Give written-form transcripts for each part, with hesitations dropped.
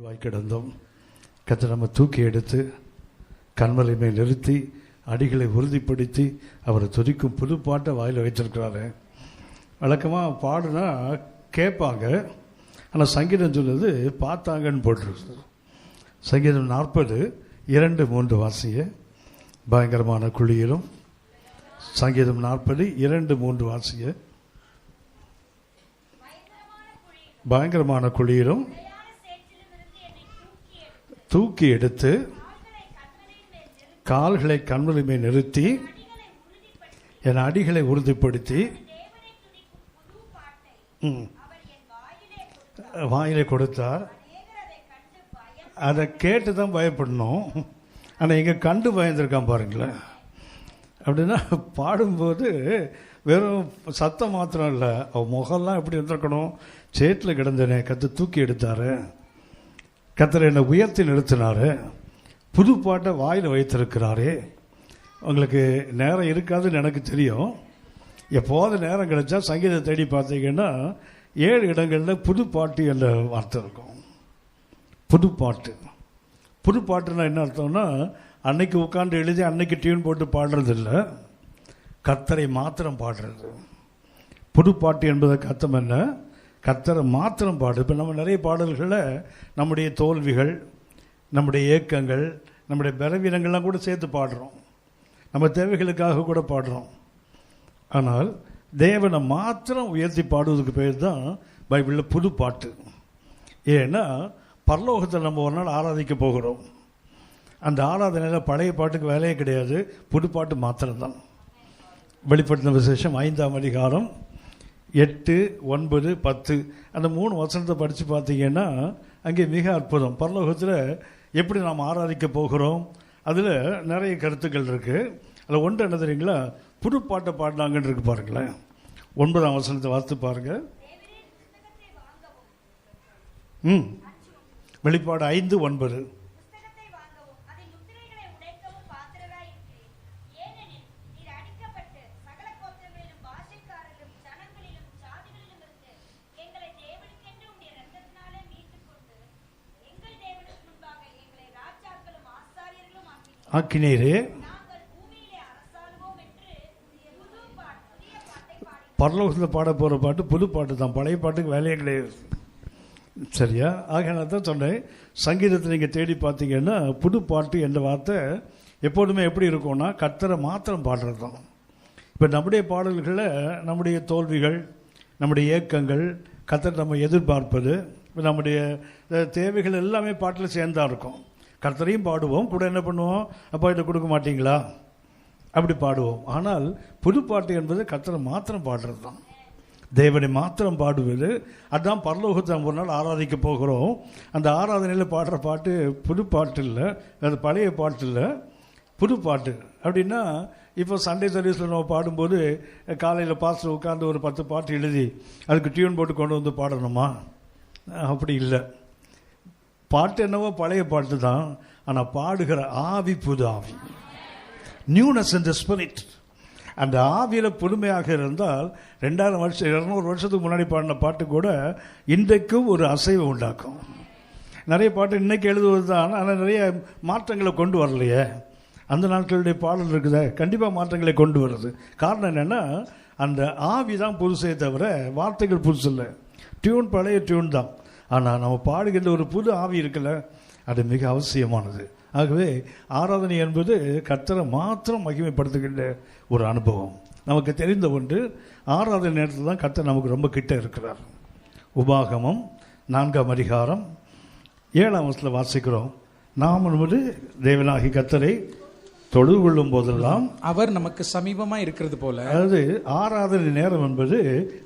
வாய் கிடந்தோம். கர்த்தர் நம்ம தூக்கி எடுத்து கண்மலை மேல் நிறுத்தி அடிகளை உறுதிப்படுத்தி அவரை துதிக்கும் புது பாட்டை வாயில் வைத்திருக்கிறாரு. வழக்கமாக பாடுனா கேட்பாங்க, ஆனால் சங்கீதம் சொல்லுது பார்த்தாங்கன்னு போட்டிருக்கு. சங்கீதம் 40 2-3 வாசிய. பயங்கரமான குழியிலும். சங்கீதம் 40 2-3 வாசிய. பயங்கரமான குழியிலும் தூக்கி எடுத்து கால்களை கண்மலை மேல் நிறுத்தி என் அடிகளை உறுதிப்படுத்தி வாயிலை கொடுத்தார். அதை கேட்டு தான் பயப்படணும், ஆனால் இங்கே கண்டு பயந்துருக்கான் பாருங்களேன். அப்படின்னா பாடும்போது வெறும் சத்தம் மாத்திரம் இல்லை, அவன் முகம்லாம் எப்படி இருந்திருக்கணும். சேற்றில் கிடந்தனே கத்தை தூக்கி எடுத்தாரு, கத்தரை என்னை உயர்த்தி நிறுத்தினாரு, புது பாட்டை வாயில் வைத்திருக்கிறாரே. உங்களுக்கு நேரம் இருக்காதுன்னு எனக்கு தெரியும். எப்போது நேரம் கிடைச்சா சங்கீதத்தை தேடி பார்த்தீங்கன்னா 7 இடங்களில் புது பாட்டு என்ற வார்த்தை இருக்கும். புது பாட்டு. புது பாட்டுன்னா என்ன அர்த்தம்னா, அன்னைக்கு உட்காந்து எழுதி அன்னைக்கு டியூன் போட்டு பாடுறது இல்லை, கர்த்தரை மாத்திரம் பாடுறது. புது பாட்டு என்பதற்கு அர்த்தம் என்ன? கர்த்தரை மாத்திரம் பாடு. இப்போ நம்ம நிறைய பாடல்களை நம்முடைய தோல்விகள், நம்முடைய ஏக்கங்கள், நம்முடைய பலவீனங்கள்லாம் கூட சேர்த்து பாடுறோம், நம்ம தேவைகளுக்காக கூட பாடுறோம். ஆனால் தேவனை மாத்திரம் உயர்த்தி பாடுவதுக்கு பேர் தான் பைபிளில் புது பாட்டு. ஏன்னா பரலோகத்தில் நம்ம ஒரு நாள் ஆராதிக்க போகிறோம். அந்த ஆராதனையில் பழைய பாட்டுக்கு வேலையே கிடையாது, புது பாட்டு மாத்திரம்தான். வெளிப்படுத்தின விசேஷம் 5ஆம் அதிகாரம் 8, 9, 10 அந்த 3 வசனத்தை படித்து பார்த்தீங்கன்னா அங்கே மிக அற்புதம். பரலோகத்தில் எப்படி நாம் ஆராதிக்க போகிறோம் அதில் நிறைய கருத்துக்கள் இருக்குது. அதில் ஒன்று என்ன தெரியுங்களா, புது பாட்டை பாடினாங்கன்னு இருக்கு பாருங்களேன். 9ஆம் வசனத்தை வாசித்து பாருங்க. வெளிப்பாடு 5:9. ஆக்கினீரே பரலோகத்தில் பாட போகிற பாட்டு புது பாட்டு தான், பழைய பாட்டுக்கு வேலையே கிடையாது. சரியா? ஆக நான் தான் சொன்னேன், சங்கீதத்தில் நீங்கள் தேடி பார்த்தீங்கன்னா புது பாட்டு என்ற வார்த்தை எப்போதுமே எப்படி இருக்கும்னா கர்த்தரை மாத்திரம் பாடுறது தான். இப்போ நம்முடைய பாடல்களில் நம்முடைய தோல்விகள், நம்முடைய ஏக்கங்கள், கர்த்தர் நம்ம எதிர்பார்ப்பது, நம்முடைய தேவைகள் எல்லாமே பாட்டில் சேர்ந்தா இருக்கும். கர்த்தரையும் பாடுவோம், கூட என்ன பண்ணுவோம், அப்பா இதை கொடுக்க மாட்டீங்களா அப்படி பாடுவோம். ஆனால் புது பாட்டு என்பது கர்த்தரை மாத்திரம் பாடுறது தான், தேவனை மாத்திரம் பாடுவது. அதுதான் பரலோகத்தை நம்ம ஒரு நாள் ஆராதிக்க போகிறோம். அந்த ஆராதனையில் பாடுற பாட்டு புது பாட்டு இல்லை, அது பழைய பாட்டு இல்லை, புது பாட்டு. அப்படின்னா இப்போ சண்டே சர்வீஸில் நம்ம பாடும்போது காலையில் பாஸ்டர் உட்காந்து ஒரு 10 பாட்டு எழுதி அதுக்கு டியூன் போட்டு கொண்டு வந்து பாடணுமா? அப்படி இல்லை. பாட்டு என்னவோ பழைய பாட்டு தான், ஆனால் பாடுகிற ஆவி புது ஆவி, நியூனஸ் இன் தி ஸ்பிரிட். அந்த ஆவியில் புதுமையாக இருந்தால் 2000 வருஷம் 200 வருஷத்துக்கு முன்னாடி பாடின பாட்டு கூட இன்றைக்கும் ஒரு அசைவை உண்டாக்கும். நிறைய பாட்டு இன்றைக்கி எழுதுவது தான், ஆனால் நிறைய மாற்றங்களை கொண்டு வரலையே. அந்த நாட்களுடைய பாடல் இருக்குதே, கண்டிப்பாக மாற்றங்களை கொண்டு வருது. காரணம் என்னென்னா அந்த ஆவி தான் புதுசே தவிர வார்த்தைகள் புதுசு இல்லை. டியூன் பழைய டியூன் தான், ஆனால் நம்ம பாடுகின்ற ஒரு புது ஆவி இருக்குல்ல, அது மிக அவசியமானது. ஆகவே ஆராதனை என்பது கர்த்தரை மாத்திரம் மகிமைப்படுத்துகின்ற ஒரு அனுபவம். நமக்கு தெரிந்த ஒன்று, ஆராதனை நேரத்தில் தான் கர்த்தர் நமக்கு ரொம்ப கிட்ட இருக்கிறார். உபாகமம் 4ஆம் அதிகாரம் 7ஆம் வசனத்தில் வாசிக்கிறோம், நாம் நமது தேவனாகி கர்த்தரை தொழுது கொள்ளும் போதெல்லாம் அவர் நமக்கு சமீபமாக இருக்கிறது போல. அதாவது ஆராதனை நேரம் என்பது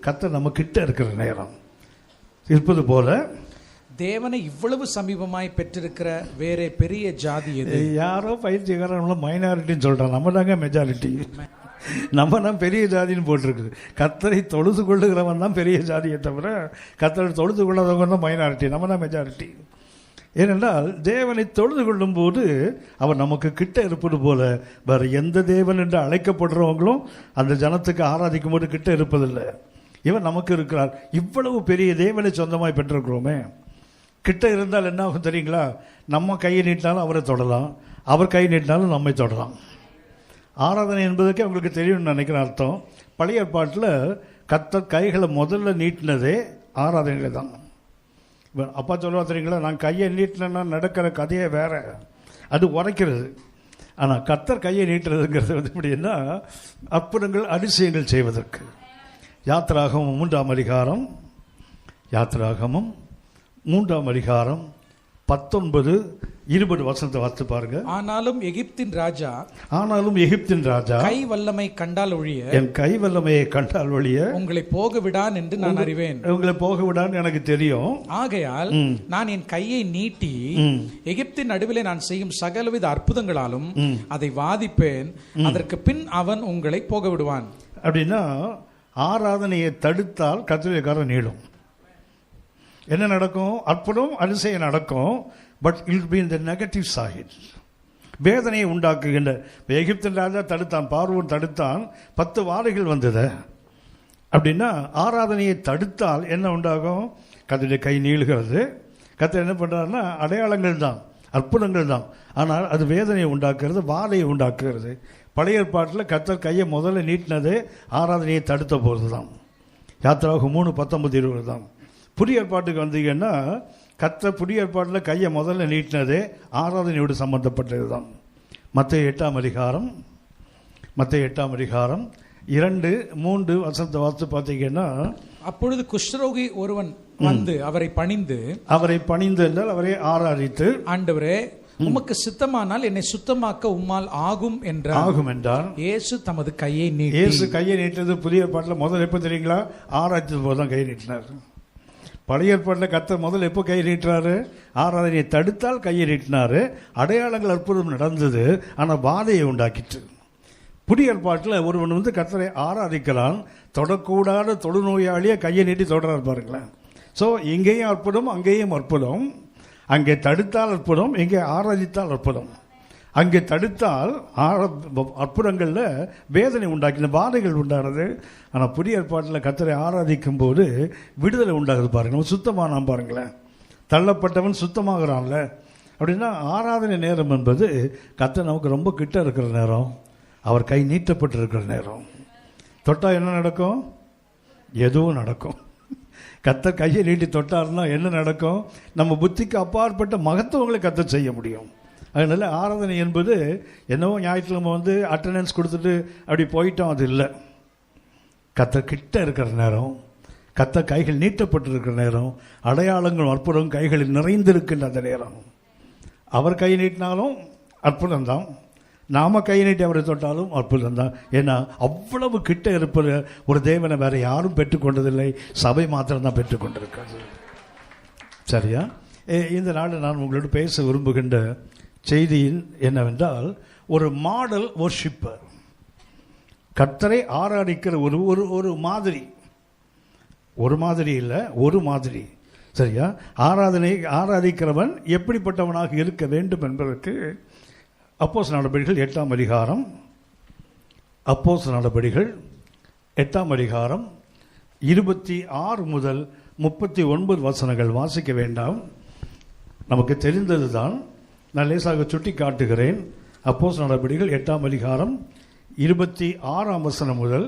கர்த்தர் நம்ம கிட்ட இருக்கிற நேரம் இருப்பது போல, தேவனை இவ்வளவு சமீபமாய் பெற்றிருக்கிற வேற பெரிய ஜாதி எது? யாரோ பயிற்சிக்காரங்கள மைனாரிட்டின்னு சொல்கிறான், நம்ம தாங்க மெஜாரிட்டி. நம்ம தான் பெரிய ஜாதின்னு போட்டிருக்குது. கர்த்தரை தொழுது கொள்ளுகிறவன் தான் பெரிய ஜாதியை தவிர கர்த்தரை தொழுது கொள்ளாதவங்க தான் மைனாரிட்டி, நம்ம தான் மெஜாரிட்டி. ஏனென்றால் தேவனை தொழுது கொள்ளும் போது அவர் நமக்கு கிட்ட இருப்பது போல வேறு எந்த தேவன் என்று அழைக்கப்படுறவங்களும் அந்த ஜனத்துக்கு ஆராதிக்கும் போது கிட்ட இருப்பதில்லை. இவன் நமக்கு இருக்கிறார். இவ்வளவு பெரிய தேவனை சொந்தமாய் பெற்றிருக்கிறோமே, கிட்ட இருந்தால் என்ன ஆகும் தெரியுங்களா? நம்ம கையை நீட்டினாலும் அவரை தொடலாம், அவர் கை நீட்டினாலும் நம்மை தொடலாம். ஆராதனை என்பதற்கே உங்களுக்கு தெரியும்னு நினைக்கிற அர்த்தம். பழைய ஏற்பாட்டில் கர்த்தர் கைகளை முதல்ல நீட்டினதே ஆராதனையில் தான். அப்பா சொல்லுவா தெரியுங்களா, நான் கையை நீட்டினேன்னா நடக்கிற கதையே வேற, அது உரைக்கிறது. ஆனால் கர்த்தர் கையை நீட்டுறதுங்கிறது வந்து எப்படின்னா அற்புதங்கள் அதிசயங்கள் செய்வதற்கு. யாத்திராகமம் 3ஆம் அதிகாரம், யாத்திராகமம் 3ஆம் அதிகாரம் 19-20 வசனத்தை வாசித்து பாருங்க. ஆனாலும் எகிப்தின் ராஜா கை வல்லமை கண்டால் ஒழிய, என் கை வல்லமையை கண்டால் ஒழிய உங்களை போக விடான் என்று நான் அறிவேன். உங்களை போக விடான்னு எனக்கு தெரியும். ஆகையால் நான் என் கையை நீட்டி எகிப்தின் நடுவிலே நான் செய்யும் சகலவித அற்புதங்களாலும் அதை வாதிப்பேன். அதற்கு பின் அவன் உங்களை போக விடுவான். அப்படின்னா ஆராதனையை தடுத்தால் கர்த்தருடைய நீளும். என்ன நடக்கும்? அற்புதம் அதிசயம் நடக்கும். But it be in the negative side. வேதனையை உண்டாக்குகின்ற. எகிப்தின் ராஜா தடுத்தான், பார்வோன் தடுத்தான், 10 வாதைகள் வந்தது. அப்படின்னா ஆராதனையை தடுத்தால் என்ன உண்டாகும்? கர்த்தருடைய கை நீளுகிறது. கர்த்தர் என்ன பண்றாருன்னா அடையாளங்கள் தான், அற்புதங்கள் தான், ஆனால் அது வேதனையை உண்டாக்குறது, வாதையை உண்டாக்குகிறது. பழைய ஏற்பாட்டில் கர்த்தர் கையை முதல்ல நீட்டினதே ஆராதனையை தடுத்த போது தான். யாத்திராகமம் 3:19-20 தான். புதிய ஏற்பாட்டுக்கு வந்தீங்கன்னா கர்த்தர் புதிய ஏற்பாட்டில் கையை முதல்ல நீட்டினதே ஆராதனையோடு சம்பந்தப்பட்டது தான். மத்தேயு 8ஆம் அதிகாரம் 2-3 வசனத்தை வாசித்து பார்த்தீங்கன்னா, அப்பொழுது குஷ்டரோகி ஒருவன் வந்து அவரை பணிந்து என்றால் அவரை ஆராதித்து, ஆண்டவரே உமக்கு சித்தமானால் என்னை சுத்தமாக்க உம்மால் ஆகும் என்றார். இயேசு தமது கையை நீட்டினது புதிய ஏற்பாட்டில் முதல் எப்போ தெரியுங்களா? ஆராய்ச்சது போது தான் கை நீட்டினார். பழைய ஏற்பாட்டில் கர்த்தர் முதல் எப்போ கை நீட்டுறாரு? ஆராதனையை தடுத்தால் கையை நீட்டினாரு. அடையாளங்கள் அற்புதம் நடந்தது, ஆனால் பாதையை உண்டாக்கிட்டு. புதிய ஏற்பாட்டில் ஒருவன் வந்து கர்த்தரை ஆராதிக்கலாம், தொடக்கூடாத தொழுநோயாளியை கையை நீட்டி தொடராரு பாருங்களேன். ஸோ இங்கேயும் அற்புதம், அங்கேயும் அற்புதம். அங்கே தடுத்தால் அற்புதம், இங்கே ஆராதித்தால் அற்புதம். அங்கே தடுத்தால் அற்புதங்களில் வேதனை உண்டாக்கின, பாதைகள் உண்டானது. ஆனால் புதிய ஏற்பாட்டில் கர்த்தரை ஆராதிக்கும் போது விடுதலை உண்டாகுது பாருங்க. சுத்தமானான் பாருங்களேன், தள்ளப்பட்டவன் சுத்தமாகறான்ல. அப்படின்னா ஆராதனை நேரம் என்பது கர்த்தர் நமக்கு ரொம்ப கிட்ட இருக்கிற நேரம், அவர் கை நீட்டப்பட்டிருக்கிற நேரம். தொட்டா என்ன நடக்கும்? எதுவும் நடக்கும். கர்த்தர் கையை நீட்டி தொட்டார்னா என்ன நடக்கும்? நம்ம புத்திக்கு அப்பாற்பட்ட மகத்துவங்களை கர்த்தர் செய்ய முடியும். அதனால ஆராதனை என்பது என்னவோ ஞாயிற்றுக்கிழமை வந்து அட்டண்டன்ஸ் கொடுத்துட்டு அப்படி போயிட்டோம், அது இல்லை. கர்த்தர் கிட்ட இருக்கிற நேரம், கர்த்தர் கைகள் நீட்டப்பட்டிருக்கிற நேரம், அடையாளங்கள் அற்புதம் கைகளில் நிறைந்திருக்கின்ற அந்த நேரம். அவர் கை நீட்டினாலும் அற்புதம் தான், நாம கை நீட்டி அவரை தொட்டாலும் அற்புதம் தான். ஏன்னா அவ்வளவு கிட்ட இருப்பது ஒரு தேவனை வேற யாரும் பெற்றுக்கொண்டதில்லை, சபை மாத்திரம்தான் பெற்றுக்கொண்டிருக்கிறது. சரியா? இந்த நாளில் நான் உங்களோடு பேச விரும்புகின்ற செய்தியில் என்னவென்றால், ஒரு மாடல் வொர்ஷிப்பர், கர்த்தரை ஆராதிக்கிற ஒரு மாதிரி இல்லை, ஒரு மாதிரி. சரியா? ஆராதிக்கிறவன் எப்படிப்பட்டவனாக இருக்க வேண்டும் என்பதற்கு அப்போஸ்தலர் நடபடிகள் 8ஆம் அதிகாரம் 26 முதல் 39 வசனங்கள் வாசிக்க வேண்டாம், நமக்கு தெரிந்தது தான். நான் லேசாக சுட்டி காட்டுகிறேன். அப்போஸ்தலர் நடபடிகள் 8ஆம் அதிகாரம் 26ஆம் வசனம் முதல்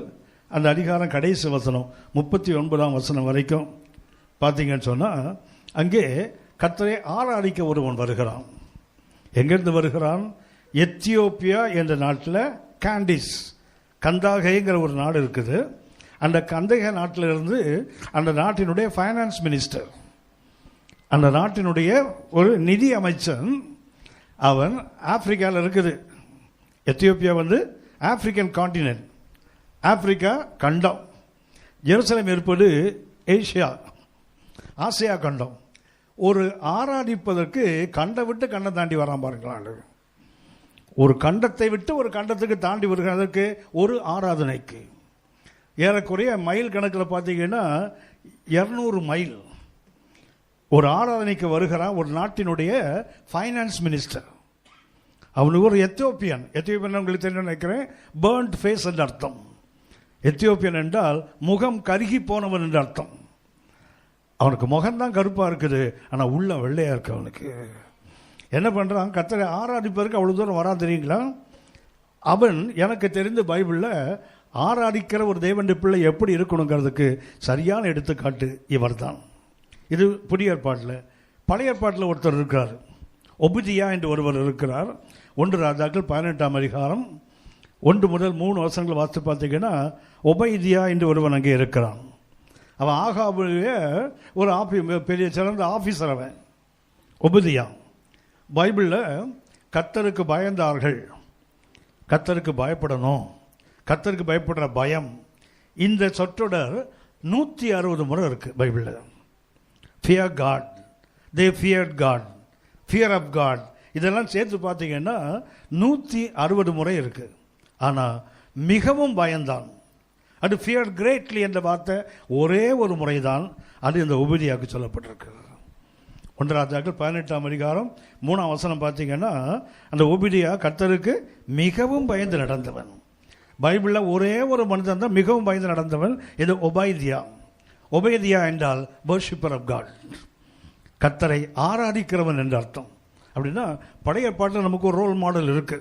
அந்த அதிகாரம் கடைசி வசனம் 39ஆம் வசனம் வரைக்கும் பார்த்தீங்கன்னு சொன்னால், அங்கே கர்த்தரை ஆராதிக்க ஒருவன் வருகிறான். எங்கிருந்து வருகிறான்? எத்தியோப்பியா என்ற நாட்டில் கந்தாகைங்கிற ஒரு நாடு இருக்குது. அந்த கந்தகை நாட்டிலிருந்து அந்த நாட்டினுடைய ஃபைனான்ஸ் மினிஸ்டர், அந்த நாட்டினுடைய ஒரு நிதி அமைச்சன், அவன் ஆப்பிரிக்காவில் இருக்குது. எத்தியோப்பியா வந்து ஆப்பிரிக்கன் கான்டினென்ட், ஆப்பிரிக்கா கண்டம். ஜெருசலேம் இருப்பது ஆசியா கண்டம். ஒரு ஆராதிப்பதற்கு கண்டை விட்டு கண்டை தாண்டி வரான் பாருங்களா. ஒரு கண்டத்தை விட்டு ஒரு கண்டத்துக்கு தாண்டி வருகிறதற்கு ஒரு ஆராதனைக்கு ஏறக்குறைய மைல் கணக்கில் பார்த்தீங்கன்னா 200 மைல் ஒரு ஆராதனைக்கு வருகிறான். ஒரு நாட்டினுடைய ஃபைனான்ஸ் மினிஸ்டர், அவனுக்கு ஒரு எத்தியோப்பியன் உங்களுக்கு தெரியும் நினைக்கிறேன், பேர்ன்ட் ஃபேஸ் என்ற அர்த்தம். எத்தியோப்பியன் என்றால் முகம் கருகி போனவன் என்ற அர்த்தம். அவனுக்கு முகம்தான் கருப்பாக இருக்குது, ஆனால் உள்ள வெள்ளையாக இருக்கு. அவனுக்கு என்ன பண்ணுறான்? கர்த்தரை ஆராதிப்பதற்கு அவ்வளோ தூரம் வரா தெரியுங்களா? அவன் எனக்கு தெரிந்த பைபிளில் ஆராதிக்கிற ஒரு தேவனுடைய பிள்ளை எப்படி இருக்கணுங்கிறதுக்கு சரியான எடுத்துக்காட்டு இவர் தான். இது புதிய ஏற்பாட்டில். பழைய ஏற்பாட்டில் ஒருத்தர் இருக்கிறார், ஒபதியா என்று ஒருவர் இருக்கிறார். 1 ராஜாக்கள் 18ஆம் அதிகாரம் 1 முதல் 3 வசனங்களை வாசித்து பார்த்தீங்கன்னா, ஒபதியா என்று ஒருவன் அங்கே இருக்கிறான். அவன் ஆகாபுடைய ஒரு பெரிய சிறந்த ஆஃபீஸர். அவன் ஒபதியா. பைபிளில் கர்த்தருக்கு பயந்தார்கள், கர்த்தருக்கு பயப்படணும், கர்த்தருக்கு பயப்படுற பயம், இந்த சொற்றொடர் 160 முறை இருக்கு பைபிளில். Fear God, they feared God, fear of God, இதெல்லாம் சேர்த்து பார்த்தீங்கன்னா 160 முறை இருக்கு. ஆனால் மிகவும் பயந்தான், அது ஃபியர் கிரேட்லி என்ற வார்த்தை ஒரே ஒரு முறை தான் அது இந்த ஒபதியாவுக்கு சொல்லப்பட்டிருக்கு. 1 ராஜாக்கள் 18ஆம் அதிகாரம் 3ஆம் வசனம் பார்த்தீங்கன்னா, அந்த ஒபதியா கர்த்தருக்கு மிகவும் பயந்து நடந்தவன். பைபிளில் ஒரே ஒரு மனிதன் தான் மிகவும் பயந்து நடந்தவன், இது ஒபதியா. ஒபதியா என்றால் வர்ஷிப்பர் ஆஃப் காட், கர்த்தரை ஆராதிக்கிறவன் என்று அர்த்தம். அப்படின்னா பழைய ஏற்பாட்டில் நமக்கு ஒரு ரோல் மாடல் இருக்கு,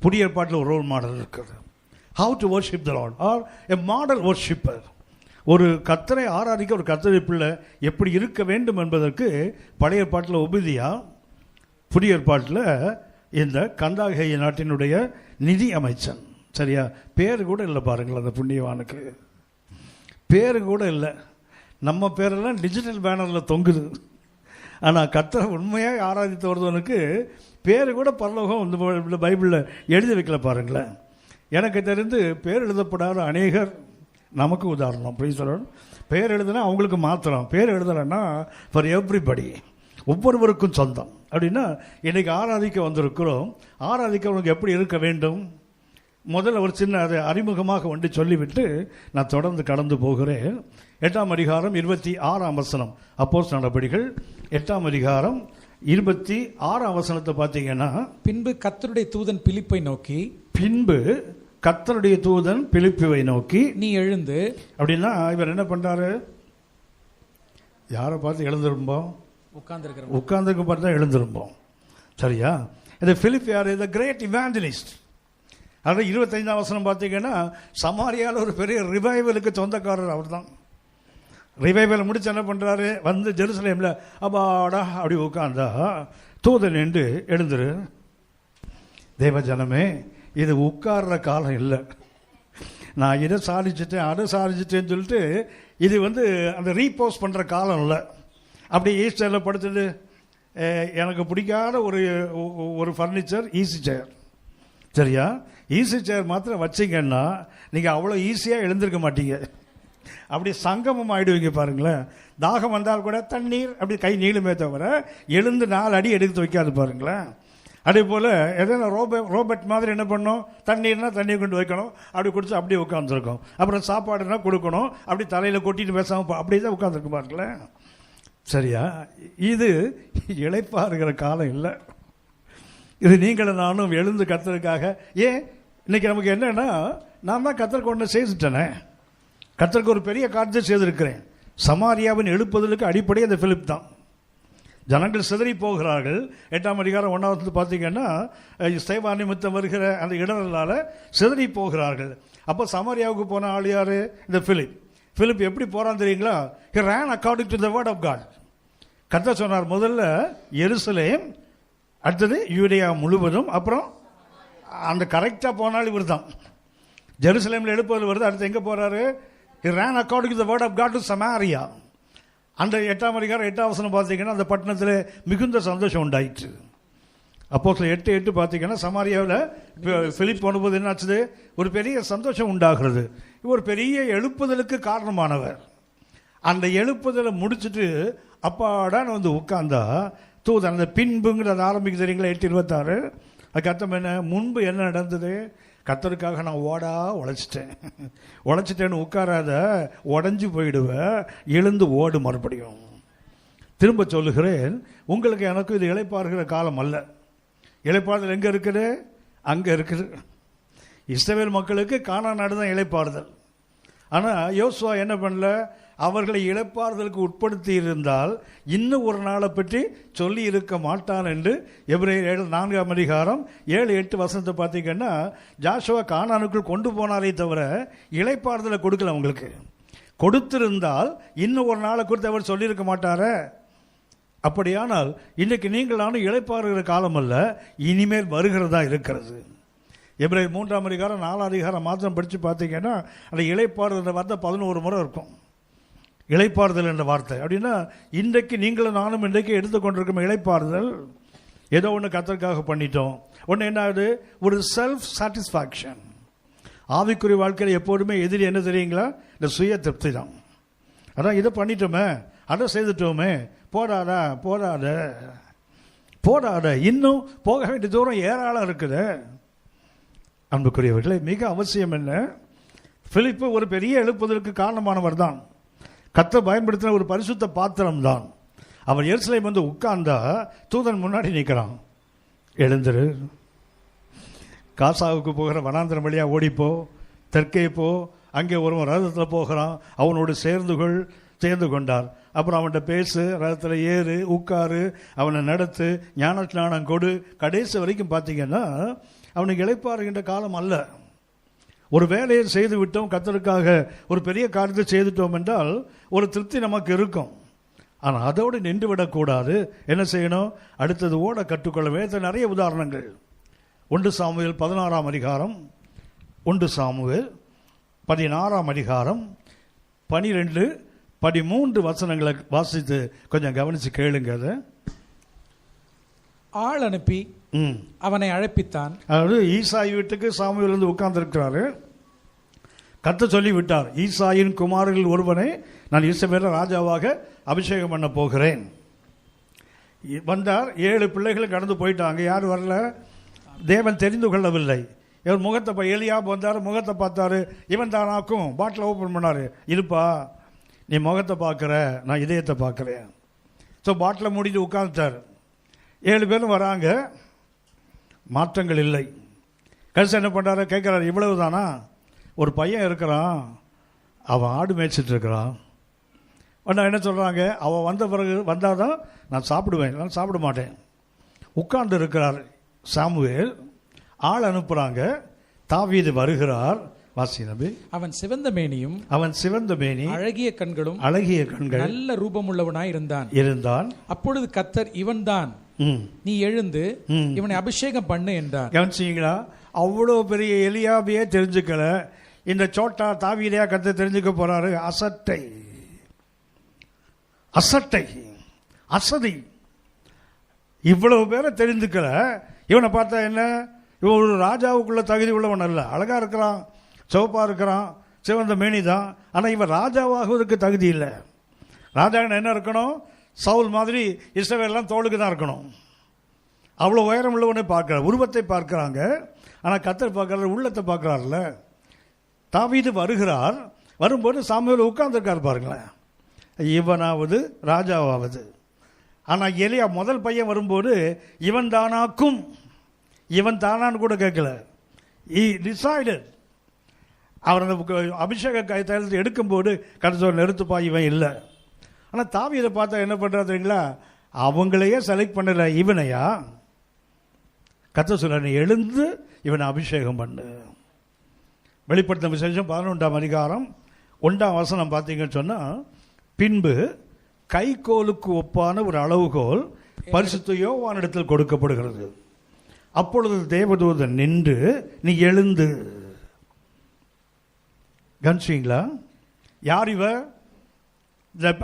புதிய ஏற்பாட்டில் ஒரு ரோல் மாடல் இருக்குது. How to worship the Lord or a model worshipper. ஒரு கர்த்தரை ஆராதிக்க ஒரு கர்த்தரை பிள்ளை எப்படி இருக்க வேண்டும் என்பதற்கு பழைய ஏற்பாட்டில் ஒபதியா, புதிய ஏற்பாட்டில் இந்த கந்தாகேய நாட்டினுடைய நிதி அமைச்சன். சரியா? பேர் கூட இல்லை பாருங்கள், அந்த புண்ணியவானுக்கு பேர் கூட இல்லை. நம்ம பேரெல்லாம் டிஜிட்டல் பேனரில் தொங்குது. ஆனால் கர்த்தரை உண்மையாக ஆராதித்து வருவனுக்கு பேர் கூட பரலோகம் இந்த பைபிளில் எழுதி வைக்கல பாருங்களேன். எனக்கு தெரிந்து பேர் எழுதப்படாத அநேகர் நமக்கு உதாரணம். பேர் எழுதுனா அவங்களுக்கு மாத்திரம், பேர் எழுதலைன்னா ஃபார் எவ்ரிபடி, ஒவ்வொருவருக்கும் சொந்தம். அப்படின்னா இன்றைக்கி ஆராதிக்க வந்திருக்கிறோம், ஆராதிக்கிறவங்களுக்கு எப்படி இருக்க வேண்டும்? முதல்ல ஒரு சின்ன அதை அறிமுகமாக வந்து சொல்லிவிட்டு நான் தொடர்ந்து கடந்து போகிறேன். 8ஆம் அதிகாரம் 26ஆம் வசனம், அப்போஸ்தலர் நடபடிகள் 8ஆம் அதிகாரம் 26ஆம் வசனத்தை பார்த்தீங்கன்னா, பின்பு கர்த்தருடைய தூதன் பிலிப்பை நோக்கி, பின்பு கர்த்தருடைய தூதன் பிலிப்பை நோக்கி, நீ எழுந்து. அப்படின்னா இவர் என்ன பண்றாரு? யாரை பார்த்து எழுந்திருப்போம்? உட்கார்ந்துருக்க பார்த்து தான் எழுந்திருப்போம். சரியா? இந்த பிலிப் யார்? இந்த கிரேட் இவாஞ்சலிஸ்ட். அதாவது 25ஆம் வசனம் பார்த்தீங்கன்னா, சமாரியாவில் ஒரு பெரிய ரிவைவலுக்கு சொந்தக்காரர் அவர் தான். ரிவைவல் முடிச்சு என்ன பண்ணுறாரு? வந்து ஜெருசலேமில் அப்பாடா அப்படி உட்கார்ந்தா தூதன் என்று எழுந்துரு. தேவ ஜனமே, இது உட்கார்ற காலம் இல்லை. நான் இதை சாதிச்சிட்டேன் அதை சாதிச்சிட்டேன்னு சொல்லிட்டு இது வந்து அந்த ரீபோஸ் பண்ணுற காலம் இல்லை. அப்படி ஈஸ்டரில் படுத்துட்டு எனக்கு பிடிக்காத ஒரு ஃபர்னிச்சர் ஈஸி சேர். சரியா? ஈஸி சேர் மாத்திரம் வச்சிங்கன்னா நீங்கள் அவ்வளோ ஈஸியாக எழுந்திருக்க மாட்டீங்க. அப்படி சங்கமம் ஆகிடுவீங்க பாருங்களேன். தாகம் வந்தால் கூட தண்ணீர் அப்படி கை நீளுமே தவிர எழுந்து 4 அடி எடுத்து வைக்காது பாருங்களேன். அதே போல் எதனா ரோபோட் மாதிரி என்ன பண்ணோம்? தண்ணீர்னா தண்ணீர் கொண்டு வைக்கணும், அப்படி குடிச்சு அப்படியே உட்காந்துருக்கோம். அப்புறம் சாப்பாடுனா கொடுக்கணும், அப்படி தலையில் கொட்டிட்டு பேசாமல் அப்படியே தான் உட்காந்துருக்கு பாருங்களேன். சரியா? இது இளைப்பாறுகிற காலம் இல்லை. இது நீங்களும் நானும் எழுந்து கர்த்தருக்காக. ஏன் இன்னைக்கு நமக்கு என்னன்னா, நான் தான் கர்த்தருக்கு ஒன்று செய்துட்டேனே, கர்த்தருக்கு ஒரு பெரிய காரியத்தை செய்திருக்கிறேன். சமாரியாவின் எழுப்புதலுக்கு அடிப்படை அந்த பிலிப் தான். ஜனங்கள் சிதறி போகிறார்கள். 8ஆம் அதிகாரம் 1ஆவது பார்த்தீங்கன்னா, சேவா நிமித்தம் வருகிற அந்த இடர்களால் சிதறி போகிறார்கள். அப்போ சமாரியாவுக்கு போன ஆள் யார்? இந்த பிலிப். பிலிப் எப்படி போகிறான் தெரியுங்களா? he ran according to the word of God. கர்த்தர் சொன்னார், முதல்ல எருசலேம், அடுத்தது யூதேயா முழுவதும், அப்புறம் அந்த கரெக்டாக போனால் இவர் தான். ஜெருசலேமில் எழுப்புதல் வருது, அடுத்து எங்கே போகிறாரு? he ran according to the word of God to Samaria. அந்த 8ஆம் அதிகாரம் 8ஆம் வசனம் பார்த்தீங்கன்னா, அந்த பட்டணத்தில் மிகுந்த சந்தோஷம் உண்டாயிற்று. அப்போஸ்தலர் 8:8 பார்த்தீங்கன்னா, சமாரியாவில் பிலிப் போனபோது என்னாச்சு? ஒரு பெரிய சந்தோஷம் உண்டாகிறது. இவர் பெரிய எழுப்புதலுக்கு காரணமானவர். அந்த எழுப்புதலை முடிச்சுட்டு அப்பாடான்னு வந்து உட்கார்ந்தா தூதன், அந்த பின்புங்கிறத ஆரம்பிக்க தெரியுங்களா? 8:26. அதுக்கு அர்த்தம் என்ன? முன்பு என்ன நடந்தது? கர்த்தருக்காக நான் உழைச்சிட்டேன்னு உட்காராத, உடஞ்சி போயிடுவேன், எழுந்து ஓடு. மறுபடியும் திரும்ப சொல்லுகிறேன், உங்களுக்கு எனக்கு இது இளைப்பாறுகிற காலம் அல்ல. இளைப்பாறுதல் எங்கே இருக்குது? அங்கே இருக்குது. இஸ்ரவேல் மக்களுக்கு கானான் நாடு தான் இளைப்பாறுதல். ஆனால் யோசுவா என்ன பண்ணல? அவர்களை இளைப்பாறுதலுக்கு உட்படுத்தி இருந்தால் இன்னும் ஒரு நாளை பற்றி சொல்லி இருக்க மாட்டான் என்று எபிரேயர் 4ஆம் அதிகாரம் 7-8 வசனத்தை பார்த்தீங்கன்னா, ஜாஷுவா கானானுக்குள் கொண்டு போனாலே தவிர இளைப்பாறுதலை கொடுக்கல. அவங்களுக்கு கொடுத்திருந்தால் இன்னும் ஒரு நாளை குறித்து அவர் சொல்லியிருக்க மாட்டாரே. அப்படியானால் இன்றைக்கு நீங்கள் நானும் இளைப்பாறுகிற காலம் அல்ல, இனிமேல் வருகிறதா இருக்கிறது. எபிரேயர் 3ஆம் அதிகாரம் 4ஆம் அதிகாரம் மாத்திரம் படித்து பார்த்தீங்கன்னா அந்த இளைப்பாறுதல் என்ற வார்த்தை 11 முறை இருக்கும். இளைப்பாறுதல் என்ற வார்த்தை அப்படின்னா இன்றைக்கு நீங்களும் நானும் இன்றைக்கு எடுத்துக்கொண்டிருக்கும் இளைப்பாறுதல் ஏதோ ஒன்று கர்த்தருக்காக பண்ணிட்டோம். ஒன்று என்ன ஆகுது, ஒரு செல்ஃப் சாட்டிஸ்ஃபேக்ஷன். ஆவிக்குரிய வாழ்க்கையில் எப்போதுமே எதிரி என்ன தெரியுங்களா, இந்த சுய திருப்தி தான். அதான் இதை பண்ணிட்டோமே, அதை செய்துட்டோமே, போடாத போடாத போடாத, இன்னும் போக வேண்டிய தூரம் ஏராளம் இருக்குது. அன்புக்குரியவர்களே, மிக அவசியம் என்ன, பிலிப்பு ஒரு பெரிய எழுப்புதலுக்கு காரணமானவர் தான். கர்த்தர் பயன்படுத்தின ஒரு பரிசுத்த பாத்திரம் தான். அவர் எருசலேம் வந்து உட்கார்ந்தா தூதன் முன்னாடி நிற்கிறான். எழுந்திரு, காசாவுக்கு போகிற வனாந்திரம் வழியாக ஓடிப்போ, தெற்கே போ, அங்கே ஒருவன் ரதத்தில் போகிறான், அவனோடு சேர்ந்து கொண்டார். அப்புறம் அவன்கிட்ட பேசு, ரதத்தில் ஏறு, உட்காரு, அவனை நடத்து, ஞான ஸ்நானம் கொடு. கடைசி வரைக்கும் பார்த்தீங்கன்னா அவனுக்கு இளைப்பாறுகின்ற காலம் அல்ல. ஒரு வேலையை செய்து விட்டோம், கர்த்தருக்காக ஒரு பெரிய காரியத்தை செய்துட்டோம் என்றால் ஒரு திருப்தி நமக்கு இருக்கும். ஆனால் அதோடு நின்று விடக்கூடாது. என்ன செய்யணும், அடுத்தது ஓட கற்றுக்கொள்ள வேண்டும். நிறைய உதாரணங்கள். 1 சாமுவேல் 16ஆம் அதிகாரம், 1 சாமுவேல் 16ஆம் அதிகாரம் 12-13 வசனங்களை வாசித்து கொஞ்சம் கவனித்து கேளுங்க. அதை ஆள் அனுப்பி அவனை அழைப்பித்தான். அதாவது ஈசாய் வீட்டுக்கு சாமுவேல் வந்து உட்கார்ந்து இருக்கிறாரு. கர்த்தர் சொல்லி விட்டார், ஈசாயின் குமாரர்கள் ஒருவனை நான் இஸ்ரவேல ராஜாவாக அபிஷேகம் பண்ண போகிறேன். வந்தார். 7 பிள்ளைகள் கடந்து போயிட்டாங்க. யார் வரல, தேவன் தெரிந்து கொள்ளவில்லை. இவர் முகத்தை எலியாப் வந்தார், முகத்தை பார்த்தாரு. இவன் தானாக்கும் பாட்டில் ஓப்பன் பண்ணாரு. இருப்பா, நீ முகத்தை பார்க்குற, நான் இதயத்தை பார்க்குறேன். ஸோ பாட்டில் மூடிட்டு உட்காந்துட்டார். 7 பேரும் வராங்க, மாற்றங்கள் இல்லை. கடைசி என்ன பண்ணுறாரு, கேட்குறாரு, இவ்வளவு தானா? ஒரு பையன் இருக்கிறான், அவன் ஆடு மேய்ச்சிட்டு இருக்கிறான். அண்ணா என்ன சொல்கிறாங்க, அவன் வந்த பிறகு வந்தால் தான் நான் சாப்பிடுவேன், நான் சாப்பிட மாட்டேன். உட்கார்ந்து இருக்கிறார் சாமுவேல். ஆள் அனுப்புகிறாங்க, தாவீது வருகிறார். வாசி நபி. அவன் சிவந்த மேனியும், அவன் சிவந்த மேனி, அழகிய கண்களும், அழகிய கண்கள், நல்ல ரூபமுள்ளவனாய் இருந்தான். அப்பொழுது கர்த்தர், இவன் தான், நீ எழுந்து இவனை அபிஷேகம் பண்ணு என்றார். கவனிச்சீங்களா? அவ்வளோ பெரிய எலியாபையே தெரிஞ்சுக்கல, இந்த சோட்டா தாவீதையா கர்த்தர் தெரிஞ்சுக்க போறாரு. அசட்டை, அசதி. இவ்வளவு பேரை தெரிஞ்சுக்கல. இவனை பார்த்தா என்ன, இவன் ஒரு ராஜாவுக்குள்ள தகுதி உள்ளவன் அல்ல. அழகா இருக்கிறான், சிவப்பா இருக்கிறான், சிவந்த மேனி தான். ஆனால் இவன் ராஜாவாகுவதற்கு தகுதி இல்லை. ராஜாங்க என்ன இருக்கணும், சவுல் மாதிரி இஸ்ரவேல்லாம் தோளுக்கு தான் இருக்கணும். அவ்வளோ உயரம் உள்ளவனை பார்க்கிறார், உருவத்தை பார்க்கிறாங்க. ஆனால் கர்த்தர் பார்க்கிறார், உள்ளத்தை பார்க்கிறார்ல. தாவீது வருகிறார். வரும்போது சாமுவேல் உட்கார்ந்துருக்கார் பாருங்களேன். இவனாவது ராஜாவாவது. ஆனால் எலியா முதல் பையன் வரும்போது இவன் தானாக்கும், இவன் தானான்னு கூட கேட்கல. டிசைடட். அவர் அந்த அபிஷேக தைலத்தை எடுக்கும்போது கடைசி நிறுத்துப்பா, இவன் இல்லை. ஆனால் தாவீதை பார்த்தா என்ன பண்ணுறா தெரியுங்களா, அவங்களையே செலக்ட் பண்ணல, இவனையா. கர்த்தர் சொல்ல, நீ எழுந்து இவனை அபிஷேகம் பண்ணு. வெளிப்படுத்தின விசேஷம் 11ஆம் அதிகாரம் 1ஆம் வசனம் பார்த்தீங்கன்னு சொன்னால், பின்பு கைகோலுக்கு ஒப்பான ஒரு அளவுகோல் பரிசுத்த யோவானிடத்தில் கொடுக்கப்படுகிறது. அப்பொழுது தேவதூதன் நின்று, நீ எழுந்து. கவனிச்சிங்களா? யார் இவ?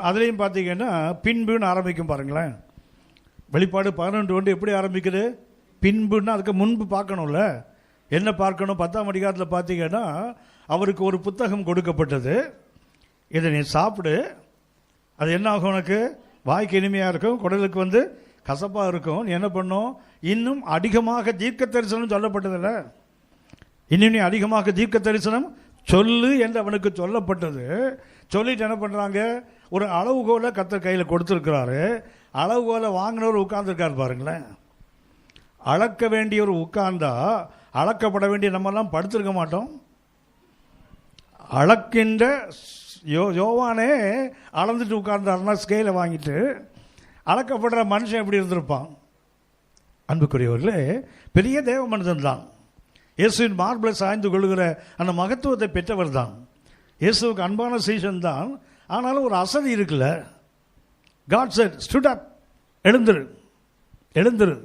அதுலேயும் பார்த்தீங்கன்னா பின்புன்னு ஆரம்பிக்கும் பாருங்களேன். வெளிப்பாடு 11:1 எப்படி ஆரம்பிக்குது? பின்புன்னா அதுக்கு முன்பு பார்க்கணும்ல. என்ன பார்க்கணும்? 10ஆம் அதிகாரத்தில் பார்த்தீங்கன்னா அவருக்கு ஒரு புத்தகம் கொடுக்கப்பட்டது. இதை நீ சாப்பிடு, அது என்ன ஆகும், உனக்கு வாய்க்கு இனிமையாக இருக்கும், குடலுக்கு வந்து கசப்பாக இருக்கும். நீ என்ன பண்ணும், இன்னும் அதிகமாக தீர்க்க தரிசனம் சொல்லப்பட்டதில்ல, இன்னும் நீ அதிகமாக தீர்க்க தரிசனம் சொல்லு என்று அவனுக்கு சொல்லப்பட்டது. சொல்லிட்டு என்ன பண்ணுறாங்க, ஒரு அளவுகோலை கர்த்தர் கையில் கொடுத்துருக்கிறாரு. அளவுகோலை வாங்கினவர் உட்கார்ந்துருக்கார் பாருங்களேன். அளக்க வேண்டியவர் உட்கார்ந்தா அளக்கப்பட வேண்டிய நம்மெல்லாம் படுத்திருக்க மாட்டோம். அளக்கின்ற யோவானே அளந்துட்டு உட்கார்ந்தாருன்னா ஸ்கேலை வாங்கிட்டு, அளக்கப்படுற மனுஷன் எப்படி இருந்திருப்பான்? அன்புக்குரியவர்களே, பெரிய தேவ மனிதன் தான். இயேசுவின் மார்பிளை சாய்ந்து கொள்கிற அந்த மகத்துவத்தை பெற்றவர் தான். இயேசுவுக்கு அன்பான சீசன் தான். ஆனாலும் ஒரு அசதி இருக்குல்ல. God said, stood up, எழுந்திரு எழுந்திரு.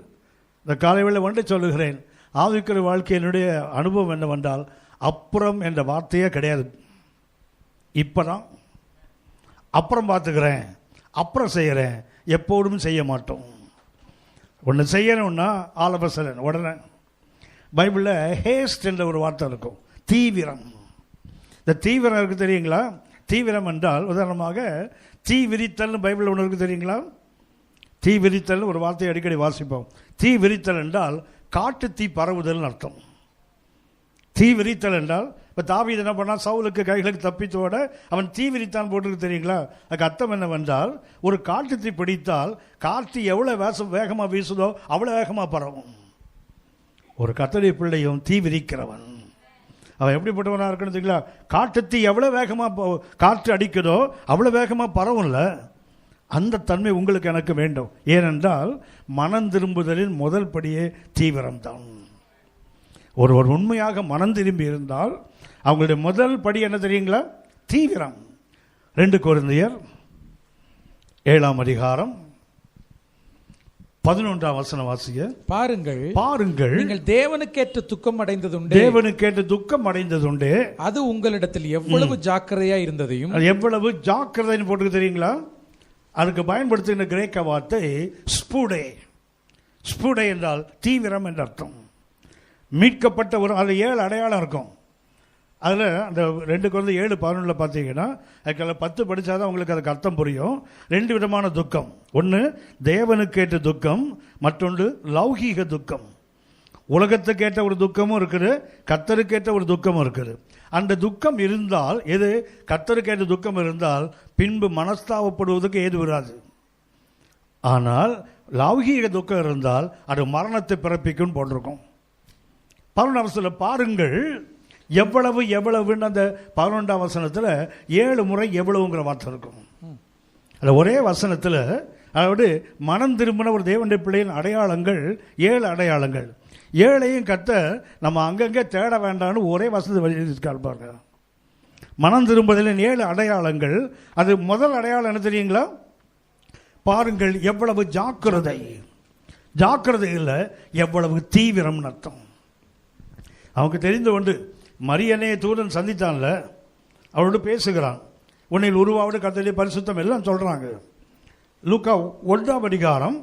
இந்த காலைவேளை ஒன்றை சொல்லுகிறேன், ஆவிக்குரிய வாழ்க்கையினுடைய அனுபவம் என்னவென்றால், அப்புறம் என்ற வார்த்தையே கிடையாது. இப்போதான், அப்புறம் பார்த்துக்கிறேன், அப்புறம் செய்கிறேன், எப்போதும் செய்ய மாட்டோம். ஒன்று செய்யணும்னா ஆல் ஆஃப் எ சடன் உடனே. பைபிளில் ஹேஸ்ட் என்ற ஒரு வார்த்தை இருக்கும், தீவிரம். இந்த தீவிரம் இருக்குது தெரியுங்களா? தீவிரம் என்றால் உதாரணமாக தீ விரித்தல்னு பைபிளில் ஒன்று இருக்குது தெரியுங்களா? தீ விரித்தல் ஒரு வார்த்தையை அடிக்கடி வாசிப்போம். தீ விரித்தல் என்றால் காட்டு தீ பரவுதல் அர்த்தம். தீ விரித்தல் என்றால், இப்போ தாவீது என்ன பண்ணால் சவுலுக்கு கைகளுக்கு தப்பித்தோட அவன் தீ விரித்தான் போட்டுருக்கு தெரியுங்களா? அதுக்கு அர்த்தம் என்னவென்றால், ஒரு காட்டு தீ பிடித்தால் காற்று எவ்வளோ வேகமாக வீசுதோ அவ்வளோ வேகமாக பரவும். ஒரு கர்த்தருடைய பிள்ளையும் தீ விரிக்கிறவன். அவன் எப்படிப்பட்டவனாக இருக்கணும் தெரியுங்களா? காட்டு தீ எவ்வளோ வேகமாக காற்று அடிக்குதோ அவ்வளோ வேகமாக பரவும்ல. அந்த தன்மை உங்களுக்கு எனக்கு வேண்டும். ஏனென்றால் மனம் திரும்புதலின் முதல் படியே தீவிரம்தான். ஒருவர் உண்மையாக மனம் திரும்பி இருந்தால் அவங்களுடைய முதல் படி என்ன தெரியுங்களா? தீவிரம். 2 கொரிந்தியர் 7ஆம் அதிகாரம் 11ஆம் வசனம் வாசிங்க. பாருங்கள் நீங்கள் தேவனுக்கேற்ற துக்கம் அடைந்ததுண்டு. தேவனுக்கேற்ற துக்கம் அடைந்ததுண்டு. அது உங்களிடத்தில் எவ்வளவு ஜாக்கிரதையா இருந்ததையும். எவ்வளவு ஜாக்கிரதைன்னு போட்டு தெரியுங்களா? அதுக்கு பயன்படுத்துகிற கிரேக்க வார்த்தை ஸ்பூடே. ஸ்பூடே என்றால் தீவிரம் என்ற அர்த்தம். மீட்கப்பட்ட ஒரு, அதில் 7 அடையாளம் இருக்கும். அதில் அந்த 2 கொரிந்தியர் 7:11 பார்த்தீங்கன்னா, அதுக்கு 10 படித்தாதான் உங்களுக்கு அதுக்கு அர்த்தம் புரியும். 2 விதமான துக்கம். ஒன்று தேவனுக்கேற்ற துக்கம், மற்றொன்று லௌகீக துக்கம். உலகத்துக்கேற்ற ஒரு துக்கமும் இருக்குது, கர்த்தருக்கேற்ற ஒரு துக்கமும் இருக்குது. அந்த துக்கம் இருந்தால், எது கர்த்தருக்கேற்ற துக்கம் இருந்தால் பின்பு மனஸ்தாபப்படுவதற்கு ஏது வராது. ஆனால் லௌகீக துக்கம் இருந்தால் அது மரணத்தை பிறப்பிக்கும் போட்டிருக்கும். 11ஆம் வசனத்தில் பாருங்கள் எவ்வளவு எவ்வளவுன்னு, அந்த 11ஆம் வசனத்தில் 7 முறை எவ்வளவுங்கிற வார்த்தை இருக்கும். அதில் ஒரே வசனத்தில், அதாவது மனம் திரும்பின ஒரு தேவனுடைய பிள்ளையின் அடையாளங்கள் 7 அடையாளங்கள். 7ஐயும் கர்த்தர் நம்ம அங்கங்கே தேட வேண்டாம்னு ஒரே வசனத்தை எழுதியிருக்கார் பாருங்க. மனம் திரும்புதலின் 7 அடையாளங்கள். அது முதல் அடையாளம் என்ன தெரியுங்களா? பாருங்கள் எவ்வளவு ஜாக்கிரதை. ஜாக்கிரதை இல்லை, எவ்வளவு தீவிரம்னு அர்த்தம். அவங்க தெரிந்து கொண்டு மரியனையை தூதன் சந்தித்தான்ல, அவரோடு பேசுகிறான். உன்னில் உருவாவது கர்த்தருடைய பரிசுத்தம் எல்லாம் சொல்கிறாங்க. லூக்கா 1ஆம் அதிகாரம்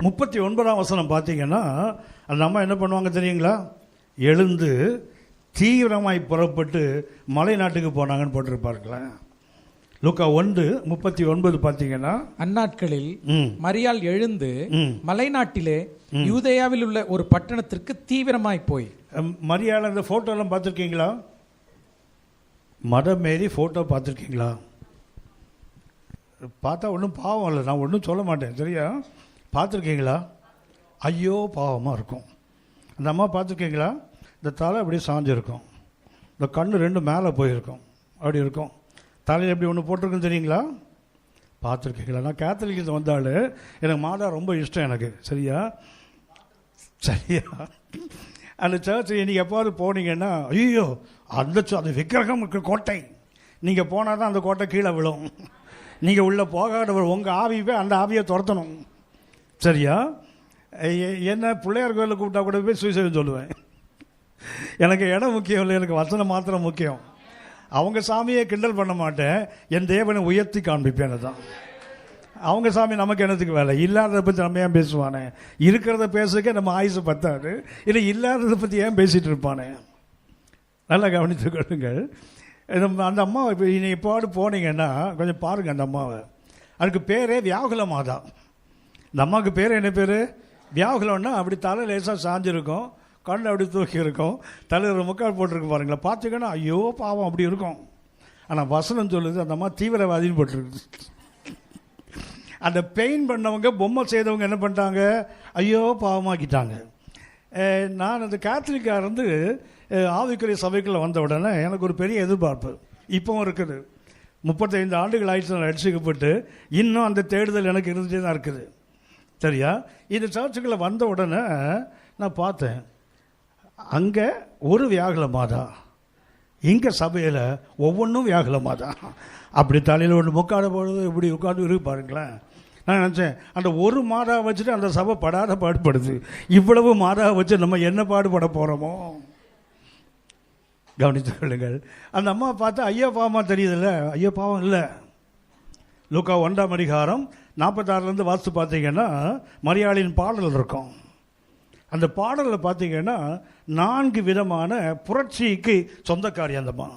39ஆம் வசனம் பார்த்தீங்கன்னா, அந்த அம்மா என்ன பண்ணுவாங்க தெரியுங்களா? எழுந்து தீவிரமாய் புறப்பட்டு மலை நாட்டுக்கு போனாங்கன்னு போட்டிருப்பார்களேன். லூக்கா 1:39 பார்த்தீங்கன்னா, அந்நாட்களில் மரியாள் எழுந்து மலை நாட்டிலே யூதேயாவில் உள்ள ஒரு பட்டணத்திற்கு தீவிரமாய் போய். மரியாள் அந்த போட்டோலாம் பார்த்துருக்கீங்களா? மடம் மேரி போட்டோ பார்த்துருக்கீங்களா? பார்த்தா ஒன்றும் பாவம் இல்லை, நான் ஒன்றும் சொல்ல மாட்டேன், சரியா? பார்த்துருக்கீங்களா? ஐயோ பாவமாக இருக்கும். அந்த அம்மா பார்த்துருக்கீங்களா? இந்த தலை அப்படியே சாஞ்சிருக்கும், இந்த கண்ணு 2 மேலே போயிருக்கும், அப்படி இருக்கும். தலையில் எப்படி ஒன்று போட்டிருக்குன்னு தெரியுங்களா? பார்த்துருக்கீங்களா? நான் கேத்தலிக்கு வந்தாலும் எனக்கு மாதா ரொம்ப இஷ்டம் எனக்கு, சரியா? சரியா? அந்த சர்ச்சை நீங்கள் எப்பாவது போனீங்கன்னா, ஐயோ அந்த விக்கிரகம் கோட்டை, நீங்கள் போனால் தான் அந்த கோட்டை கீழே விழும். நீங்கள் உள்ளே போகாதவர் உங்கள் ஆவியை அந்த ஆவியை துரத்தணும், சரியா? என்ன பிள்ளையார் கோயிலில் கூப்பிட்டா கூட போய் சுவிசேஷம் சொல்லுவேன். எனக்கு இடம் முக்கியம் இல்லை, எனக்கு வசனம் மாத்திரம் முக்கியம். அவங்க சாமியை கிண்டல் பண்ண மாட்டேன், என் தேவனை உயர்த்தி காண்பிப்பேன் தான். அவங்க சாமி நமக்கு என்னத்துக்கு வேலை? இல்லாததை பற்றி நம்ம ஏன் பேசுவானே? இருக்கிறத பேசுறதுக்கே நம்ம ஆயுசு பத்தாது, இல்லை இல்லாததை பற்றி ஏன் பேசிகிட்டு இருப்பானே? நல்லா கவனித்து கொள்ளுங்கள். அந்த அம்மா இப்போ எப்போது போனீங்கன்னா கொஞ்சம் பாருங்கள் அந்த அம்மாவை. அதுக்கு பேரே வியாகுல மாதா. இந்த அம்மாவுக்கு பேர் என்ன பேர்? வியாகுலம்னா அப்படி தலை லேசாக சாஞ்சிருக்கும், கண்ணு அப்படி தூக்கி இருக்கும், தலையில் முக்கால் போட்டிருக்கு பாருங்களா. பார்த்தீங்கன்னா ஐயோ பாவம் அப்படி இருக்கும். ஆனால் வசனம் சொல்லுது அந்த அம்மா தீவிரவாதின்னு போட்டிருக்கு. அந்த பெயின் பண்ணவங்க, பொம்மை செய்தவங்க என்ன பண்ணிட்டாங்க? ஐயோ பாவமாக்கிட்டாங்க. நான் அந்த கேத்தலிக்காக இருந்து ஆவிக்குரிய சபைக்குள்ளே வந்த உடனே எனக்கு ஒரு பெரிய எதிர்பார்ப்பு இப்போவும் இருக்குது. 35 ஆண்டுகள் ஆயிடுச்சு நான் ரட்சிக்கப்பட்டு, இன்னும் அந்த தேடுதல் எனக்கு இருந்துகிட்டே தான் இருக்குது. சரியா? இந்த சர்ச்சுக்குள்ளே வந்த உடனே நான் பார்த்தேன், அங்கே ஒரு வியாகுல மாதா, இங்கே சபையில் ஒவ்வொன்றும் வியாகுல மாதா. அப்படி தலையில் ஒன்று முக்காட பொழுது இப்படி உட்காந்து இருக்கு பாருங்களேன். நான் நினச்சேன், அந்த ஒரு மாதா வச்சுட்டு அந்த சபை படாத பாடுபடுது, இவ்வளவு மாதா வச்சு நம்ம என்ன பாடுபட போகிறோமோ? கவனித்து கொள்ளுங்கள். அந்த அம்மா பார்த்தா ஐயா பாவமாக தெரியுதில்ல? ஐயா பாவம் இல்லை. லூக்கா 1ஆம் அதிகாரம் 46 வாசித்து பார்த்தீங்கன்னா மரியாளின் பாடல் இருக்கும். அந்த பாடலில் பார்த்தீங்கன்னா 4 விதமான புரட்சிக்கு சொந்தக்காரி அந்த அம்மா.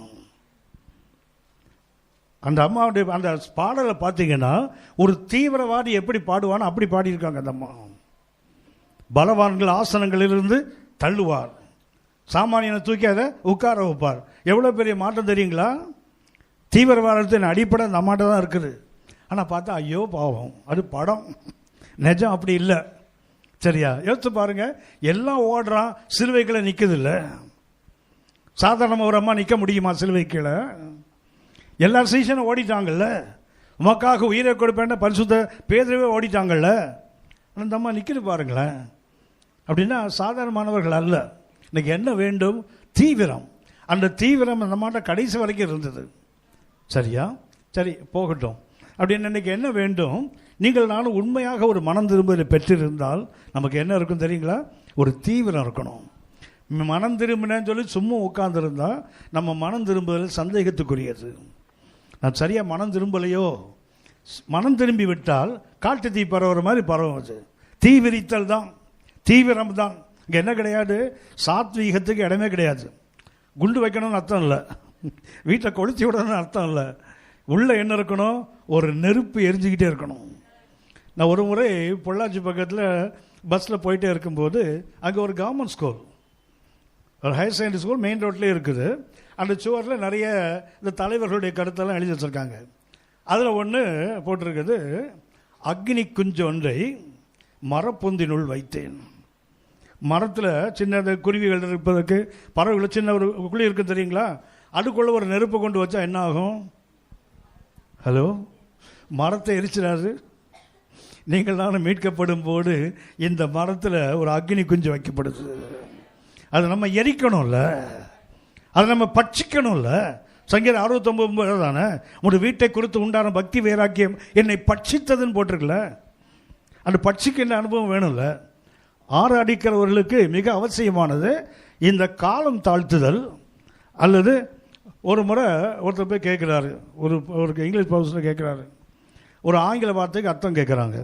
அந்த அம்மாவுடைய அந்த பாடலை பார்த்தீங்கன்னா ஒரு தீவிரவாதி எப்படி பாடுவானோ அப்படி பாடியிருக்காங்க அந்த அம்மா. பலவான்கள் ஆசனங்களிலிருந்து தள்ளுவார், சாமானியனை தூக்கி அதை உட்கார வைப்பார். எவ்வளோ பெரிய மாற்றம் தெரியுங்களா? தீவிரவாதத்தின் அடிப்படை அந்த அம்மாட்ட தான் இருக்குது. ஆனால் பார்த்தா ஐயோ பாவம், அது படம், நிஜம் அப்படி இல்லை. சரியா? யோசித்து பாருங்க, எல்லாம் ஓடுறான், சிலுவைகளை நிற்குது இல்லை. சாதாரணமாக ஒரு அம்மா நிற்க முடியுமா சிலுவைக்கில்? எல்லா சீசனும் ஓடிட்டாங்கல்ல. உமக்காக உயிரை கொடுப்பேன்னு பரிசுத்த பேதுருவே ஓடிட்டாங்கல்ல. அந்த அம்மா நிற்கிது பாருங்களேன். அப்படின்னா சாதாரணமானவர்கள் அல்ல. இன்னைக்கு என்ன வேண்டும்? தீவிரம். அந்த தீவிரம் அந்த மாட்ட கடைசி வரைக்கும் இருந்தது. சரியா? சரி, போகட்டும். அப்படின்னு இன்னைக்கு என்ன வேண்டும்? நீங்கள் நானும் உண்மையாக ஒரு மனம் திரும்புதலை பெற்றிருந்தால் நமக்கு என்ன இருக்கும் தெரியுங்களா? ஒரு தீவிரம் இருக்கணும். மனம் திரும்பினேன்னு சொல்லி சும்மா உட்கார்ந்துருந்தா நம்ம மனம் திரும்புதல் சந்தேகத்துக்குரியது. நான் சரியாக மனம் திரும்பலையோ? மனம் திரும்பி விட்டால் காட்டு தீ பரவுற மாதிரி பரவுது. தீவிரித்தல் தான், தீவிரம் தான். இங்கே என்ன கிடையாது? சாத்வீகத்துக்கு இடமே கிடையாது. குண்டு வைக்கணும்னு அர்த்தம் இல்லை, வீட்டில் கொளுத்தி விடணும்னு அர்த்தம் இல்லை. உள்ளே என்ன இருக்கணும்? ஒரு நெருப்பு எரிஞ்சிக்கிட்டே இருக்கணும். நான் ஒரு முறை பொள்ளாச்சி பக்கத்தில் பஸ்ஸில் போயிட்டே இருக்கும்போது அங்கே ஒரு கவர்மெண்ட் ஸ்கூல், ஒரு ஹையர் செகண்டரி ஸ்கூல் மெயின் ரோட்லேயே இருக்குது. அந்த சுவரில் நிறைய இந்த தலைவர்களுடைய கருத்தெல்லாம் எழுதி வச்சுருக்காங்க. அதில் ஒன்று போட்டிருக்குது, அக்னி குஞ்சு ஒன்றை மரப்பொந்தினுள் வைத்தேன். மரத்தில் சின்ன குருவிகள் இருப்பதற்கு, பறவைகள் சின்ன ஒரு குழி இருக்குது தெரியுங்களா? அதுக்குள்ளே ஒரு நெருப்பு கொண்டு வச்சா என்ன ஆகும்? ஹலோ, மரத்தை எரிச்சிடாது. நீங்கள் நானும் மீட்கப்படும் போது இந்த மரத்தில் ஒரு அக்னி குஞ்சு வைக்கப்படுது. அதை நம்ம எரிக்கணும்ல, அதை நம்ம பட்சிக்கணும்ல. சங்கீதம் 69 தானே, உங்களுடைய வீட்டை குறித்து உண்டான பக்தி வைராக்கியம் என்னை பட்சித்ததுன்னு போட்டிருக்கல. அந்த பட்சிக்கின்ற அனுபவம் வேணும்ல. ஆராதிக்கிறவர்களுக்கு மிக அவசியமானது இந்த காலம் தாழ்த்துதல். அல்லது ஒரு முறை ஒருத்தர் போய் கேட்குறாரு, ஒரு இங்கிலீஷ் ப்ரொஃபஸர் கேட்குறாரு, ஒரு ஆங்கில வார்த்தைக்கு அர்த்தம் கேட்குறாங்க.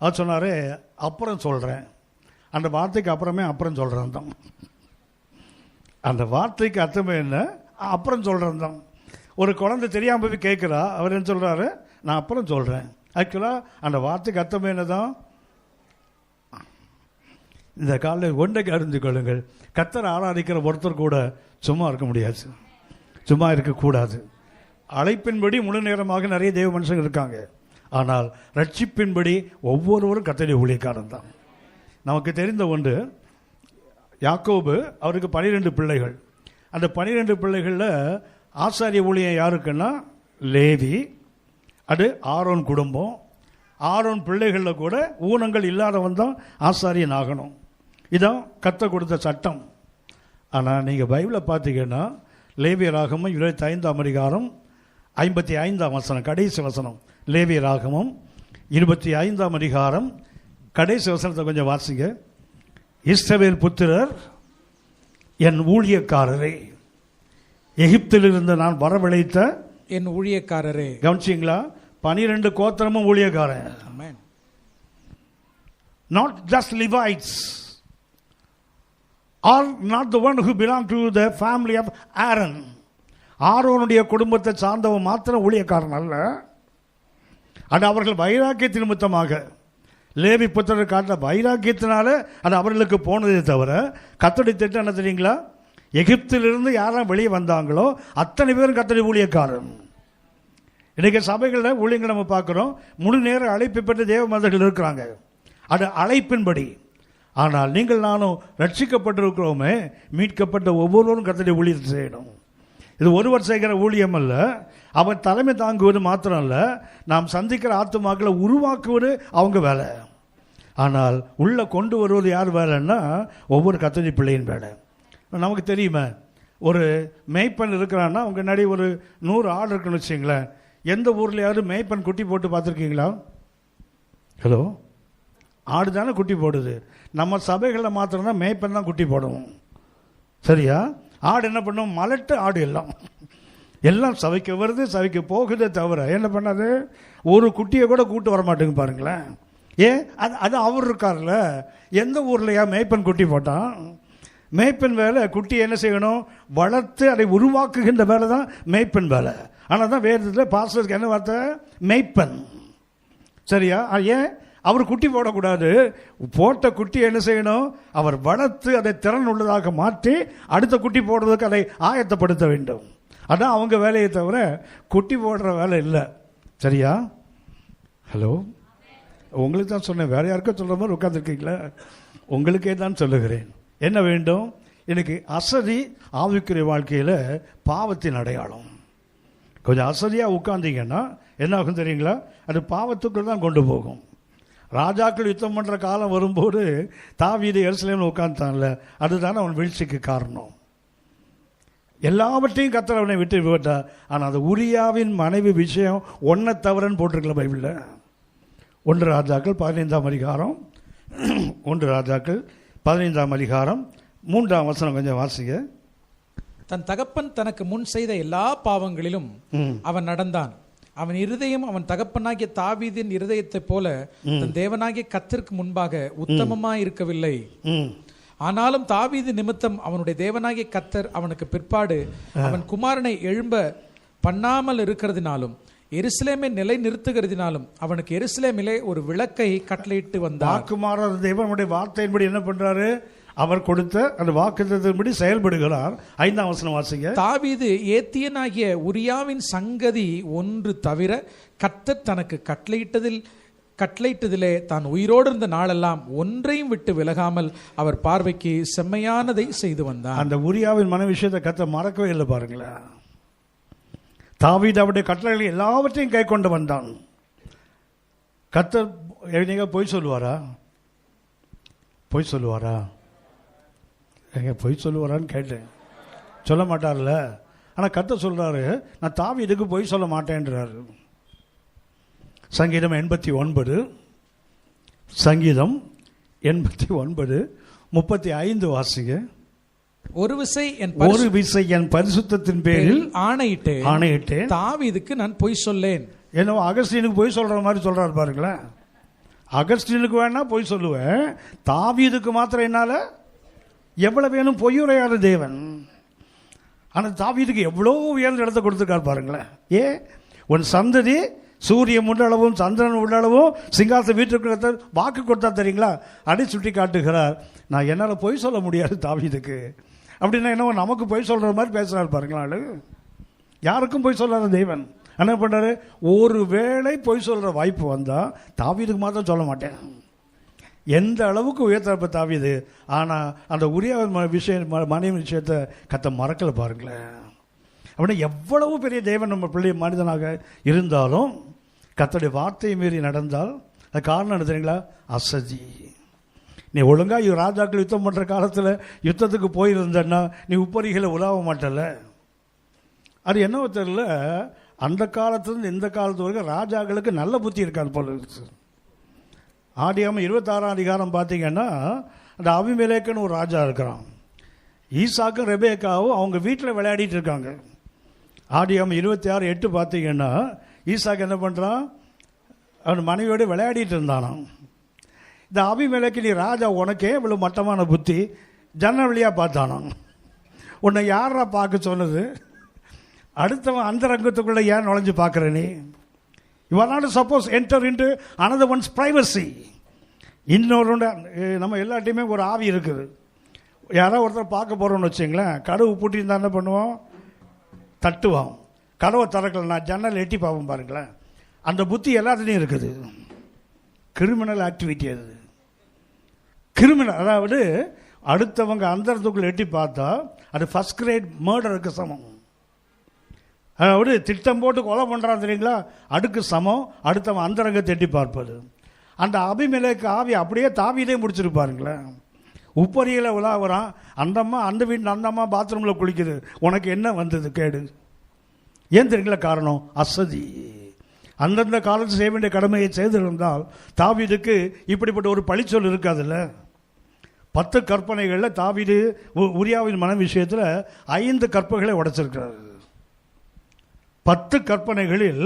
அது சொன்னார், அப்புறம் சொல்கிறேன். அந்த வார்த்தைக்கு அப்புறமே அப்புறம் சொல்கிறேன் தான். அந்த வார்த்தைக்கு அர்த்தமே என்ன? அப்புறம் சொல்கிறேன் தான். ஒரு குழந்தை தெரியாமல் போய் கேட்குறா, அவர் என்ன சொல்கிறாரு? நான் அப்புறம் சொல்கிறேன். ஆக்சுவலாக அந்த வார்த்தைக்கு அர்த்தமே என்ன தான்? இந்த காலையில் ஒன்றைக்கு அறிந்து கொள்ளுங்கள், கர்த்தரை ஆராதிக்கிற ஒருத்தர் கூட சும்மா இருக்க முடியாது, சும்மா இருக்கக்கூடாது. அழைப்பின்படி முழு நேரமாக நிறைய தேவ மனுஷங்க இருக்காங்க. ஆனால் ரட்சிப்பின்படி ஒவ்வொருவரும் கர்த்தருடைய ஊழியக்காரன் தான். நமக்கு தெரிந்த ஒன்று, யாக்கோபு, அவருக்கு 12 பிள்ளைகள். அந்த 12 பிள்ளைகளில் ஆசாரிய ஊழியம் யாருக்குன்னா லேவி, அது ஆரோன் குடும்பம். ஆரோன் பிள்ளைகளில் கூட ஊனங்கள் இல்லாதவன் தான் ஆசாரியன் ஆகணும். இதான் கர்த்தர் கொடுத்த சட்டம். ஆனால் நீங்கள் பைபிளை பார்த்தீங்கன்னா லேவியராகமம் 25ஆம் அதிகாரம் 55ஆம் வசனம், கடைசி வசனம். லேவியராகமம் 25ஆம் அதிகாரம் கடைசி வசனத்தை கொஞ்சம் வாசிங்க. இஸ்ரவேல் புத்திரர் என் ஊழியக்காரரே, எகிப்திலிருந்து நான் வரவழைத்த என் ஊழியக்காரரே. கவனிச்சிங்களா? 12 கோத்திரமும் ஊழியக்காரன். Not just Levites, or not the one who belong to the family of Aaron. ஆரோனுடைய குடும்பத்தை சார்ந்தவன் மாத்திரம் ஊழியக்காரன் அல்ல. அது அவர்கள் வைராக்கியத்தின் நிமித்தமாக, லேவி புத்திரர் காட்ட வைராக்கியத்தினால அது அவர்களுக்கு போனதே தவிர, கர்த்தருடைய திட்டம் என்ன தெரியுங்களா? எகிப்திலிருந்து யாரெல்லாம் வெளியே வந்தாங்களோ அத்தனை பேரும் கர்த்தருடைய ஊழியக்காரன். இன்றைக்கு சபைகளில் ஊழியங்களை நம்ம பார்க்குறோம், முழு நேர அழைப்பு பெற்ற தேவ மனிதர்கள் இருக்கிறாங்க. அது அழைப்பின்படி. ஆனால் நீங்கள் நானும் ரட்சிக்கப்பட்டிருக்கிறோமே, மீட்கப்பட்ட ஒவ்வொருவரும் கர்த்தருடைய ஊழியத்தை செய்யணும். இது ஒருவர் செய்கிற ஊழியம் அல்ல. அவர் தலைமை தாங்குவது மாத்திரம் அல்ல, நாம் சந்திக்கிற ஆத்துமாக்களை உருவாக்குவது அவங்க வேலை. ஆனால் உள்ளே கொண்டு வருவது யார் வேலைன்னா ஒவ்வொரு கர்த்தருடைய பிள்ளையின் வேலை. நமக்கு தெரியுமே, ஒரு மேய்ப்பன் இருக்கிறான்னா அவங்க முன்னாடி ஒரு 100 ஆடு இருக்குன்னு வச்சுங்களேன். எந்த ஊர்லையாவது மேய்ப்பன் குட்டி போட்டு பார்த்துருக்கீங்களா? ஹலோ, ஆடு தானே குட்டி போடுது. நம்ம சபைகளில் மாத்திரம்தான் மேய்ப்பன் தான் குட்டி போடுவோம். சரியா? ஆடு என்ன பண்ணும்? மலட்டு ஆடு எல்லாம் சபைக்கு வருது, சபைக்கு போகுதே தவிர என்ன பண்ணாது? ஒரு குட்டியை கூட கூட்டு வர மாட்டேங்க பாருங்களேன். ஏன்? அது அவர் இருக்கார்ல. எந்த ஊர்லையா மேய்ப்பன் குட்டி போட்டான்? மேய்ப்பன் வேலை குட்டி என்ன செய்யணும்? வளர்த்து அதை உருவாக்குகின்ற வேலை தான் மேய்ப்பன் வேலை. ஆனால் தான் வேதத்தில் பாஸ்டருக்கு என்ன வார்த்தை? மேய்ப்பன். சரியா? ஏன்? அவர் குட்டி போடக்கூடாது. போட்ட குட்டி என்ன செய்யணும்? அவர் வளர்த்து அதை திறன் உள்ளதாக மாற்றி அடுத்த குட்டி போடுறதுக்கு அதை ஆயத்தப்படுத்த வேண்டும். அதான் அவங்க வேலையை தவிர குட்டி போடுற வேலை இல்லை. சரியா? ஹலோ, உங்களுக்கு தான் சொன்னேன், வேற யாருக்கும் சொல்கிற மாதிரி உட்காந்துருக்கீங்களா? உங்களுக்கே தான் சொல்லுகிறேன். என்ன வேண்டும்? எனக்கு அசதி ஆவிக்குரிய வாழ்க்கையில் பாவத்தின் அடையாளம். கொஞ்சம் அசதியாக உட்கார்ந்தீங்கன்னா என்ன ஆகும் தெரியுங்களா? அது பாவத்துக்கு தான் கொண்டு போகும். ராஜாக்கள் யுத்தம் பண்ணுற காலம் வரும்போது தாவீது எருசலேமில் உட்கார்ந்தான்ல, அதுதானே அவன் வீழ்ச்சிக்கு காரணம். எல்லாவற்றையும் கர்த்தர் அவனை விட்டு விட்டார். ஆனால் அது உரியாவின் மனைவி விஷயம் ஒன்றை தவறன்னு போட்டிருக்கல பைபிளில். 1 ராஜாக்கள் 15ஆம் அதிகாரம் 1 ராஜாக்கள் 15ஆம் அதிகாரம் 3ஆம் வசனம் கொஞ்சம் வாசிங்க. தன் தகப்பன் தனக்கு முன் செய்த எல்லா பாவங்களிலும் அவன் நடந்தான். அவன் இருதயம் அவன் தகப்பனாகிய தாவீதின் இருதயத்தைப் போல தன் தேவனாகிய கர்த்தருக்கு முன்பாக உத்தமமாய் இருக்கவில்லை. ஆனாலும் தாவீது நிமித்தம் அவனுடைய தேவனாகிய கர்த்தர் அவனுக்கு பிற்பாடு அவன் குமாரனை எழும்ப பண்ணாமல் இருக்கிறதினாலும் எருசலேமை நிலை நிறுத்துகிறதினாலும் அவனுக்கு எருசலேமிலே ஒரு விளக்கை கட்டளையிட்டு வந்தார். குமாரர் தேவனுடைய வார்த்தையின்படி என்ன பண்றாரு? அவர் கொடுத்த அந்த வாக்குத்தத்தத்தின்படி செயல்படுகிறார். 5ஆம் வசனம் வாசிங்க. தாவீது ஏத்தியனாகிய உரியாவின் சங்கதி ஒன்று தவிர கர்த்தர் தனக்கு கட்டளையிட்டதிலே தான் உயிரோடு இருந்த நாளெல்லாம் ஒன்றையும் விட்டு விலகாமல் அவர் பார்வைக்கு செம்மையானதை செய்து வந்தார். அந்த உரியாவின் மன விஷயத்தை கர்த்தர் மறக்கவே இல்லை பாருங்களேன். தாவீது அவருடைய கட்டளைகளை எல்லாவற்றையும் கை கொண்டு வந்தான். கர்த்தர் நீங்க பொய் சொல்லுவாரா? பொய் சொல்லுவாரா? பொய் சொல்லுவாரான்னு கேட்டேன். சொல்ல மாட்டார்ல. ஆனால் கர்த்தர் சொல்றாரு, நான் தாவீதுக்கு பொய் சொல்ல மாட்டேன்றாரு. சங்கீதம் 89 35 வாசிங்க. ஒரு விசை என் பரிசுத்தத்தின் பேரில் ஆணையிட்டேன் தாவீதுக்கு நான் பொய் சொல்லேன். என்னவோ அகஸ்தீனுக்கு பொய் சொல்ற மாதிரி சொல்றாரு பாருங்களேன். அகஸ்தீனுக்கு வேணா பொய் சொல்லுவேன், தாவீதுக்கு மாத்திரம் என்னால எவ்வளவு வேணும் பொய்யுரையாத தேவன். ஆனால் தாவீதுக்கு எவ்வளோ உயர்ந்த இடத்தை கொடுத்துருக்காரு பாருங்களேன். உன் சந்ததி சூரியன் உள்ளளவும் சந்திரன் உள்ளளவும் சிங்காசன வீட்டுக்கு வாக்கு கொடுத்தா தெரியுங்களா? அடி சுட்டி காட்டுகிறார். நான் என்னால் பொய் சொல்ல முடியாது தாவீதுக்கு அப்படின்னா என்னவோ நமக்கு பொய் சொல்கிற மாதிரி பேசுகிறாரு பாருங்களா. யாருக்கும் பொய் சொல்லாத தேவன் என்ன பண்ணுறாரு? ஒரு வேளை பொய் சொல்கிற வாய்ப்பு வந்தால் தாவீதுக்கு மாத்திரம் சொல்ல மாட்டேன். எந்த அளவுக்கு உயர்த்தப்ப தாவீது. ஆனால் அந்த உரியாவின் மனைவி விஷயத்தை கர்த்தர் மறக்கலை பாருங்களேன். அப்படின்னா எவ்வளவு பெரிய தேவன் நம்ம பிள்ளை மனிதனாக இருந்தாலும் கர்த்தருடைய வார்த்தையை மீறி நடந்தால் அது காரணம் என்ன தெரியுங்களா? அசதி. நீ ஒழுங்காக ராஜாக்கள் யுத்தம் பண்ணுற காலத்தில் யுத்தத்துக்கு போயிருந்தன்னா நீ உப்பரிகளை உலாவ மாட்டல. அது என்னவோ தெரியல, அந்த காலத்துலேருந்து இந்த காலத்து வரைக்கும் ராஜாக்களுக்கு நல்ல புத்தி இருக்காது போல இருக்கு. ஆதியாகமம் 26ஆம் அதிகாரம் பார்த்தீங்கன்னா அந்த அபிமெலேக்குன்னு ஒரு ராஜா இருக்கிறான். ஈசாக்கும் ரெபேக்காவும் அவங்க வீட்டில் விளையாடிட்டு இருக்காங்க. ஆதியாகமம் 26:8 பார்த்தீங்கன்னா ஈசாக்கு என்ன பண்ணுறான்? அவன் மனைவியோடு விளையாடிட்டு இருந்தானான். இந்த அபிமெலேக்கு, நீ ராஜா, உனக்கே இவ்வளோ மட்டமான புத்தி, ஜன்னல் வழியாக பார்த்தானான். உன்னை யாரா பார்க்க சொன்னது? அடுத்தவன் அந்த ரங்கத்துக்குள்ளே ஏன் நுழைஞ்சு பார்க்குற நீ? You are not supposed to enter into another one's privacy. இன்னொரு நம்ம எல்லாத்தையுமே ஒரு ஆவி இருக்குது. யாராவது ஒருத்தர் பார்க்க போகிறோன்னு வச்சுங்களேன், கதவு பூட்டியிருந்தா என்ன பண்ணுவோம்? தட்டுவோம். கதவை திறக்கல, நான் ஜன்னல் எட்டி பார்ப்போம் பாருங்களேன். அந்த புத்தி எல்லாத்துலேயும் இருக்குது. கிரிமினல் ஆக்டிவிட்டி அது. கிரிமினல், அதாவது அடுத்தவங்க அந்தரத்துக்குள்ள எட்டி பார்த்தா அது ஃபர்ஸ்ட் கிரேட் மர்டருக்கு சமம். அதாவது திட்டம் போட்டு கொலை பண்ணுறான் தெரியுங்களா, அதுக்கு சமம் அடுத்தவன் அந்தரங்கத்தை எட்டி பார்ப்பது. அந்த அபிமெலேக்கு ஆவி அப்படியே தாவியிலே முடிச்சிருப்பாருங்களேன். உப்பரியில் உலாவறான், அந்தம்மா அந்த வீட்டில் அந்தம்மா பாத்ரூமில் குளிக்குது, உனக்கு என்ன வந்தது கேடு? ஏன் தெரியுங்களா காரணம்? அசதி. அந்தந்த காலத்தில் செய்ய வேண்டிய கடமையை செய்திருந்தால் தாவீதுக்கு இப்படிப்பட்ட ஒரு பழிச்சொல் இருக்காதுல்ல. 10 கற்பனைகளில் தாவீது உரியாவின் மன விஷயத்தில் 5 கற்பனைகளை உடைச்சிருக்கிறார். 10 கற்பனைகளில்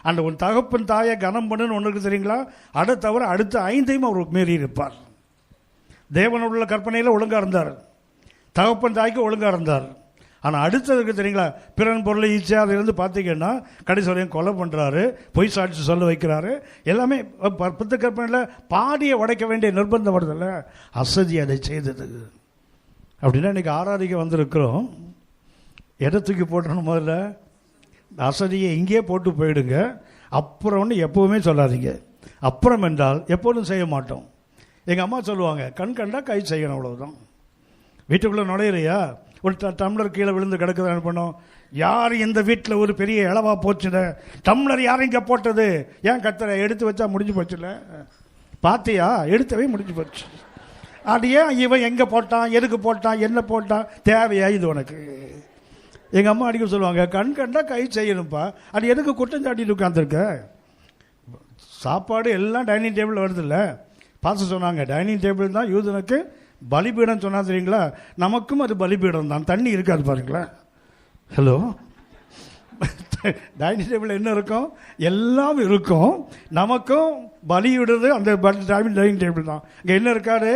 அந்த ஒரு தகப்பன் தாயை கனம் பண்ணுன்னு ஒன்று இருக்கு தெரியுங்களா, அதை தவிர அடுத்த 5ஐயும் அவர் மீறி இருப்பார். தேவனுள்ள கற்பனையில் ஒழுங்காக இருந்தார், தகப்பன் தாய்க்கு ஒழுங்காக இருந்தார். ஆனால் அடுத்ததுக்கு தெரியுங்களா, பிறன் பொருளை ஈச்சா அதிலிருந்து பார்த்தீங்கன்னா கடைசி வரையும் கொலை பண்ணுறாரு, பொய் சாட்சி சொல்ல வைக்கிறாரு. எல்லாமே 10 கற்பனையில் பாடியை உடைக்க வேண்டிய நிர்பந்தம் வருதில்ல, அசதி அதை செய்தது. அப்படின்னா இன்றைக்கி ஆராதிக்க வந்திருக்கிறோம், எதை தூக்கி போட்டணும்? முதல்ல அசதியை இங்கேயே போட்டு போயிடுங்க. அப்புறம் ஒன்று எப்போவுமே சொல்லாதீங்க. அப்புறம் என்றால் எப்போதும் செய்ய மாட்டோம். எங்கள் அம்மா சொல்லுவாங்க, கண் கண்டா கை செய்யணும், அவ்வளவுதான். வீட்டுக்குள்ளே நுழையிறையா, ஒரு டம்ளர் கீழே விழுந்து கிடக்குது, என்ன பண்ணோம்? யார் இந்த வீட்டில் ஒரு பெரிய இளவா போச்சுட, டம்ளர் யார் இங்கே போட்டது, ஏன் கத்தரை எடுத்து வச்சா முடிஞ்சு போச்சுல, பார்த்தியா எடுத்தவே முடிஞ்சு போச்சு. அது ஏன் இவன் எங்கே போட்டான், எதுக்கு போட்டான், என்ன போட்டான், தேவையா இது உனக்கு? எங்கள் அம்மா அடிக்க சொல்லுவாங்க, கண் கண்டா கை செய்யணும்ப்பா, அது எதுக்கு குற்றம் சாட்டிட்டு உட்காந்துருக்க? சாப்பாடு எல்லாம் டைனிங் டேபிள் வருதில்ல. பார்த்து சொன்னாங்க, டைனிங் டேபிள் தான் யூதனுக்கு பலிபீடம் சொன்னா தெரியுங்களா, நமக்கும் அது பலிபீடம் தான். தண்ணி இருக்காது பாருங்களா. ஹலோ, டைனிங் டேபிள் என்ன இருக்கும்? எல்லாம் இருக்கும். நமக்கும் பலியிடுறது அந்த டைனிங் டேபிள் தான். இங்கே என்ன இருக்காரு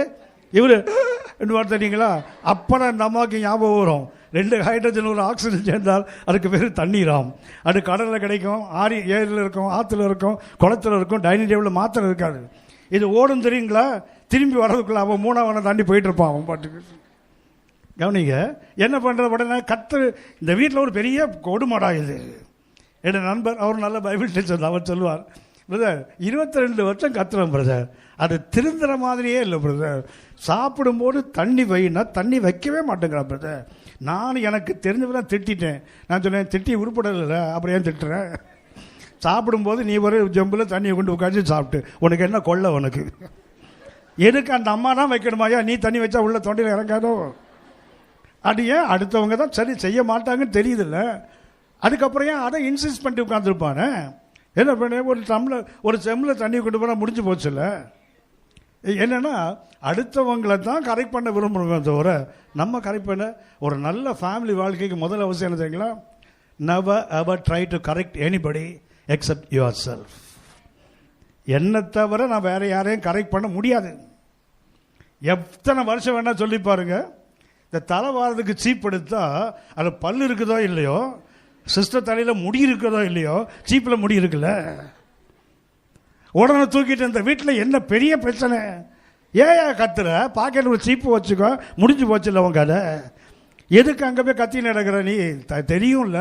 இவர் தெரியுங்களா? அப்புறம் நமக்கு ஞாபகம் வரும், 2 ஹைட்ரஜன் ஒரு ஆக்சிஜன் சேர்ந்தால் அதுக்கு பேர் தண்ணீராம். அது கடலில் கிடைக்கும், ஏரியில் இருக்கும், ஆற்றுல இருக்கும், குளத்தில் இருக்கும். டைனிங் டேபிளில் மாத்திரம் இருக்காது. இது ஓடும் தெரியுங்களா, திரும்பி வர்றதுக்குள்ள அவன் 3ஆம் தாண்டி போயிட்டு இருப்பான் அவன் பாட்டுக்கு. கவனிங்க, என்ன பண்ணுறது உடனே கத்து. இந்த வீட்டில் ஒரு பெரிய கொடுமாடா இது. என் நண்பர், அவர் நல்ல பைபிள் டீச்சர், அவர் சொல்லுவார், பிரதர் 22 வருஷம் கத்துறேன் பிரதர், அது திருந்துற மாதிரியே இல்லை பிரதர். சாப்பிடும்போது தண்ணி வைனா தண்ணி வைக்கவே மாட்டேங்கிறான் பிரதர். நான் எனக்கு தெரிஞ்சவெல்லாம் திட்டேன். நான் சொன்னேன், திட்டி உருப்படலை, அப்புறம் ஏன் திட்டுறேன்? சாப்பிடும்போது நீ ஒரு ஜம்பில் தண்ணியை கொண்டு உட்காந்து சாப்பிட்டு உனக்கு என்ன கொள்ள உனக்கு? எதுக்கு அந்த அம்மா தான் வைக்கணுமாயா? நீ தண்ணி வச்சா உள்ள தொண்டையில் இறங்காதோ? அது ஏன் அடுத்தவங்க தான் சரி செய்ய மாட்டாங்கன்னு தெரியுதில்ல, அதுக்கப்புறம் ஏன் அதை இன்சிஸ்ட் பண்ணிட்டு உட்காந்துருப்பானே? என்ன பண்ண, ஒரு டம்ளர் ஒரு செம்மில் தண்ணி கொண்டு போனால் முடிஞ்சு போச்சுல்ல. என்னென்னா அடுத்தவங்களை தான் கரெக்ட் பண்ண விரும்புகிறோம் தவிர நம்ம கரெக்ட் பண்ண. ஒரு நல்ல ஃபேமிலி வாழ்க்கைக்கு முதல் அவசியம் என்ன தெரியுங்களா? never ever try to correct anybody except yourself. என்னை தவிர நான் வேற யாரையும் கரெக்ட் பண்ண முடியாது. எத்தனை வருஷம் வேணா சொல்லி பாருங்க, இந்த தலை வாரத்துக்கு சீப் எடுத்தா அது பல்லு இருக்குதோ இல்லையோ, சிஸ்டர் தலையில் முடி இருக்குதோ இல்லையோ, சீப்பில் முடி இருக்குல்ல, உடனே தூக்கிட்டு இந்த வீட்டில் என்ன பெரிய பிரச்சனை, ஏன் கத்துற, பாக்கெட் ஒரு சீப்பு வச்சுக்கோ, முடிஞ்சு போச்சு இல்லை உங்க கதை. எதுக்கு அங்கே போய் கத்தி நடக்கிற நீ? தெரியும்ல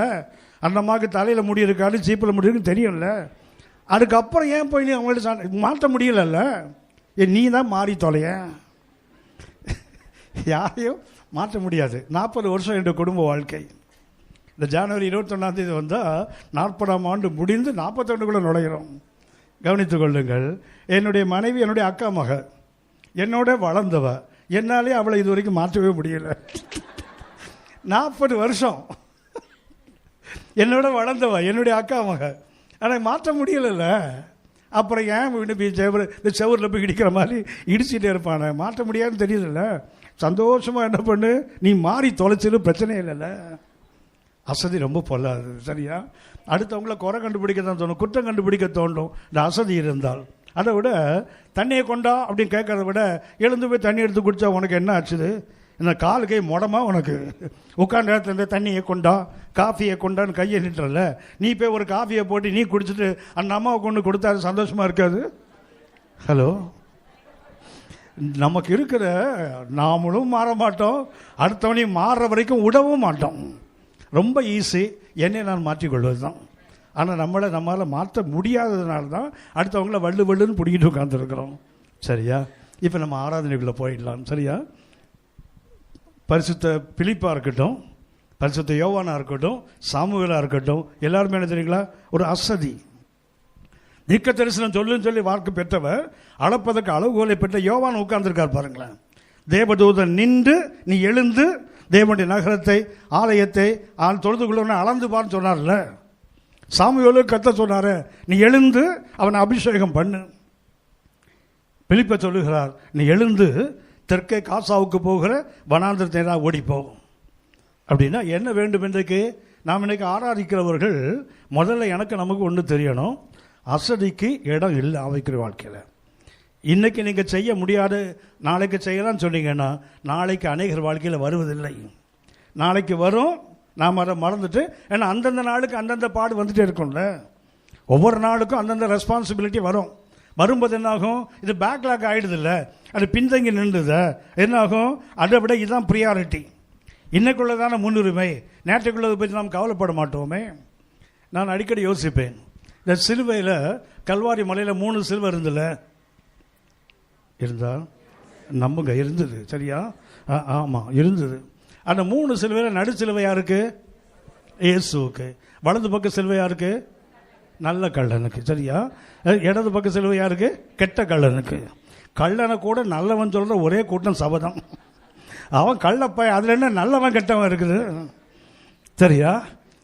அந்த அம்மாவுக்கு தலையில் முடி இருக்காது, சீப்பில் முடி இருக்குன்னு தெரியும்ல. அதுக்கப்புறம் ஏன் போய் நீ அவங்கள்ட்ட மாற்ற முடியலல்ல? நீ தான் மாறி தொலைய, யாரையும் மாற்ற முடியாது. 40 வருஷம் என்ற குடும்ப வாழ்க்கை. இந்த ஜனவரி 21 வந்தால் 40ஆம் ஆண்டு முடிந்து 42க்குள்ளே நுழைகிறோம். கவனித்துக் கொள்ளுங்கள், என்னுடைய மனைவி என்னுடைய அக்கா மக, என்னோட வளர்ந்தவ, என்னாலே அவளை இது வரைக்கும் மாற்றவே முடியல. 40 வருஷம் என்னோட வளர்ந்தவ, என்னுடைய அக்கா மக, ஆனால் மாற்ற முடியல. அப்புறம் ஏன் இந்த செவரில் போய் இடிக்கிற மாதிரி இடிச்சுட்டே இருப்பானே, மாற்ற முடியாதுன்னு தெரியுதுல்ல. சந்தோஷமாக என்ன பண்ணு, நீ மாறி தொலைச்சிடும், பிரச்சனை இல்லைல்ல. அசதி ரொம்ப பொல்லாது, சரியா? அடுத்தவங்கள குறை கண்டுபிடிக்க தான் தோணும், குற்றம் கண்டுபிடிக்க தோண்டும் இந்த அசதி இருந்தால். அதை விட தண்ணியை கொண்டா அப்படின்னு கேட்கறத விட எழுந்து போய் தண்ணி எடுத்து குடித்தா உனக்கு என்ன ஆச்சுது? இந்த காலு கை முடமா உனக்கு? உட்காந்த இடத்துல இருந்து தண்ணியை கொண்டா, காஃபியை கொண்டான்னு கையை நிட்டுறல, நீ போய் ஒரு காஃபியை போட்டு நீ குடிச்சிட்டு அந்த அம்மாவை கொண்டு கொடுத்தா சந்தோஷமாக இருக்காது? ஹலோ, நமக்கு இருக்கிற நாமளும் மாற மாட்டோம், அடுத்தவனையும் மாறுற வரைக்கும் விடவும் மாட்டோம். ரொம்ப ஈஸி, என்னை நான் மாற்றிக்கொள்வது தான். ஆனால் நம்மளால் மாற்ற முடியாததுனால தான் அடுத்தவங்கள வள்ளு வள்ளுன்னு பிடிக்கிட்டு உட்காந்துருக்குறோம், சரியா? இப்போ நம்ம ஆராதனைக்குள்ளே போயிடலாம். சரியா? பரிசுத்த பிலிப்பா இருக்கட்டும், பரிசுத்த யோவானா இருக்கட்டும், சாமுவேலா இருக்கட்டும், எல்லாருமே என்ன தெரியுங்களா, ஒரு அசதி. தீர்க்க தரிசனம் சொல்லுன்னு சொல்லி வாக்கு பெற்றவர், அளப்பதற்கு அளவுகோலை பெற்ற யோவான் உட்கார்ந்துருக்கார் பாருங்களேன். தேவதூதன் நின்று நீ எழுந்து தேவனுடைய நகரத்தை, ஆலயத்தை தொழுது கொள்ள அளந்து பான்னு சொன்னார்ல. சாமுவேலு கத்த சொன்னார், நீ எழுந்து அவனை அபிஷேகம் பண்ணு. பிலிப்பை சொல்லுகிறார், நீ எழுந்து தெற்கே காசாவுக்கு போகிற வனாந்திரத்தை தான் ஓடி போகும். அப்படின்னா என்ன வேண்டும்? இன்றைக்கு நாம் இன்றைக்கு ஆராதிக்கிறவர்கள் முதல்ல நமக்கு ஒன்று தெரியணும், அசதிக்கு இடம் இல்லை ஆவிக்கிற வாழ்க்கையில். இன்றைக்கி நீங்கள் செய்ய முடியாது, நாளைக்கு செய்யலாம்னு சொன்னீங்கன்னா நாளைக்கு அநேகர் வாழ்க்கையில் வருவதில்லை. நாளைக்கு வரும், நாம் அதை மறந்துட்டு, ஏன்னா அந்தந்த நாளுக்கு அந்தந்த பாடு வந்துட்டே இருக்கும்ல. ஒவ்வொரு நாளுக்கும் அந்தந்த ரெஸ்பான்சிபிலிட்டி வரும். வரும்போது என்னாகும், இது பேக்லாக் ஆகிடுதில்ல, அது பின்தங்கி நின்றுத என்னாகும், அதை விட இதுதான் ப்ரியாரிட்டி, இன்னைக்குள்ளதான முன்னுரிமை. நேற்றுக்குள்ளதை பற்றி நாம் கவலைப்பட மாட்டோமே. நான் அடிக்கடி யோசிப்பேன், இந்த சிலுவையில் கல்வாரி மலையில் 3 சிலுவை இருந்ததில்ல, இருந்தால் நம்புங்க, இருந்தது. சரியா? ஆமாம், இருந்தது. அந்த 3 சிலுவையில் நடு சிலுவை யாருக்கு? இயேசுவுக்கு. வலது பக்க சிலுவை யாருக்கு? நல்ல கள்ளனுக்கு. சரியா? இடது பக்க சிலுவை யாருக்கு? கெட்ட கள்ளனுக்கு. கள்ளனை கூட நல்லவன் சொல்கிற ஒரே கூட்டம் சபதம். அவன் கள்ளப்பையன், அதில் என்ன நல்லவன் கெட்டவன் இருக்குது? சரியா?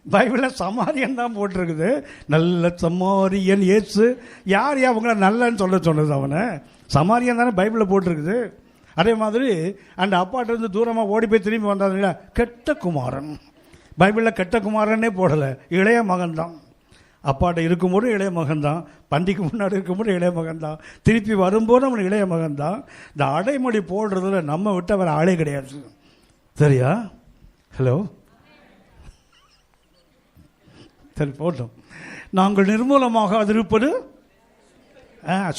பைபிளில் சமாரியன் தான் போட்டிருக்குது. நல்ல சமாரியன் இயேசு. யார் அவங்கள நல்லன்னு சொல்ல சொன்னது? அவனை சமாரியன் தானே பைபிளில் போட்டிருக்குது. அதே மாதிரி அந்த அப்பாட்டிருந்து தூரமாக ஓடி போய் திரும்பி வந்தாருங்களா, கெட்ட குமாரன். பைபிளில் கெட்ட குமாரனே போடலை, இளைய மகன்தான். அப்பாட்ட இருக்கும்போது இளைய மகன்தான், பண்டிக்கு முன்னாடி இருக்கும்போது இளைய மகன்தான், திருப்பி வரும்போது அவன் இளைய மகன்தான். இந்த அடைமொழி போடுறதுல நம்ம விட்டு அவர் ஆளே கிடையாது. சரியா? ஹலோ, சரி போட்டோம். நாங்கள் நிர்மூலமாக அது இருப்பது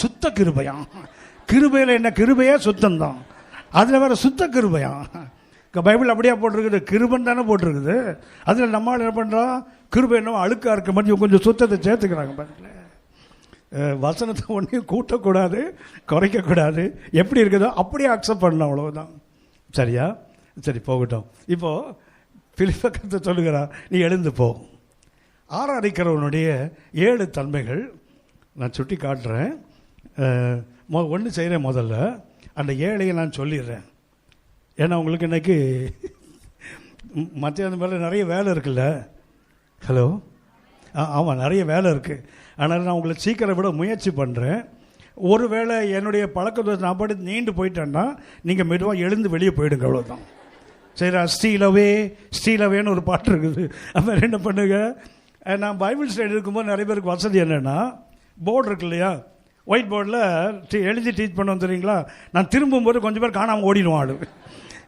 சுத்த கிருபையாம். கிருபையில் என்ன? கிருபையா சுத்தம்தான். அதில் வேற சுத்த கிருபையா. பைபிள் அப்படியே போட்டிருக்குது, கிருபன் தானே போட்டிருக்குது. அதில் நம்மளால் என்ன பண்ணுறோம், கிருபை என்னவோ அழுக்காக இருக்க மாதிரி கொஞ்சம் சுத்தத்தை சேர்த்துக்கிறாங்க. பாருங்களேன், வசனத்தை ஒன்றையும் கூட்டக்கூடாது, குறைக்கக்கூடாது. எப்படி இருக்குதோ அப்படியே அக்செப்ட் பண்ணணும், அவ்வளவுதான். சரியா? சரி, போகட்டும். இப்போது பிலிப்பை சொல்லுகிறார், நீ எழுந்து போ. ஆராதிக்கிறவனுடைய 7 தன்மைகள் நான் சுட்டி காட்டுறேன். ஒன்று செய்கிறேன். முதல்ல அந்த 7ஐயை நான் சொல்லிடுறேன். ஏன்னா உங்களுக்கு இன்றைக்கி மத்தியானம் மேலே நிறைய வேலை இருக்குல்ல. ஹலோ, ஆமாம், நிறைய வேலை இருக்குது. அதனால் நான் உங்களை சீக்கிரம் விட முயற்சி பண்ணுறேன். ஒரு வேளை என்னுடைய பழக்கத்தை நான் பாட்டு நீண்டு போயிட்டேன்னா நீங்கள் மெதுவாக எழுந்து வெளியே போயிடுங்க, அவ்வளோதான். சரி, ஸ்டீலவே ஸ்டீலவேன்னு ஒரு பாட்டு இருக்குது. அப்போ என்ன பண்ணுங்க, நான் பைபிள் ஸ்டடி இருக்கும்போது நிறைய பேருக்கு வசதி என்னென்னா, போர்டு இருக்கு இல்லையா, ஒயிட் போர்டில் எழுதி டீச் பண்ணுவோம் தெரியுங்களா. நான் திரும்பும்போது கொஞ்சம் பேர் காணாமல் ஓடிடுவோம் ஆளு.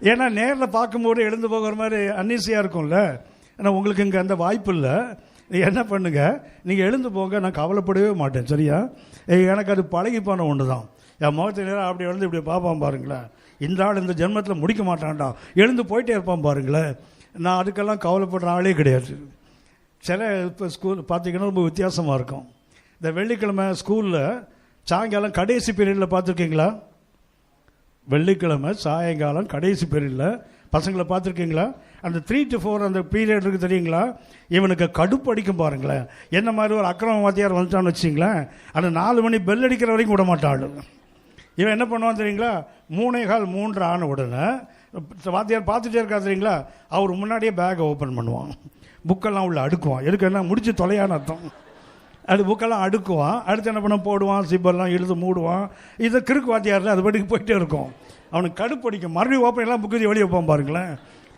ஏன்னா நேரில் பார்க்கும்போது எழுந்து போகிற மாதிரி அன்னீசியாக இருக்கும்ல. ஏன்னா உங்களுக்கு இங்கே அந்த வாய்ப்பு இல்லை. நீங்கள் என்ன பண்ணுங்க, நீங்கள் எழுந்து போங்க, நான் கவலைப்படவே மாட்டேன். சரியா? எனக்கு அது பழகி போன ஒன்று தான். என் முகத்தை நேரம் அப்படி எழுந்து இப்படி பார்ப்பான் பாருங்களேன், இந்த ஆள் இந்த ஜென்மத்தில் முடிக்க மாட்டான்டா, எழுந்து போயிட்டே இருப்பான் பாருங்களேன். நான் அதுக்கெல்லாம் கவலைப்படுற ஆளே கிடையாது. சில இப்போ ஸ்கூல் பார்த்தீங்கன்னா ரொம்ப வித்தியாசமாக இருக்கும். இந்த வெள்ளிக்கிழமை ஸ்கூலில் சாயங்காலம் கடைசி பீரியடில் பார்த்துருக்கீங்களா? வெள்ளிக்கிழமை சாயங்காலம் கடைசி பீரியடில் பசங்களை பார்த்துருக்கீங்களா? அந்த 3 to 4 அந்த பீரியட் இருக்குது தெரியுங்களா? இவனுக்கு கடுப்பு அடிக்கும் பாருங்களேன். என்ன மாதிரி ஒரு அக்கிரம வாத்தியார் வந்துட்டான்னு வச்சிங்களேன், அந்த 4 மணி பெல் அடிக்கிற வரைக்கும் விட மாட்டாள். இவன் என்ன பண்ணுவான் தெரியுங்களா, 3:15 3 ஆன உடனே வாத்தியார் பார்த்துட்டே இருக்கா தெரியுங்களா, அவர் முன்னாடியே பேக்கை ஓப்பன் பண்ணுவான், புக்கெல்லாம் உள்ள அடுக்குவான். எதுக்கு என்ன முடிச்சு தொலையான்னு அர்த்தம். அது புக்கெல்லாம் அடுக்குவான். அடுத்து என்ன பண்ண போடுவான், சிப்பெல்லாம் இழுத்து மூடுவான். இதை கிறுக்கு வாத்தியாரில் அது படிக்க போயிட்டே இருக்கும். அவனுக்கு கடுப்படிக்கும். மறுபடியும் ஓப்பன் எல்லாம் புக்கு வெளியே வைப்பான் பாருங்களேன்.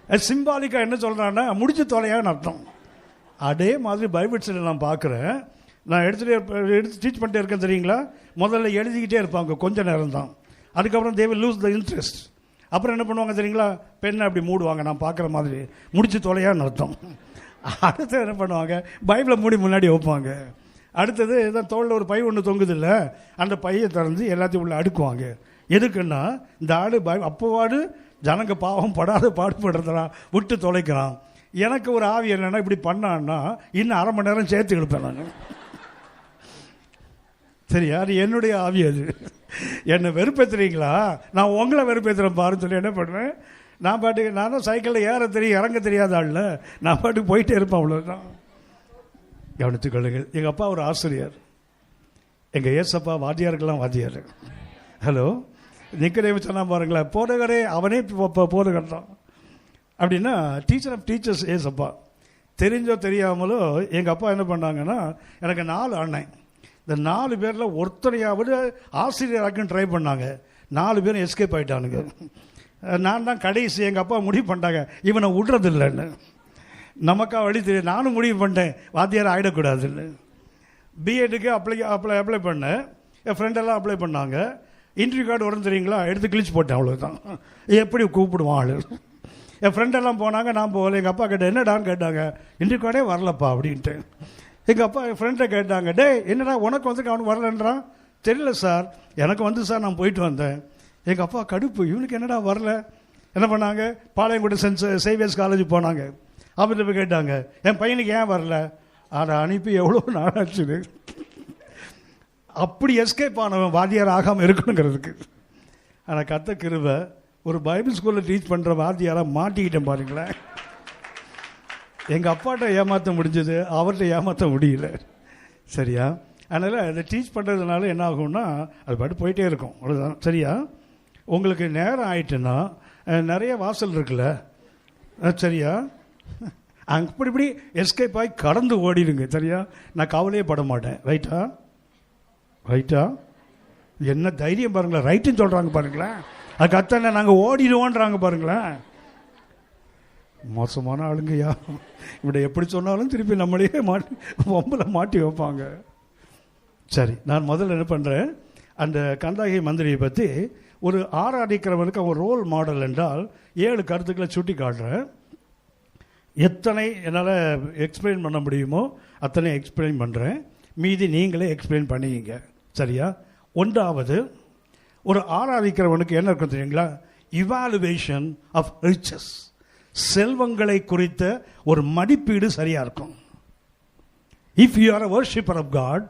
அது சிம்பாலிக்காக என்ன சொல்கிறான்னா முடிச்சு தொலையான்னு அர்த்தம். அதே மாதிரி பைபிள் ஸ்டடி நான் பார்க்குறேன். நான் எடுத்து டீச் பண்ணிட்டே இருக்கேன் தெரியுங்களா. முதல்ல எழுதிக்கிட்டே இருப்பாங்க கொஞ்சம் நேரம் தான். அதுக்கப்புறம் they will lose the interest. அப்புறம் என்ன பண்ணுவாங்க தெரியுங்களா, பெண்ணை அப்படி மூடுவாங்க, நான் பார்க்குற மாதிரி முடிச்சு தொலையான்னு அர்த்தம். அடுத்து என்ன பண்ணுவாங்க, பைபிளை மூடி முன்னாடி வைப்பாங்க. அடுத்தது தான் தோளில் ஒரு பை ஒன்று தொங்குது இல்லை, அந்த பையை திறந்து எல்லாத்தையும் உள்ள அடுக்குவாங்க. எதுக்குன்னா இந்த ஆடு அப்போவாடு ஜனங்க பாவம் படாத பாடுபடுறதுலாம் விட்டு தொலைக்கிறான். எனக்கு ஒரு ஆவி என்னென்னா, இப்படி பண்ணான்னா இன்னும் 1/2 மணி நேரம் சேர்த்து எழுப்பேன் நான். சரியா? அது என்னுடைய ஆவி. அது என்னை வெறுப்பேற்றுறீங்களா, நான் உங்களை வெறுப்பேற்றுறேன் பாருன்னு சொல்லி என்ன பண்ணுவேன், நான் பாட்டுக்கு நானும் சைக்கிளில் ஏற தெரியும் இறங்க தெரியாத ஆள்ல நான் பாட்டுக்கு போயிட்டே இருப்பேன். அவ்வளோதான். கவனித்துக் கொள்ளுங்கள். எங்கள் அப்பா ஒரு ஆசிரியர், எங்கள் ஏசப்பா வாத்தியாருக்கெல்லாம் வாத்தியார். ஹலோ, நிக்கதேமு சொன்னா பாருங்களேன், போதகரே அவனே போதகர் தான் அப்படின்னா டீச்சர் ஆஃப் டீச்சர்ஸ் ஏசப்பா. தெரிஞ்சோ தெரியாமலோ எங்கள் அப்பா என்ன பண்ணாங்கன்னா, எனக்கு 4 அண்ணன். இந்த 4 பேரில் ஒருத்தரையாவது ஆசிரியராக்குன்னு ட்ரை பண்ணாங்க. 4 பேரும் எஸ்கேப் ஆகிட்டானுங்க. நான் தான் கடைசி. எங்கள் அப்பா முடிவு பண்ணிட்டாங்க இவனை விடுறதில்லைன்னு. நமக்கா வழி தெரியும். நானும் முடிவு பண்ணிட்டேன் வாத்தியார் ஆகிடக்கூடாதுன்னு. பிஎட்டுக்கு அப்ளை பண்ணேன். என் ஃப்ரெண்டெல்லாம் அப்ளை பண்ணாங்க. இன்டர்வியூ கார்டு வரும் தெரியுங்களா, எடுத்து கிழிச்சு போட்டேன். அவ்வளோதான். எப்படி கூப்பிடுவான் ஆளு. என் ஃப்ரெண்டெல்லாம் போனாங்க, நான் போகல. எங்கள் அப்பா கேட்டேன் என்னடான்னு கேட்டாங்க. இன்டர்வியூ கார்டே வரலப்பா அப்படின்ட்டு. எங்கள் அப்பா என் ஃப்ரெண்டை கேட்டாங்க, டே என்னடா உனக்கு வந்து அவனுக்கு வரலன்றான். தெரியல சார், எனக்கு வந்து சார் நான் போயிட்டு வந்தேன். எங்கள் அப்பா கடுப்பு, இவனுக்கு என்னடா வரல. என்ன பண்ணாங்க, பாளையங்கோட்டை சென்ட் சேவியர்ஸ் காலேஜ் போனாங்க. அவர்கிட்ட போய் கேட்டாங்க என் பையனுக்கு ஏன் வரல. அதை அனுப்பி எவ்வளோ நாளாச்சுது. அப்படி எஸ்கேப் ஆனவன் வாத்தியார் ஆகாமல் இருக்கணுங்கிறதுக்கு. ஆனால் கத்த கிருபை, ஒரு பைபிள் ஸ்கூலில் டீச் பண்ணுற வாத்தியாராக மாட்டிக்கிட்டேன் பாருங்களேன். எங்கள் அப்பாட்ட ஏமாற்ற முடிஞ்சது, அவர்கிட்ட ஏமாற்ற முடியல. சரியா? அதனால் அதை டீச் பண்ணுறதுனால என்ன ஆகும்னா அது பாட்டு போயிட்டே இருக்கும். அவ்வளோதான். சரியா? உங்களுக்கு நேரம் ஆயிட்டுன்னா நிறைய வாசல் இருக்குல்ல, சரியா, அப்படி இப்படி எஸ்கேப் ஆகி கடந்து ஓடிடுங்க. சரியா? நான் கவலையே பட மாட்டேன். ரைட்டா? ரைட்டா? என்ன தைரியம் பாருங்களேன். ரைட்டுன்னு சொல்கிறாங்க பாருங்களேன். அதுக்கு அத்தனை நாங்கள் ஓடிடுவோன்றாங்க பாருங்களேன். மோசமான ஆளுங்கய்யா. இப்படி எப்படி சொன்னாலும் திருப்பி நம்மளையே மாட்டி வைப்பாங்க. சரி, நான் முதல்ல என்ன பண்ணுறேன், அந்த கந்தாகி மந்திரியை பற்றி ஒரு ஆராதிக்கிறவனுக்கு அவன் ரோல் மாடல் என்றால் 7 கருத்துக்களை சுட்டி காட்டுறேன். எத்தனை என்னால் எக்ஸ்பிளைன் பண்ண முடியுமோ அத்தனை எக்ஸ்பிளைன் பண்ணுறேன். மீதி நீங்களே எக்ஸ்பிளைன் பண்ணிக்கிங்க. சரியா? 1வது, ஒரு ஆராதிக்கிறவனுக்கு என்ன இருக்கும் தெரியுங்களா, இவாலுவேஷன் ஆஃப் ரிச்சஸ். செல்வங்களை குறித்த ஒரு மதிப்பீடு சரியா இருக்கும். If you are a worshipper of God,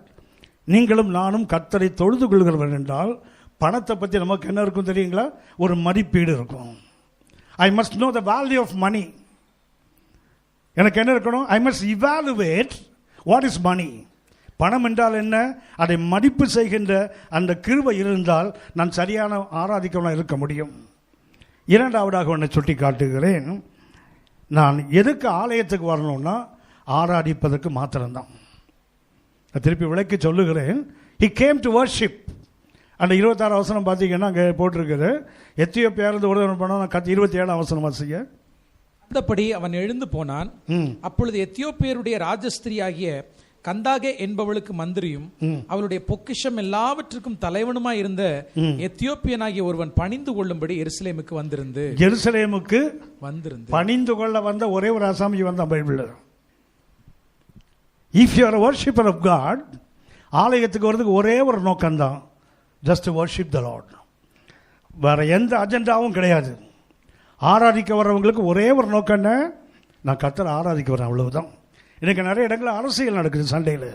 நீங்களும் நானும் கர்த்தரை தொழுது கொள்கிறவர் என்றால் பணத்தை பற்றி நமக்கு என்ன இருக்கும் தெரியுங்களா, ஒரு மதிப்பீடு இருக்கும். I must know the value of money. எனக்கு என்ன இருக்கணும், I must evaluate what is money. பணம் என்றால் என்ன, அதை மதிப்பு செய்கின்ற அந்த கிருபை இருந்தால் நான் சரியான ஆராதிக்கவனாக இருக்க முடியும். 2வதாக ஒன்றை சுட்டி காட்டுகிறேன். நான் எதுக்கு ஆலயத்துக்கு வரணும்னா ஆராதிப்பதற்கு மாத்திரம்தான். திருப்பி விளக்கி சொல்லுகிறேன். He came to worship. அந்த 26 வசனம் பார்த்தீங்கன்னா அங்கே போட்டிருக்குது. எத்தியோப்பியாவிலிருந்து ஒரு பண்ணால் 27 வசனம் வாசிங்க. அந்தபடி அவன் எழுந்து போனான். அப்பொழுது எத்தியோப்பியருடைய ராஜஸ்திரி ஆகிய கந்தாகே என்பவளுக்கு மந்திரியும் அவளுடைய பொக்கிஷம் எல்லாவற்றுக்கும் தலைவனுமாய் இருந்த எத்தியோப்பியனாகிய ஒருவன் பணிந்து கொள்ளும்படி எருசலேமுக்கு வந்திருந்து பணிந்து கொள்ள வந்த ஒரே ஒரு ஆசாமி வந்தான் பைபிள்ல. If you R a worshipper of God, ஆலயத்துக்கு வரதுக்கு ஒரே ஒரு நோக்கம்தான், just to worship the Lord. வேற எந்த அஜெண்டாவும் கிடையாது. ஆராதிக்க வர்றவங்களுக்கு ஒரே ஒரு நோக்கம் என்ன, நான் கர்த்தரை ஆராதிக்க வரேன், அவ்வளவுதான். இன்றைக்கி நிறைய இடங்களில் அரசியல் நடக்குது. சண்டையில்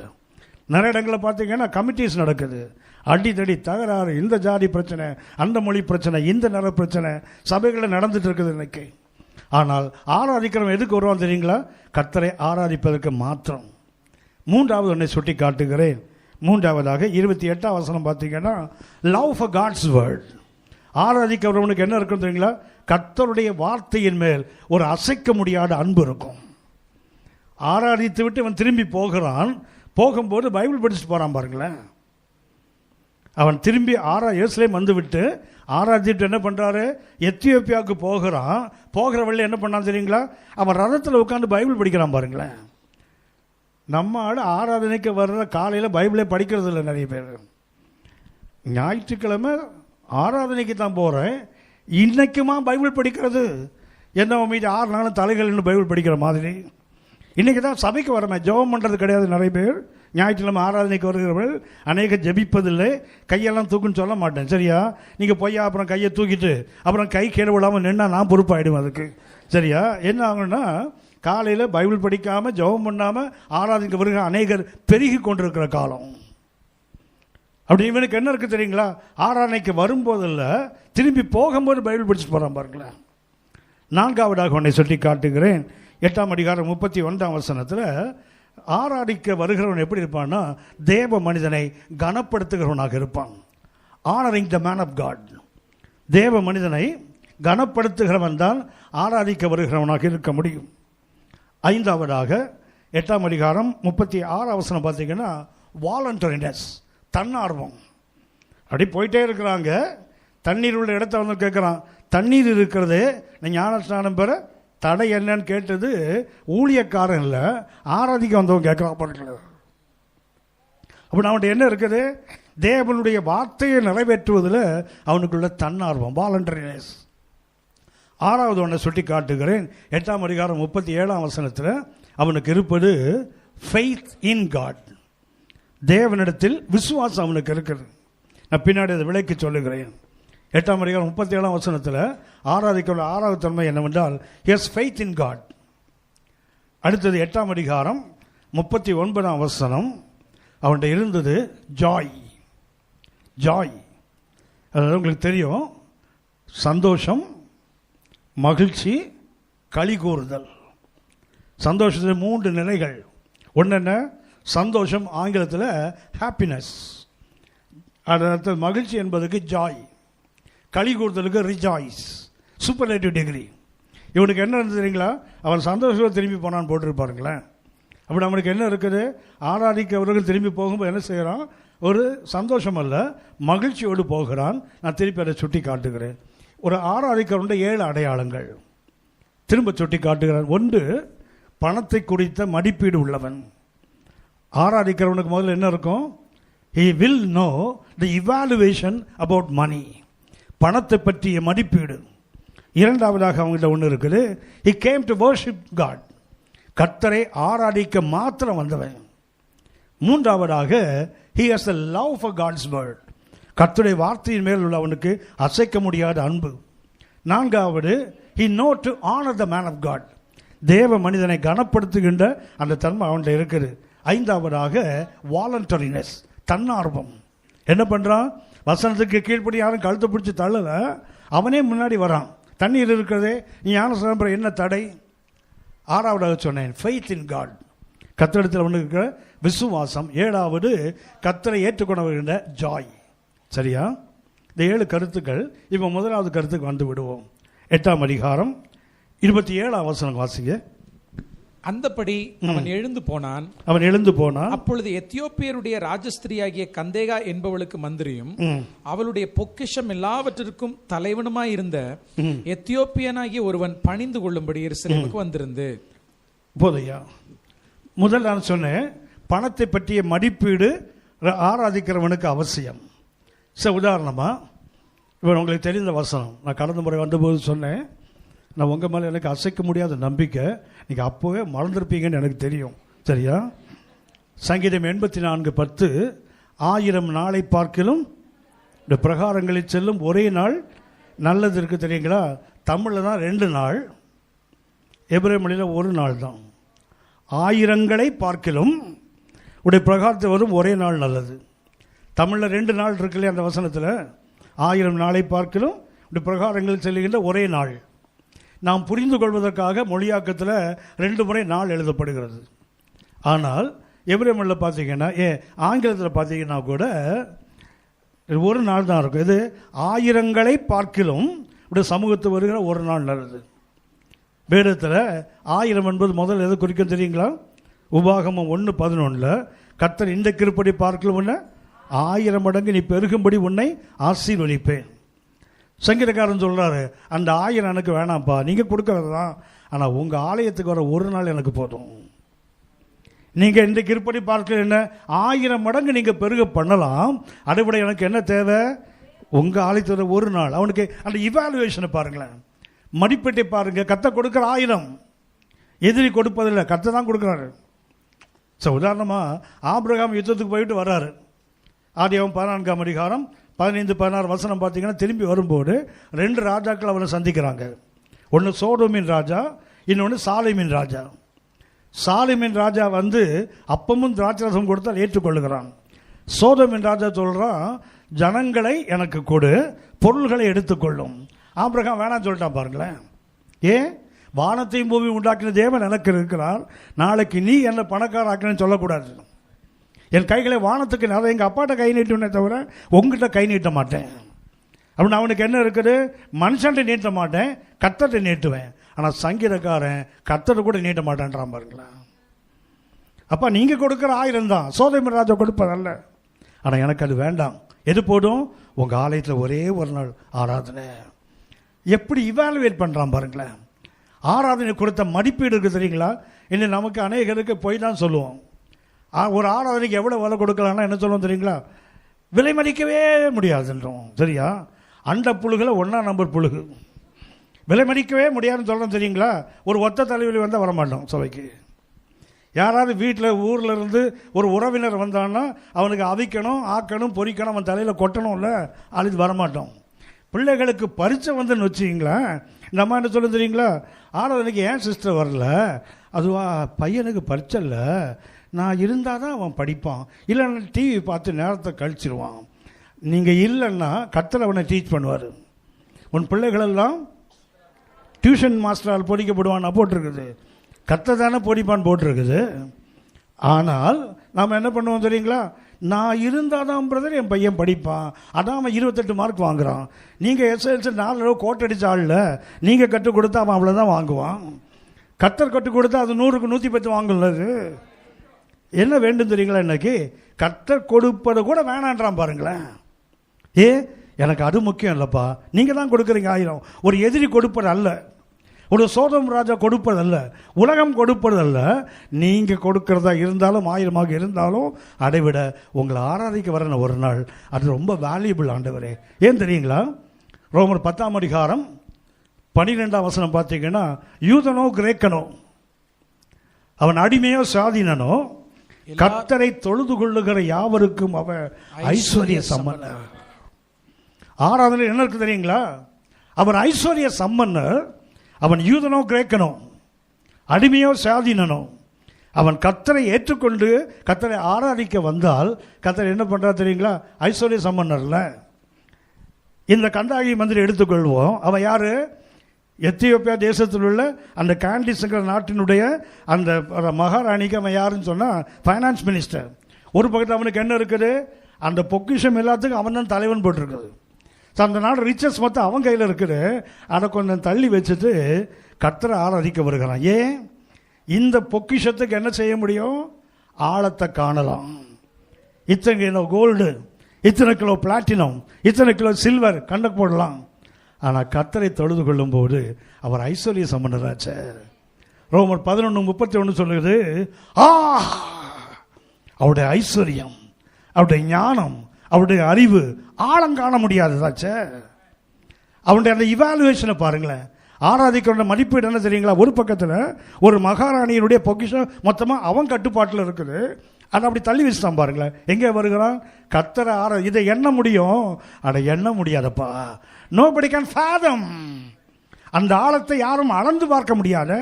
நிறைய இடங்களில் பார்த்தீங்கன்னா கமிட்டிஸ் நடக்குது. அடித்தடி தகராறு, இந்த ஜாதி பிரச்சனை, அந்த மொழி பிரச்சனை, இந்த நிற பிரச்சனை சபைகளில் நடந்துட்டு இருக்குது இன்னைக்கு. ஆனால் ஆராதிக்கிறவன் எதுக்கு வருவான் தெரியுங்களா, கர்த்தரை ஆராதிப்பதற்கு மாத்திரம். 3வது ஒன்றை சுட்டி காட்டுகிறேன். 3வதாக 28 வசனம் பார்த்தீங்கன்னா லவ் ஃபார் காட்ஸ் வேர்ட். ஆராதிக்கிறவனுக்கு என்ன இருக்கும் தெரியுங்களா, கர்த்தருடைய வார்த்தையின் மேல் ஒரு அசைக்க முடியாத அன்பு இருக்கும். ஆராதித்து விட்டு அவன் திரும்பி போகிறான். போகும்போது பைபிள் படிச்சுட்டு போகிறான் பாருங்களேன். அவன் திரும்பி எருசலேம் வந்து விட்டு ஆராதிட்டு என்ன பண்ணுறாரு, எத்தியோப்பியாவுக்கு போகிறான். போகிற வழியில் என்ன பண்ணான் தெரியுங்களா, அவன் ரதத்தில் உட்காந்து பைபிள் படிக்கிறான் பாருங்களேன். நம்ம ஆள் ஆராதனைக்கு வர்ற காலையில் பைபிளே படிக்கிறது இல்லை நிறைய பேர். ஞாயிற்றுக்கிழமை ஆராதனைக்கு தான் போகிறேன், இன்னைக்குமா பைபிள் படிக்கிறது என்ன மீது 6 நாளும் தலைகள் பைபிள் படிக்கிற மாதிரி. இன்றைக்கி தான் சபைக்கு வரமே, ஜெபம் பண்ணுறது கிடையாது. நிறைய பேர் ஞாயிற்றுக்கிழமை ஆராதனைக்கு வருகிறவர்கள் அநேக ஜெபிப்பதில்லை. கையெல்லாம் தூக்குன்னு சொல்ல மாட்டேன். சரியா? நீங்கள் போய் அப்புறம் கையை தூக்கிட்டு அப்புறம் கை கீழே விடாமல் நின்னா நான் பொறுப்பாயிடுவேன் அதுக்கு. சரியா? என்ன ஆகுன்னா, காலையில் பைபிள் படிக்காமல் ஜெபம் பண்ணாமல் ஆராதனைக்கு வருகிற அநேகர் பெருகி கொண்டிருக்கிற காலம். அப்படி இவனுக்கு என்ன இருக்குது தெரியுங்களா? ஆராதனைக்கு வரும்போதில்ல, திரும்பி போகும்போது பைபிள் படிச்சுட்டு போகிறான் பாருங்களேன். 4வதாக ஒன்றை சொல்லி காட்டுகிறேன். 8ஆம் அதிகாரம் 31ஆம் வசனத்தில் ஆராதிக்க வருகிறவன் எப்படி இருப்பான்னா, தேவ மனிதனை கனப்படுத்துகிறவனாக இருப்பான். Honouring the man of God. தேவ மனிதனை கனப்படுத்துகிறவன் தான் ஆராதிக்க வருகிறவனாக இருக்க முடியும். 5வதாக 8ஆம் அதிகாரம் 36ஆம் வசனம் பார்த்தீங்கன்னா, வாலண்டரினஸ், தன்னார்வம். அப்படி போயிட்டே இருக்கிறாங்க. தண்ணீர் உள்ள இடத்த வந்து கேட்குறான், தண்ணீர் இருக்கிறது, நீங்கள் ஞானஸ்நானம் பெற தடை என்னன்னு கேட்டது ஊழியக்காரன் இல்லை, ஆராதிக்க வந்தவன் கேட்குறான் பாருங்கள். அப்படி அவன்கிட்ட என்ன இருக்குது? தேவனுடைய வார்த்தையை நிறைவேற்றுவதில் அவனுக்குள்ள தன்னார்வம், வாலண்டரினஸ். 6வது ஒன்றை சுட்டி காட்டுகிறேன். 8ஆம் அதிகாரம் 37ஆம் வசனத்தில் அவனுக்கு இருப்பது ஃபெய்த் இன் காட். தேவனிடத்தில் விசுவாசம் அவனுக்கு இருக்குது. நான் பின்னாடி அதை விலைக்கு சொல்லுகிறேன். 8ஆம் அதிகாரம் 37ஆம் வசனத்தில் ஆராதிக்க 6வது தன்மை என்னவென்றால், எஸ் ஃபெய்த் இன் காட். அடுத்தது 8ஆம் அதிகாரம் 39ஆம் வசனம், அவன்கிட்ட இருந்தது ஜாய். ஜாய் அதாவது உங்களுக்கு தெரியும், சந்தோஷம், மகிழ்ச்சி, களி கூறுதல். சந்தோஷத்தில் 3 நிலைகள். ஒன்று என்ன? சந்தோஷம், ஆங்கிலத்தில் ஹாப்பினஸ். அடுத்த மகிழ்ச்சி என்பதுக்கு ஜாய், களி கூறுதலுக்கு ரிஜாய்ஸ், சூப்பர்லேட்டிவ் டிகிரி. இவனுக்கு என்ன இருந்தது தெரியுங்களா? அவன் சந்தோஷம் திரும்பி போனான்னு போட்டிருப்பாருங்களேன். அப்படி அவனுக்கு என்ன இருக்குது? ஆராதிக்கவர்கள் திரும்பி போகும்போது என்ன செய்கிறான்? ஒரு சந்தோஷம் அல்ல, மகிழ்ச்சியோடு போகிறான். நான் திருப்பி அதை சுட்டி காட்டுகிறேன். ஒரு ஆராதிக்கவருடைய 7 அடையாளங்கள் திரும்ப சுட்டி காட்டுகிறான். 1, பணத்தை குறித்த மதிப்பீடு உள்ளவன். ஆராதிக்கிறவனுக்கு முதல்ல என்ன இருக்கும்? he will know the evaluation about money. பணத்தை பற்றிய மதிப்பீடு. 2வதாக அவங்ககிட்ட ஒன்று இருக்குது, he came to worship God. கர்த்தரை ஆராதிக்க மாத்திரம் வந்தவன். 3வதாக he has a love for God's word. கர்த்தருடைய வார்த்தையின் மேல் உள்ள அவனுக்கு அசைக்க முடியாத அன்பு. 4வது he know to honor the man of God. தேவ மனிதனை கனப்படுத்துகின்ற அந்த தன்மை அவன்கிட்ட இருக்குது. 5வதாக வாலண்டரினஸ், தன்னார்வம். என்ன பண்ணுறான்? வசனத்துக்கு கீழ்ப்படி யாரும் கழுத்தை பிடிச்சி தள்ளலை, அவனே முன்னாடி வரான். தண்ணீர் இருக்கிறதே, நீ ஞானஸ்நானம் பெற என்ன தடை? 6வதாக சொன்னேன், ஃபெய்த் இன் காட், கர்த்தரிடத்தில் அவனுக்கு இருக்கிற விசுவாசம். 7வது கர்த்தரை ஏற்றுக்கொண்ட ஜாய். சரியா? இந்த 7 கருத்துக்கள். இப்போ முதலாவது கருத்துக்கு வந்து விடுவோம். 8ஆம் அதிகாரம் 27ஆம் வசனம் வாசிங்க. அந்தபடி அவன் எழுந்து போனான். அப்பொழுது எத்தியோப்பியருடைய ராஜஸ்திரியாகிய கந்தேகா என்பவளுக்கு மந்திரியும் அவளுடைய பொக்கிஷம் எல்லாவற்றிற்கும் தலைவனுமாய் இருந்த எத்தியோப்பியனாகிய ஒருவன் பணிந்து கொள்ளும்படி எருசலேமுக்கு வந்திருந்து. போதையா? முதல் நான் சொன்னேன், பணத்தை பற்றிய மதிப்பீடு ஆராதிக்கிறவனுக்கு அவசியம். உதாரணமாக இவன் உங்களுக்கு தெரிந்த வசனம், நான் கடந்த முறை வந்தபோது சொன்னேன், நான் உங்கள் மேலே எனக்கு அசைக்க முடியாத நம்பிக்கை, நீங்கள் அப்போவே மறந்துருப்பீங்கன்னு எனக்கு தெரியும். சரியா? சங்கீதம் 84:10, 1000 நாளை பார்க்கிலும் இந்த பிரகாரங்களில் செல்லும் ஒரே நாள் நல்லது இருக்குது. தெரியுங்களா? தமிழில் தான் 2 நாள், எபிரேய மொழியில் 1 நாள் தான். 1000ங்களை பார்க்கிலும் உடைய பிரகாரத்தை வரும் ஒரே நாள் நல்லது. தமிழில் 2 நாள் இருக்குல்லையே அந்த வசனத்தில். 1000 நாளை பார்க்கிலும் உடைய பிரகாரங்களில் செல்லுகின்ற ஒரே நாள். நாம் புரிந்து கொள்வதற்காக மொழியாக்கத்தில் 2 முறை நாள் எழுதப்படுகிறது. ஆனால் எபிரேய மொழியில் பார்த்தீங்கன்னா, ஆங்கிலத்தில் பார்த்தீங்கன்னா கூட 1 நாள் தான் இருக்கும். இது 1000ங்களை பார்க்கிலும் உடைய சமூகத்தை வருகிற ஒரு நாள் நல்லது. வேதத்தில் 1000 என்பது முதல் எது குறிக்கும் தெரியுங்களா? உபாகமம் 1:11, கர்த்தர் இந்த கிருபடி பார்க்கலும் உன்னை 1000 மடங்கு நீ பெருகும்படி உன்னை ஆசீர்வதிப்பேன். சங்கீதக்காரன் சொல்கிறாரு, அந்த 1000 எனக்கு வேணாம்ப்பா, நீங்கள் கொடுக்கறது தான், ஆனால் உங்கள் ஆலயத்துக்கு வர ஒரு நாள் எனக்கு போதும். நீங்கள் இந்த கிருபடி பார்க்கல என்ன 1000 மடங்கு நீங்கள் பெருக பண்ணலாம், அதை விட எனக்கு என்ன தேவை? உங்கள் ஆலயத்தில் ஒரு நாள். அவனுக்கு அந்த இவாலுவேஷனை பாருங்களேன், மதிப்பீட்டை பாருங்கள். கர்த்தர் கொடுக்குற 1000, எதிரி கொடுப்பதில்லை, கர்த்தர் தான் கொடுக்குறாரு. உதாரணமாக ஆபிரகாம் யுத்தத்துக்கு போயிட்டு வர்றாரு. ஆதியாகமம் 14ஆம் அதிகாரம் 15-16 வசனம் பார்த்தீங்கன்னா, திரும்பி வரும்போது 2 ராஜாக்கள் அவனை சந்திக்கிறாங்க. ஒன்று சோடோமின் ராஜா, இன்னொன்று சாலேமின் ராஜா. சாலேமின் ராஜா வந்து அப்பமும் திராட்சரசம் கொடுத்தால் ஏற்றுக்கொள்ளுகிறான். சோதோமின் ராஜா சொல்கிறான், ஜனங்களை எனக்கு கொடு, பொருள்களை எடுத்துக்கொள்ளும். ஆபிரகாம் வேணான்னு சொல்லிட்டான் பாருங்களேன். ஏன்? வானத்தையும் பூமி உண்டாக்கின தேவன் எனக்கு இருக்கிறார், நாளைக்கு நீ என்ன பணக்கார ஆக்கணும்னு சொல்லக்கூடாது. என் கைகளை வானத்துக்கு நான் எங்கள் அப்பாட்ட கை நீட்டுவேனே தவிர உங்ககிட்ட கை நீட்ட மாட்டேன். அப்படின்னு அவனுக்கு என்ன இருக்குது? மனுஷன்ட்ட நீட்ட மாட்டேன், கர்த்தர்ட்ட நீட்டுவேன். ஆனால் சங்கீதக்காரன் கர்த்தரை கூட நீட்ட மாட்டேன்றான் பாருங்களேன். அப்பா நீங்கள் கொடுக்குற 1000 தான், சோதோமின் ராஜா கொடுப்பதல்ல. ஆனால் எனக்கு அது வேண்டாம். எது போடும்? உங்கள் ஆலயத்தில் ஒரே ஒரு நாள் ஆராதனை. எப்படி இவாலுவேட் பண்ணுறான் பாருங்களேன். ஆராதனை கொடுத்த மதிப்பீடு இருக்குது தெரியுங்களா? இன்னும் நமக்கு அநேகருக்கு போய் தான் சொல்லுவோம். ஒரு ஆராதனைக்கு எவ்வளோ விலை கொடுக்கலாம்னா என்ன சொல்லுவோம் தெரியுங்களா? விலை மதிக்கவே முடியாதுன்றோம். சரியா? அந்த புழுகளை 1ஆம் நம்பர் புழுகு விலை மதிக்கவே முடியாதுன்னு சொல்கிறோம் தெரியுங்களா? ஒரு ஒத்த தலைவலி வந்தால் வரமாட்டோம் சபைக்கு. யாராவது வீட்டில் ஊரில் இருந்து ஒரு உறவினர் வந்தான்னா அவனுக்கு அவிக்கணும், ஆக்கணும், பொரிக்கணும், அவன் தலையில் கொட்டணும்ல, அழுது வரமாட்டோம். பிள்ளைகளுக்கு பரீட்சை வந்துன்னு வச்சுக்கிங்களேன், இந்த அம்மா என்ன சொல்ல தெரியுங்களா? ஆராதனைக்கு ஏன் சிஸ்டர் வரல? அதுவா, பையனுக்கு பரீட்சை இல்லை, நான் இருந்தால் தான் அவன் படிப்பான், இல்லைன்னா டிவி பார்த்து நேரத்தை கழிச்சிருவான். நீங்கள் இல்லைன்னா கர்த்தர் அவனை டீச் பண்ணுவார். உன் பிள்ளைகளெல்லாம் டியூஷன் மாஸ்டரால் பொறிக்கப்படுவான் போட்டிருக்குது. கர்த்தர் தானே பொறிப்பான் போட்டிருக்குது. ஆனால் நாம் என்ன பண்ணுவோம் தெரியுங்களா? நான் இருந்தால் தான் பிரதர் என் பையன் படிப்பான், அதான் அவன் 28 மார்க் வாங்குறான். நீங்கள் எஸ்எல்சி 4 தடவை கோட்டடிச்ச ஆளில் நீங்கள் கற்றுக் கொடுத்தா அவன் அவ்வளோதான் வாங்குவான். கர்த்தர் கற்றுக் கொடுத்தா அது 100க்கு 110 வாங்குள்ளது. என்ன வேண்டும் தெரியுங்களா? இன்னைக்கு கர்த்தர் கொடுப்பதை கூட வேணான்றான் பாருங்களேன். எனக்கு அது முக்கியம் இல்லைப்பா, நீங்கள் தான் கொடுக்குறீங்க 1000. ஒரு எதிரி கொடுப்பது அல்ல, ஒரு சோதோம் ராஜா கொடுப்பதல்ல, உலகம் கொடுப்பதல்ல. நீங்கள் கொடுக்கிறதா இருந்தாலும் 1000 இருந்தாலும் அதைவிட உங்களை ஆராதிக்க வரன ஒரு நாள் அது ரொம்ப வேல்யூபிள் ஆண்டவரே. ஏன் தெரியுங்களா? ரோமர் 10ஆம் அதிகாரம் 12ஆம் வசனம் பார்த்தீங்கன்னா, யூதனோ கிரேக்கனோ, அவன் அடிமையோ சாதீனனோ, கர்த்தரை தொழுது கொள்ளுகிற யாவருக்கும் அவன் ஐஸ்வர்ய சம்பன்னர். ஆராதனை என்ன இருக்கு தெரியுங்களா? அவன் ஐஸ்வர்ய சம்பன்னர். அவன் யூதனோ கிரேக்கனோ, அடிமையோ சாதீனனோ, அவன் கர்த்தரை ஏற்றுக்கொண்டு கர்த்தரை ஆராதிக்க வந்தால் கர்த்தர் என்ன பண்ணுறா தெரியுங்களா? ஐஸ்வர்ய சம்பன்னர்ல. இந்த கந்தாகி மந்திரி எடுத்துக்கொள்வோம். அவன் யாரு? எத்தியோப்பியா தேசத்தில் உள்ள அந்த காண்டிஸ்ங்கிற நாட்டினுடைய அந்த மகாராணிக்கு அவன் யாருன்னு சொன்னால் ஃபைனான்ஸ் மினிஸ்டர். ஒரு பக்கத்தில் அவனுக்கு என்ன இருக்குது? அந்த பொக்கிஷம் எல்லாத்துக்கும் அவன் தான் தலைவன் போட்டிருக்குது. ஸோ அந்த நாடு ரிச்சஸ் மொத்தம் அவன் கையில் இருக்குது. அதை கொஞ்சம் தள்ளி வச்சுட்டு கர்த்தரை ஆராதிக்க வருகிறான். ஏன்? இந்த பொக்கிஷத்துக்கு என்ன செய்ய முடியும்? ஆழத்தை காணலாம். இத்தனை கிலோ கோல்டு, இத்தனை கிலோ பிளாட்டினம், இத்தனை கிலோ சில்வர் கண்டக்ட் போடலாம். ஆனால் கர்த்தரை தொழுது கொள்ளும் போது அவர் ஐஸ்வர்ய சம்பந்தராச்ச. ரோமர் 11:31 சொல்லுது, அவருடைய ஐஸ்வர்யம், அவருடைய ஞானம், அவருடைய அறிவு ஆழம் காண முடியாததாச்ச. அவனுடைய அந்த இவாலுவேஷனை பாருங்களேன். ஆராதிக்கிற மதிப்பீடு என்ன தெரியுங்களா? ஒரு பக்கத்தில் ஒரு மகாராணியினுடைய பொக்கிஷம் மொத்தமாக அவன் கட்டுப்பாட்டில் இருக்குது. அதை அப்படி தள்ளி வச்சுட்டான் பாருங்களேன். எங்கே வருகிறான்? கர்த்தரை இதை எண்ண முடியும், அதை எண்ண முடியாதப்பா. Nobody can ஃபாதம். அந்த ஆழத்தை யாரும் அளந்து பார்க்க முடியாத.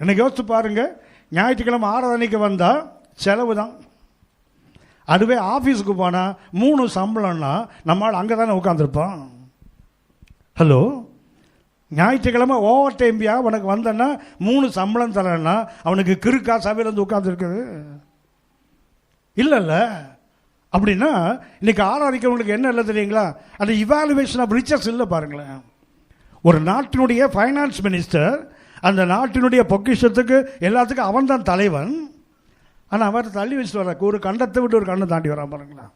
எனக்கு யோசிச்சு பாருங்க, ஞாயிற்றுக்கிழமை ஆராதனைக்கு வந்தால் செலவு தான். அதுவே ஆஃபீஸுக்கு போனால் 3 சம்பளம்னா நம்மளால் அங்கே தானே உட்காந்துருப்பான். ஹலோ, ஞாயிற்றுக்கிழமை ஓவர் டைம்பியா உனக்கு வந்தேன்னா 3 சம்பளம் தரேன்னா அவனுக்கு கிறுக்கா சபையில் வந்து உட்காந்துருக்குது இல்லைல்ல? அப்படின்னா இன்னைக்கு ஆராதிக்கிறவங்களுக்கு என்ன இல்லை தெரியுங்களா? அந்த இவாலுவேஷன் ஆஃப் ரிச்சஸ் இல்லை பாருங்களேன். ஒரு நாட்டினுடைய ஃபைனான்ஸ் மினிஸ்டர், அந்த நாட்டினுடைய பொக்கிஷத்துக்கு எல்லாத்துக்கும் அவன் தான் தலைவன். ஆனால் அவர் தள்ளி வச்சுட்டு வர ஒரு கண்டத்தை விட்டு ஒரு கண்ணை தாண்டி வரான் பாருங்களா.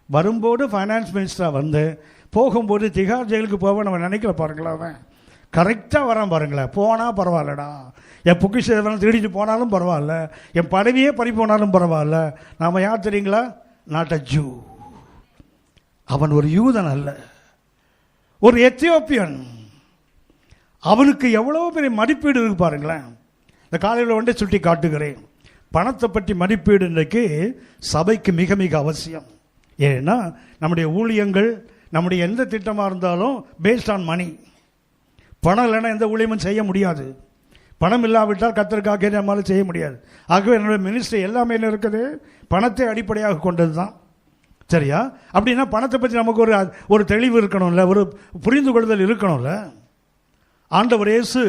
வரும்போது ஃபைனான்ஸ் மினிஸ்டராக வந்து போகும்போது திகார் ஜெயிலுக்கு போவேன் நம்ம நினைக்கல பாருங்களா. அவன் கரெக்டாக வரான் பாருங்களேன். போனால் பரவாயில்லடா, என் பொக்கிஷத்தை திருடிட்டு போனாலும் பரவாயில்ல, என் பதவியே பறி போனாலும் பரவாயில்ல. நாம் யார் தெரியுங்களா? Not a zoo. அவன் ஒரு யூதன் அல்ல, ஒரு எத்தியோப்பியன். அவனுக்கு எவ்வளோ பெரிய மதிப்பீடு இருக்கு பாருங்களேன். இந்த காலையில் ஒன்றே சுட்டி காட்டுகிறேன். பணத்தை பற்றி மதிப்பீடு இன்றைக்கு சபைக்கு மிக மிக அவசியம். ஏன்னா நம்முடைய ஊழியங்கள், நம்முடைய எந்த திட்டமாக இருந்தாலும் பேஸ்ட் ஆன் மணி. பணம் இல்லைன்னா எந்த ஊழியமும் செய்ய முடியாது. பணம் இல்லாவிட்டால் கர்த்தருக்காக நம்மளால செய்ய முடியாது. ஆகவே என்னுடைய மினிஸ்ட்ரி எல்லாமே என்ன இருக்குது, பணத்தை அடிப்படையாக கொண்டது தான். சரியா? அப்படின்னா பணத்தை பற்றி நமக்கு ஒரு தெளிவு இருக்கணும்ல, ஒரு புரிந்து கொள்ளுதல் இருக்கணும்ல. ஆண்டவர் இயேசு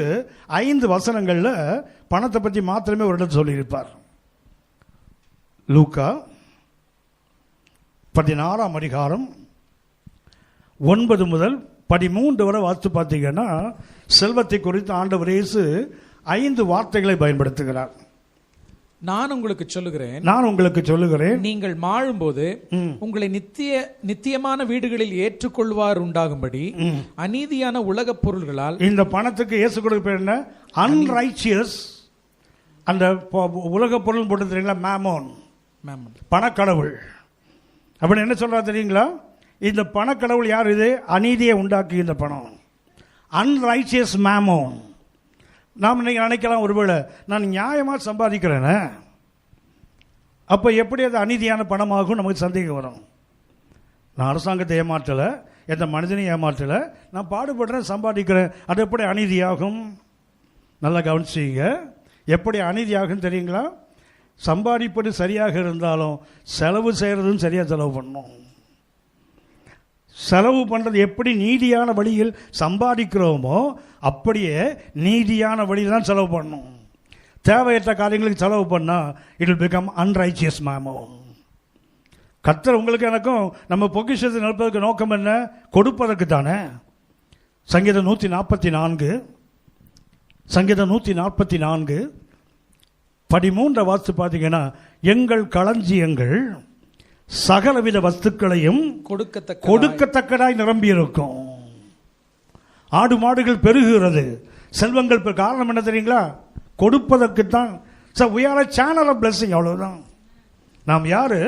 5 வசனங்களில் பணத்தை பற்றி மாத்திரமே ஒரு இடத்துல சொல்லியிருப்பார். லூக்கா 16ஆம் அதிகாரம் 9 முதல் 13 வரை வாசித்து பார்த்தீங்கன்னா செல்வத்தை குறித்து ஆண்டவர் இயேசு 5 வார்த்தைகளை பயன்படுத்துகிறார். நான் உங்களுக்கு சொல்லுகிறேன், நீங்கள் மாழும்போது உங்களை நித்தியமான வீடுகளில் ஏற்றுக்கொள்வார் உண்டாகும்படி அநீதியான உலக பொருள்களால். இந்த பணத்துக்கு இயேசு கொடுக்க பேர் என்ன? அன்ரைச்சியஸ். அந்த உலக பொருள் போட்டு தெரியுங்களா? மேமோன், பணக்கடவுள். அப்படின்னு என்ன சொல்றா தெரியுங்களா? இந்த பணக்கடவுள் யார்? இது அநீதியை உண்டாக்குகின்ற பணம், அன்ரைச்சியஸ் மேமோன். நாம் இன்னைக்கு நினைக்கலாம், ஒருவேளை நான் நியாயமாக சம்பாதிக்கிறேன்னு, அப்போ எப்படி அது அநீதியான பணமாகும்? நமக்கு சந்தேகம் வரும். நான் அரசாங்கத்தை ஏமாற்றலை, எந்த மனிதனையும் ஏமாற்றலை, நான் பாடுபடுறேன், சம்பாதிக்கிறேன், அது எப்படி அநீதியாகும்? நல்லா கவனிச்சிங்க. எப்படி அநீதியாகும் தெரியுங்களா? சம்பாதிப்பது சரியாக இருந்தாலும் செலவு செய்கிறதும் சரியாக செலவு பண்ணணும். செலவு பண்ணுறது எப்படி நீதியான வழியில் சம்பாதிக்கிறோமோ அப்படியே நீதியான வழியில் தான் செலவு பண்ணணும். தேவையற்ற காரியங்களுக்கு செலவு பண்ணால் இட் வில் பிகம் அன்ரைச்சியஸ் மேமோன். கர்த்தர் உங்களுக்கு எனக்கும் நம்ம பொக்கிஷத்தை நிரப்பதற்கு நோக்கம் என்ன? கொடுப்பதற்கு தானே. சங்கீதம் 144 13 வாசித்து பார்த்தீங்கன்னா, எங்கள் களஞ்சியங்கள் சகலவித வஸ்துக்களையும் கொடுக்கத்தக்கதாய் நிரம்பி இருக்கும். ஆடு மாடுகள் பெருகுகிறது, செல்வங்கள் காரணம் என்ன தெரியுங்களா? கொடுப்பதற்கு தான். we are a channel of blessing. அவ்வளவுதான். நாம் யாரு?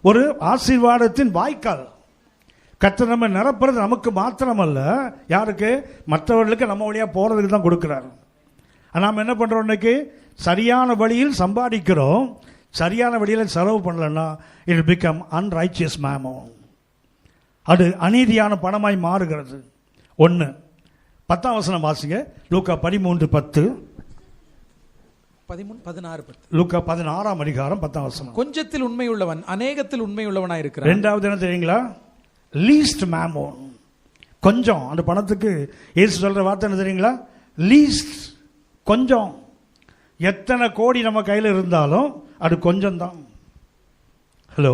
ஒரு ஆசீர்வாதத்தின் வாய்க்கால். கர்த்தர் நம்ம நிரப்புறது நமக்கு மாத்திரமல்ல, யாருக்கு? மற்றவர்களுக்கு நம்ம வழியா போறதுக்கு தான் கொடுக்கிறார். நாம் என்ன பண்றோம்? இன்னைக்கு சரியான வழியில் சம்பாதிக்கிறோம், சரியான வழியில் செலவு பண்ணலன்னா இட் பிகம் அன்ரைச்சியஸ் மேமோன். அது அநீதியான பணமாய் மாறுகிறது. 1 10ஆம் வசனம் வாசிங்க. லூக்கா 13:10. 16. லூக்கா 16ஆம் அதிகாரம் 10ஆம் வசனம். கொஞ்சத்தில் உண்மையுள்ளவன் அநேகத்தில் உண்மையுள்ளவனாய் இருக்கிறான். இரண்டாவது என்ன தெரியுங்களா? லீஸ்ட் மேமோன். கொஞ்சம். அந்த பணத்துக்கு இயேசு சொல்ற வார்த்தை என்ன தெரியுங்களா? லீஸ்ட், கொஞ்சம். எத்தனை கோடி நம்ம கையில் இருந்தாலும் அது கொஞ்சம் தான். ஹலோ,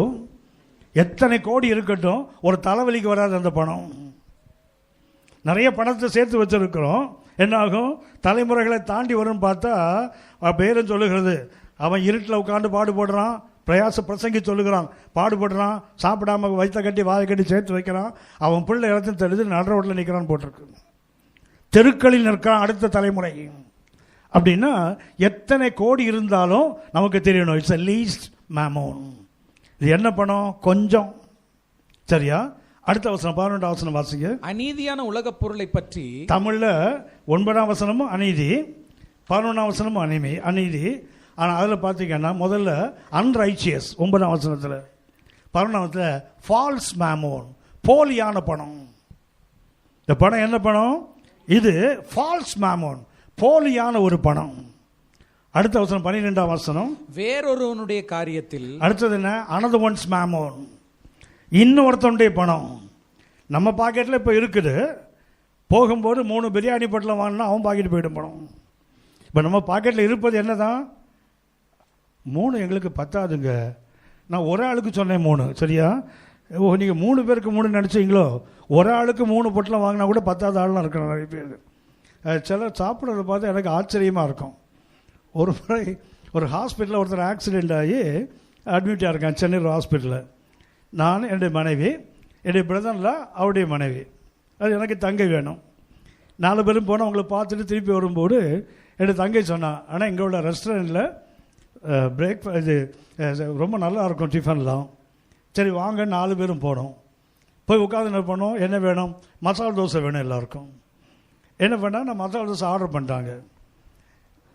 எத்தனை கோடி இருக்கட்டும், ஒரு தலைவலிக்கு வராது அந்த பணம். நிறைய பணத்தை சேர்த்து வச்சிருக்கிறோம், என்ன ஆகும்? தலைமுறைகளை தாண்டி வரும்னு பார்த்தா பேரும் சொல்லுகிறது, அவன் இருட்டில் உட்காந்து பாடுபடுறான், பிரசங்கி சொல்லுகிறான், பாடுபடுறான், சாப்பிடாம வயிற்ற கட்டி வாயை கட்டி சேர்த்து வைக்கிறான், அவன் பிள்ளை இடத்துல தெரிஞ்சு நட ரோட்டில் நிற்கிறான் போட்டிருக்கு. தெருக்களில் நிற்கிறான் அடுத்த தலைமுறை. அப்படின்னா எத்தனை கோடி இருந்தாலும் நமக்கு தெரியணும், இட்ஸ் a least mammon. இது என்ன பணம்? கொஞ்சம். சரியா? அடுத்த வசனம் 12ஆம் வசனம் வாசிங்க. அநீதியான உலக பொருளை பற்றி. தமிழ்ல 9ஆம் வசனமும் அநீதி, 11ஆம் வசனமும் அநீதி. ஆனால் அதில் பார்த்தீங்கன்னா முதல்ல அன்ரைச்சியஸ் 9ஆம் வசனத்தில், 11ஆம் வசனத்தில் ஃபால்ஸ் மேமோன், போலியான பணம். இந்த பணம் என்ன பணம்? இது ஃபால்ஸ் மேமோன், போலியான ஒரு பணம். அடுத்த வசனம் 12ஆம் வசனம், வேறொருவனுடைய காரியத்தில். அடுத்தது என்ன? another one's mammon, இன்னொருத்தனுடைய பணம். நம்ம பாக்கெட்டில் இப்போ இருக்குது, போகும்போது 3 பிரியாணி பொட்டலம் வாங்கினா அவன் பாக்கெட் போயிடும் பணம். இப்போ நம்ம பாக்கெட்டில் இருப்பது என்ன தான்? 3 எங்களுக்கு பத்தாதுங்க, நான் ஒரு ஆளுக்கு சொன்னேன் 3. சரியா? நீங்கள் 3 பேருக்கு 3 நினச்சிங்களோ? ஒரு ஆளுக்கு 3 பொட்டலம் வாங்கினா கூட பத்தாத ஆள்லாம் இருக்கிற நிறைய பேர். சிலர் சாப்பிட்றத பார்த்து எனக்கு ஆச்சரியமாக இருக்கும். ஒரு முறை ஒரு ஹாஸ்பிட்டலில் ஒருத்தர் ஆக்சிடெண்ட் ஆகி அட்மிட் ஆகிருக்கேன், சென்னை ஹாஸ்பிட்டலில். நான், என்னுடைய மனைவி, என்னுடைய பிரதரில் அவருடைய மனைவி, அது எனக்கு தங்கை வேணும். 4 பேரும் போனால் அவங்கள பார்த்துட்டு திருப்பி வரும்போது என்னுடைய தங்கை சொன்னான், ஆனால் இங்கே உள்ள ரெஸ்டாரண்ட்டில் இது ரொம்ப நல்லா இருக்கும் டிஃபன்லாம். சரி வாங்க 4 பேரும் போனோம். போய் உட்காந்து என்ன பண்ணோம், என்ன வேணும்? மசாலா தோசை வேணும் எல்லாருக்கும். என்ன பண்ணால் நான் மசாலா தோசை ஆர்டர் பண்ணிட்டாங்க.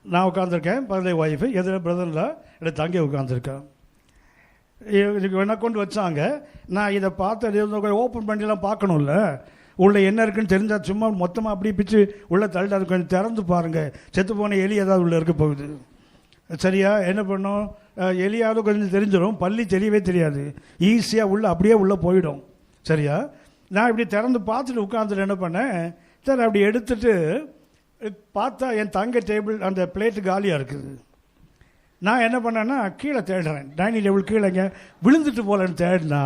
நான் உட்காந்துருக்கேன், பக்கத்தில் ஒய்ஃபு, எதில் பிரதரில் என்னுடைய தங்கை உட்காந்துருக்கேன். இதுக்கு என்ன கொண்டு வச்சாங்க. நான் இதை பார்த்து ஓப்பன் பண்ணிலாம் பார்க்கணும்ல, உள்ள என்ன இருக்குன்னு தெரிஞ்சால் சும்மா மொத்தமாக அப்படியே பிச்சு உள்ளே தள்ளிட்டு கொஞ்சம் திறந்து பாருங்கள், செத்து போன எலி ஏதாவது உள்ளே இருக்க போகுது. சரியா? என்ன பண்ணோம், எலியாவது கொஞ்சம் தெரிஞ்சிடும், பள்ளி தெரியவே தெரியாது, ஈஸியாக உள்ளே அப்படியே உள்ளே போயிடும். சரியா? நான் இப்படி திறந்து பார்த்துட்டு உட்காந்துட்டு என்ன பண்ணேன், சரி அப்படி எடுத்துட்டு பார்த்தா என் தங்க டேபிள் அந்த பிளேட்டு காலியாக இருக்குது. நான் என்ன பண்ணேன்னா கீழே தேடுறேன், டைனிங் டேபிள் கீழேங்க விழுந்துட்டு போலன்னு தேடினா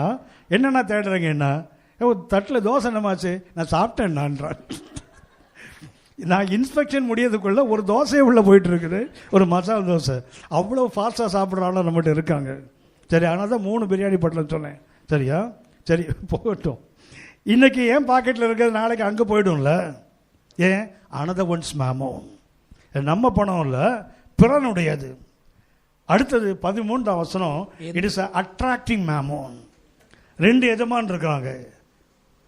என்னென்னா தேடுறேங்கன்னா தட்டில் தோசை என்னமாச்சு, நான் சாப்பிட்டேன் நான்றான். நான் இன்ஸ்பெக்ஷன் முடியறதுக்குள்ளே ஒரு தோசையே உள்ளே போயிட்டு இருக்குது, ஒரு மசாலா தோசை. அவ்வளோ ஃபாஸ்ட்டாக சாப்பிட்றாலும் நம்மகிட்ட இருக்காங்க. சரி, ஆனால் தான் 3 பிரியாணி பட்டலன்னு சொன்னேன். சரியா? சரி போகட்டும். இன்றைக்கி ஏன் பாக்கெட்டில் இருக்கிறது நாளைக்கு அங்கே போய்டும்ல. ஏன்? அனதர் ஒன்ஸ் மேமோ, நம்ம பணம் இல்லை, பிறனுடையது. அடுத்தது 13ஆம் வசனம், இட் இஸ் அட்ராக்டிங் மேமோ. 2 எஜமான் இருக்காங்க.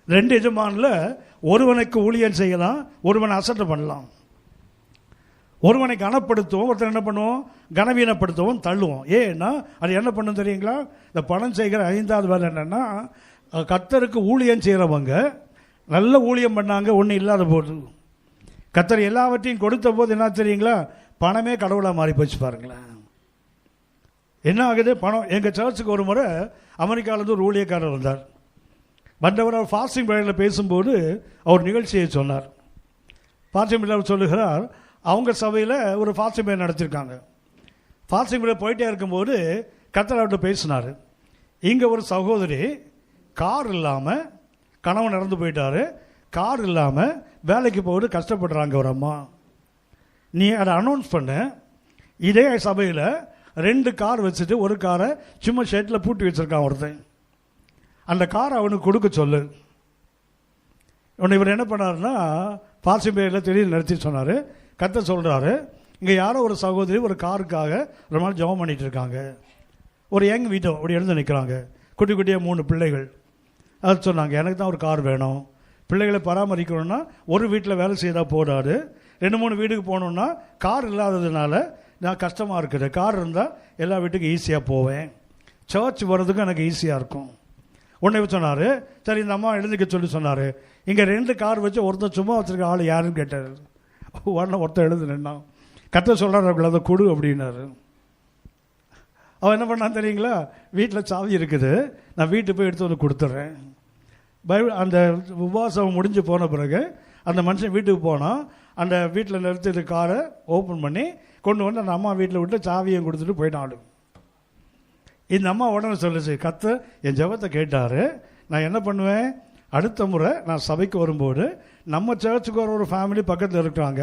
2 எஜமானில் ஒருவனுக்கு ஊழியம் செய்யலாம், ஒருவனை அசட்டை பண்ணலாம். ஒருவனை கனப்படுத்துவோம், ஒருத்தர் என்ன பண்ணுவோம், கனவீனப்படுத்துவோம், தள்ளுவோம். ஏன்னா அது என்ன பண்ணும் தெரியுங்களா? இந்த பணம் செய்கிற 5வது வேலை என்னென்னா, கர்த்தருக்கு ஊழியம் செய்கிறவங்க நல்ல ஊழியம் பண்ணாங்க, ஒன்றும் இல்லாத போது கர்த்தர் எல்லாவற்றையும் கொடுத்த போது என்ன தெரியுங்களா, பணமே கடவுளாக மாறி போச்சு. பாருங்களேன் என்ன ஆகுது. பணம். எங்கள் சர்ச்சுக்கு ஒரு முறை அமெரிக்காவிலேருந்து ஒரு ஊழியக்காரர் வந்தார். வந்தவர் அவர் ஃபாஸ்டிங் பிரேயரில் பேசும்போது அவர் நிகழ்ச்சியை சொன்னார். ஃபாஸ்டிங் பிரேயர் சொல்லுகிறார், அவங்க சபையில் ஒரு ஃபாஸ்டிங் பிரேயர் நடத்தியிருக்காங்க. ஃபாஸ்டிங் பிரேயர் போயிட்டே இருக்கும்போது கர்த்தர் அவர்கிட்ட பேசினார். இங்கே ஒரு சகோதரி கார் இல்லாமல், கணவன் இறந்து போயிட்டாரு, கார் இல்லாமல் வேலைக்கு போயிட்டு கஷ்டப்படுறாங்க ஒரு அம்மா. நீ அதை அனௌன்ஸ் பண்ண. இதே சபையில் 2 கார் வச்சுட்டு ஒரு காரை சும்மா ஷெட்டில் பூட்டி வச்சுருக்கான் ஒருத்தன். அந்த காரை அவனுக்கு கொடுக்க சொல்லு. உன்னை இவர் என்ன பண்ணாருன்னா பாசிங் பேரில் திடீர்னு நிறுத்தி சொன்னார். கர்த்தர் சொல்கிறாரு, இங்கே யாரோ ஒரு சகோதரி ஒரு காருக்காக ரொம்ப நாள் ஜெபம் பண்ணிகிட்டு இருக்காங்க. ஒரு யங் வீட்டோ அப்படி எழுந்து நிற்கிறாங்க, குட்டி குட்டியாக 3 பிள்ளைகள். அது சொன்னாங்க, எனக்கு தான் ஒரு கார் வேணும், பிள்ளைகளை பராமரிக்கணும்னா ஒரு வீட்டில் வேலை செய்தால் போடாது, 2-3 வீட்டுக்கு போகணுன்னா கார் இல்லாததுனால நான் கஷ்டமாக இருக்குது, கார் இருந்தால் எல்லா வீட்டுக்கும் ஈஸியாக போவேன், சர்ச் வர்றதுக்கும் எனக்கு ஈஸியாக இருக்கும். உடனே சொன்னார், சரி இந்த அம்மா எழுந்திக்க சொல்லி சொன்னார். இங்கே 2 கார் வச்சு ஒருத்தர் சும்மா வச்சுருக்க ஆள் யாருன்னு கேட்டார். உடனே ஒருத்தர் எழுந்து நின்னான். கர்த்தர் சொல்கிறார், அதை கொடு அப்படின்னாரு. அவன் என்ன பண்ணான்னு தெரியுங்களா, வீட்டில் சாவி இருக்குது, நான் வீட்டுக்கு போய் எடுத்து வந்து கொடுத்துட்றேன். அந்த உபவாசம் முடிஞ்சு போன பிறகு அந்த மனுஷன் வீட்டுக்கு போனால் அந்த வீட்டில் நிறுத்திட்டு காரை ஓப்பன் பண்ணி கொண்டு வந்து அந்த அம்மா வீட்டில் விட்டு சாவியை கொடுத்துட்டு போயிட்டான். இந்த அம்மா உடனே சொல்லுச்சு, கர்த்தர் என் ஜெபத்தை கேட்டார், நான் என்ன பண்ணுவேன், அடுத்த முறை நான் சபைக்கு வரும்போது நம்ம சர்ச்சுக்கு வர ஒரு ஃபேமிலி பக்கத்தில் இருக்கிறாங்க,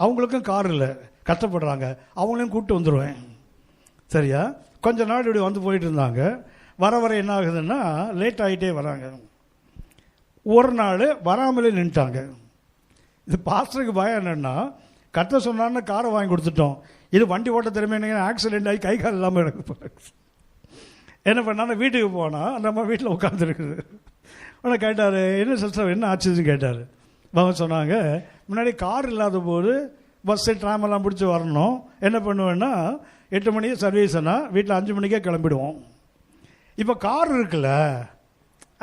அவங்களுக்கும் கார் இல்லை, கஷ்டப்படுறாங்க, அவங்களையும் கூப்பிட்டு வந்துடுவேன். சரியா? கொஞ்ச நாள் இப்படி வந்து போயிட்டு இருந்தாங்க. வர வர என்ன ஆகுதுன்னா லேட் ஆகிட்டே வராங்க. ஒரு நாள் வராமலே நின்ட்டாங்க. இது பாஸ்டருக்கு பயம் என்னென்னா, கர்த்தர் சொன்னான்னு காரை வாங்கி கொடுத்துட்டோம், இது வண்டி ஓட்ட திறமை ஆக்சிடென்ட் ஆகி கை கால் இல்லாமல் எனக்கு போகிறாங்க. என்ன பண்ணாலும் வீட்டுக்கு போனால் அந்த அம்மா வீட்டில் உட்காந்துருக்குது. ஆனால் கேட்டார், என்ன சிஸ்டர் என்ன ஆச்சுன்னு கேட்டார். அவங்க சொன்னாங்க, முன்னாடி கார் இல்லாத போது பஸ்ஸு ட்ராமெல்லாம் பிடிச்சி வரணும், என்ன பண்ணுவேன்னா 8 மணிக்கு சர்வீஸ்னா வீட்டில் 5 மணிக்கே கிளம்பிடுவோம். இப்போ கார் இருக்குல்ல,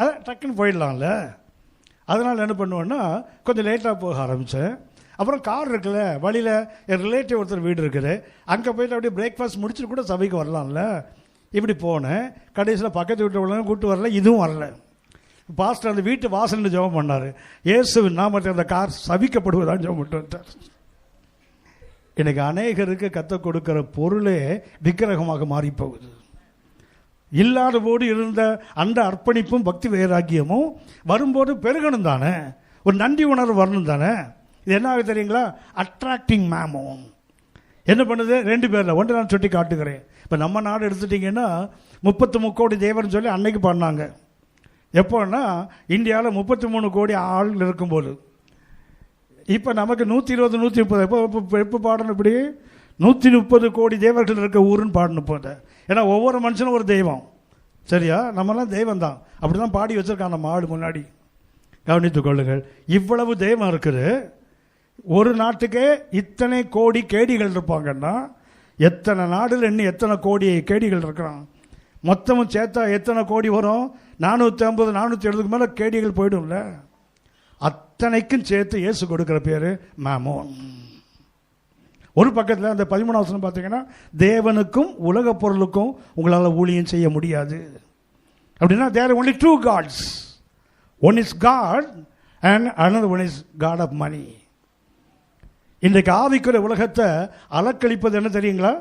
அதை டக்குன்னு போயிடலாம்ல, அதனால் என்ன பண்ணுவேன்னா கொஞ்சம் லேட்டாக போக ஆரம்பித்தேன். அப்புறம் கார் இருக்குல்ல, வழியில் என் ரிலேட்டிவ் ஒருத்தர் வீடு இருக்குது, அங்கே போய்ட்டு அப்படியே பிரேக்ஃபாஸ்ட் முடிச்சுட்டு கூட சபைக்கு வரலாம்ல, இப்படி போனேன். கடைசியில் பக்கத்து வீட்டில் உள்ளவங்க கூப்பிட்டு வரல, இதுவும் வரல. பாஸ்டர் அந்த வீட்டு வாசல்னு ஜெபம் பண்ணார், இயேசுவின் நாமத்தில் அந்த கார் சபிக்கப்படுவதான்னு ஜெபம் பண்ணிட்டு வந்தார். எனக்கு அநேகருக்கு கற்றுக் கொடுக்கிற பொருளே விக்கிரகமாக மாறி போகுது. இல்லாத போது இருந்த அந்த அர்ப்பணிப்பும் பக்தி வைராக்கியமும் வரும்போது பெருகணும் தானே, ஒரு நன்றி உணர்வு வரணும் தானே. இது என்ன ஆகுது தெரியுங்களா, அட்ராக்டிங் மேமோ என்ன பண்ணுது, 2 பேரில் ஒன்று நான் சுட்டி காட்டுகிறேன். இப்போ நம்ம நாடு எடுத்துட்டிங்கன்னா 33 கோடி தேவர்னு சொல்லி அன்னைக்கு பண்ணாங்க. எப்போன்னா இந்தியாவில் 33 கோடி ஆள் இருக்கும்போது. இப்போ நமக்கு 120 130 எப்போ பாடணும், இப்படி 130 கோடி தேவர்கள் இருக்க ஊருன்னு பாடணும் போத. ஏன்னா ஒவ்வொரு மனுஷனும் ஒரு தெய்வம். சரியா? நம்மலாம் தெய்வம் தான், அப்படி தான் பாடி வச்சுருக்காங்க நம்ம ஆடு முன்னாடி. கவனித்துக் கொள்ளுங்கள், இவ்வளவு தெய்வம் இருக்குது. ஒரு நாட்டுக்கே இத்தனை கோடி கேடிகள் இருப்பாங்கன்னா எத்தனை நாடுல இன்னும் எத்தனை கோடி கேடிகள் இருக்கிறான். மொத்தமும் சேர்த்தா எத்தனை கோடி வரும், 450 470 மேலே கேடிகள் போய்டும்ல. அத்தனைக்கும் சேர்த்து இயேசு கொடுக்கிற பேரு மாமோன். ஒரு பக்கத்தில் அந்த 13 வசனம் பார்த்தீங்கன்னா, தேவனுக்கும் உலக பொருளுக்கும் உங்களால் ஊழியம் செய்ய முடியாது அப்படின்னா, there are only two gods. One is God and another one is God of money. இன்றைக்கு ஆவிக்குரிய உலகத்தை அலக்களிப்பது என்ன தெரியுங்களா?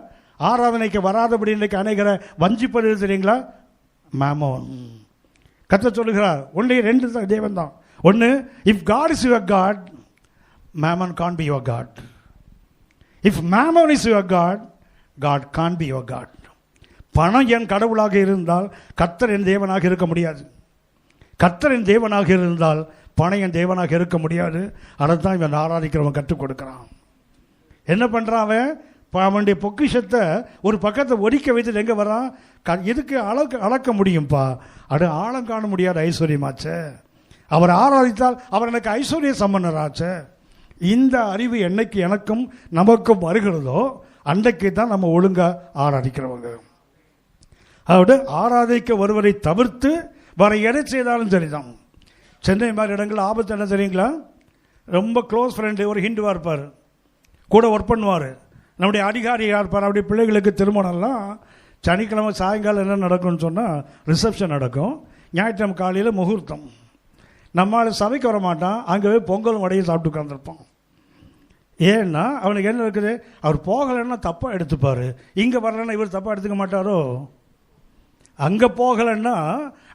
ஆராதனைக்கு வராதபடி இன்றைக்கு அநேகரை வஞ்சிப்பது தெரியுங்களா? மாமோன். கர்த்தர் சொல்லுகிறார், ஒன்லி 2 தேவன் தான். ஒன்று, if God is your God, mammon can be your God. If mammon is your God, God can be your God. பணம் என் கடவுளாக இருந்தால் கர்த்தர் என் தேவனாக இருக்க முடியாது. கர்த்தர் என் தேவனாக இருந்தால் பணம் என் தேவனாக இருக்க முடியாது. அதைத்தான் இவன் ஆராதிக்கிறவன் கற்றுக் கொடுக்குறான். என்ன பண்ணுறான் அவன்? அவனுடைய பொக்கிஷத்தை ஒரு பக்கத்தை ஒதுக்க வைத்துட்டு எங்கே வரான்? எதுக்கு அளக்க முடியும்ப்பா? அது ஆழம் காண முடியாத ஐஸ்வர்யமாச்சே. அவர் ஆராதித்தால் அவர் எனக்கு ஐஸ்வர்ய சம்பன்னராச்சே. இந்த அறிவு என்னைக்கு எனக்கும் நமக்கும் வருகிறதோ அன்றைக்கு தான் நம்ம ஒழுங்காக ஆராதிக்கிறவங்க. அதாவது ஆராதிக்க வருவதை தவிர்த்து வர எதை செய்தாலும் சரிதான். சென்னை மாதிரி இடங்கள் ஆபத்து என்ன தெரியுங்களா? ரொம்ப க்ளோஸ் ஃப்ரெண்டு ஒரு ஹிந்துவாக இருப்பார், கூட ஒர்க் பண்ணுவார், நம்முடைய அதிகாரியாக இருப்பார். அப்படி பிள்ளைகளுக்கு திருமணம்லாம் சனிக்கிழமை சாயங்காலம் என்ன நடக்கும்னு சொன்னால் ரிசப்ஷன் நடக்கும். ஞாயிற்றுக்கிழமை காலையில் முகூர்த்தம். நம்மளால் சபைக்கு வர மாட்டான், அங்கே பொங்கல் வடையை சாப்பிட்டு உட்காந்துருப்பான். ஏன்னா அவனுக்கு என்ன இருக்குது? அவர் போகலைன்னா தப்பாக எடுத்துப்பார், இங்கே வரலன்னா இவர் தப்பாக எடுத்துக்க மாட்டாரோ. அங்கே போகலைன்னா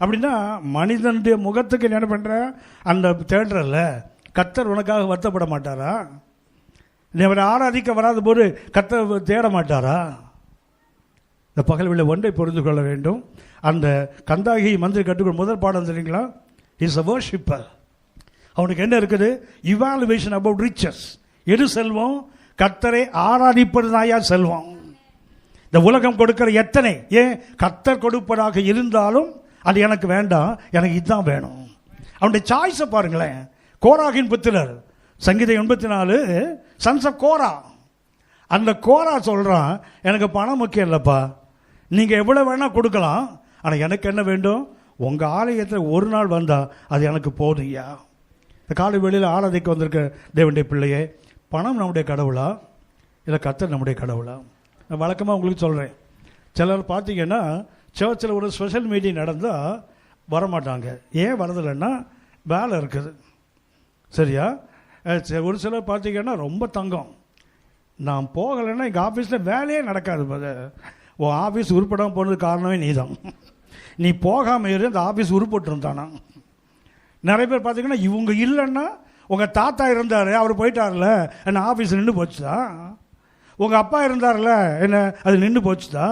அப்படின்னா மனிதனுடைய முகத்துக்கு என்ன பண்ணுற அந்த தேடுறல்ல, கர்த்தர் உனக்காக வருத்தப்பட மாட்டாரா? நீ அவரை ஆராதிக்க வராத போது கர்த்தர் தேட மாட்டாரா? இந்த பகல் ஒன்றை புரிந்து கொள்ள வேண்டும். அந்த கந்தாகி மந்திரி கற்றுக்கொள்ள முதல் பாடம் தெரியுங்களா? Is a worshipper. அவனுக்கு என்ன இருக்குது? Evaluation about riches. எது செல்வம்? கர்த்தரை ஆராதிப்பது தாயா செல்வம். இந்த உலகம் கொடுக்கிற எத்தனை, ஏன் கர்த்தர் கொடுப்பதாக இருந்தாலும் அது எனக்கு வேண்டாம், எனக்கு இதுதான் வேணும். அவனுடைய சாய்ஸை பாருங்களேன். கோராகின் புத்திரர், சங்கீதம் 84, சன்ஸ் ஆஃப் கோரா. அந்த கோரா சொல்கிறான், எனக்கு பணம் முக்கியம் இல்லைப்பா, நீங்கள் எவ்வளோ வேணால் கொடுக்கலாம், ஆனால் எனக்கு என்ன வேண்டும்? உங்கள் ஆலயத்தில் ஒரு நாள் வந்தால் அது எனக்கு போதுங்கய்யா. இந்த காலை வேளையில் ஆராதிக்க வந்திருக்க தேவனுடைய பிள்ளையே, பணம் நம்முடைய கடவுளா இல்லை கர்த்தர் நம்முடைய கடவுளா? நான் வழக்கமாக உங்களுக்கு சொல்கிறேன். சிலர் பார்த்தீங்கன்னா சர்ச்சில் ஒரு ஸ்பெஷல் மீட்டிங் நடந்தால் வரமாட்டாங்க. ஏன் வரதில்லைன்னா வேலை இருக்குது, சரியா? ஒரு சிலர் பார்த்தீங்கன்னா ரொம்ப தங்கம், நான் போகலைன்னா எங்கள் ஆஃபீஸில் வேலையே நடக்காது. உன் ஆஃபீஸ் உருப்படாமல் போனதுக்கு காரணமே நீ தான். நீ போகாமல் இரு, அந்த ஆஃபீஸ் உருப்பட்டுருந்தானா. நிறைய பேர் பார்த்தீங்கன்னா இவங்க இல்லைன்னா, உங்கள் தாத்தா இருந்தார் அவர் போயிட்டார்ல என்ன ஆஃபீஸ் நின்று போச்சுதா? உங்கள் அப்பா இருந்தார்ல என்ன அது நின்று போச்சுதா?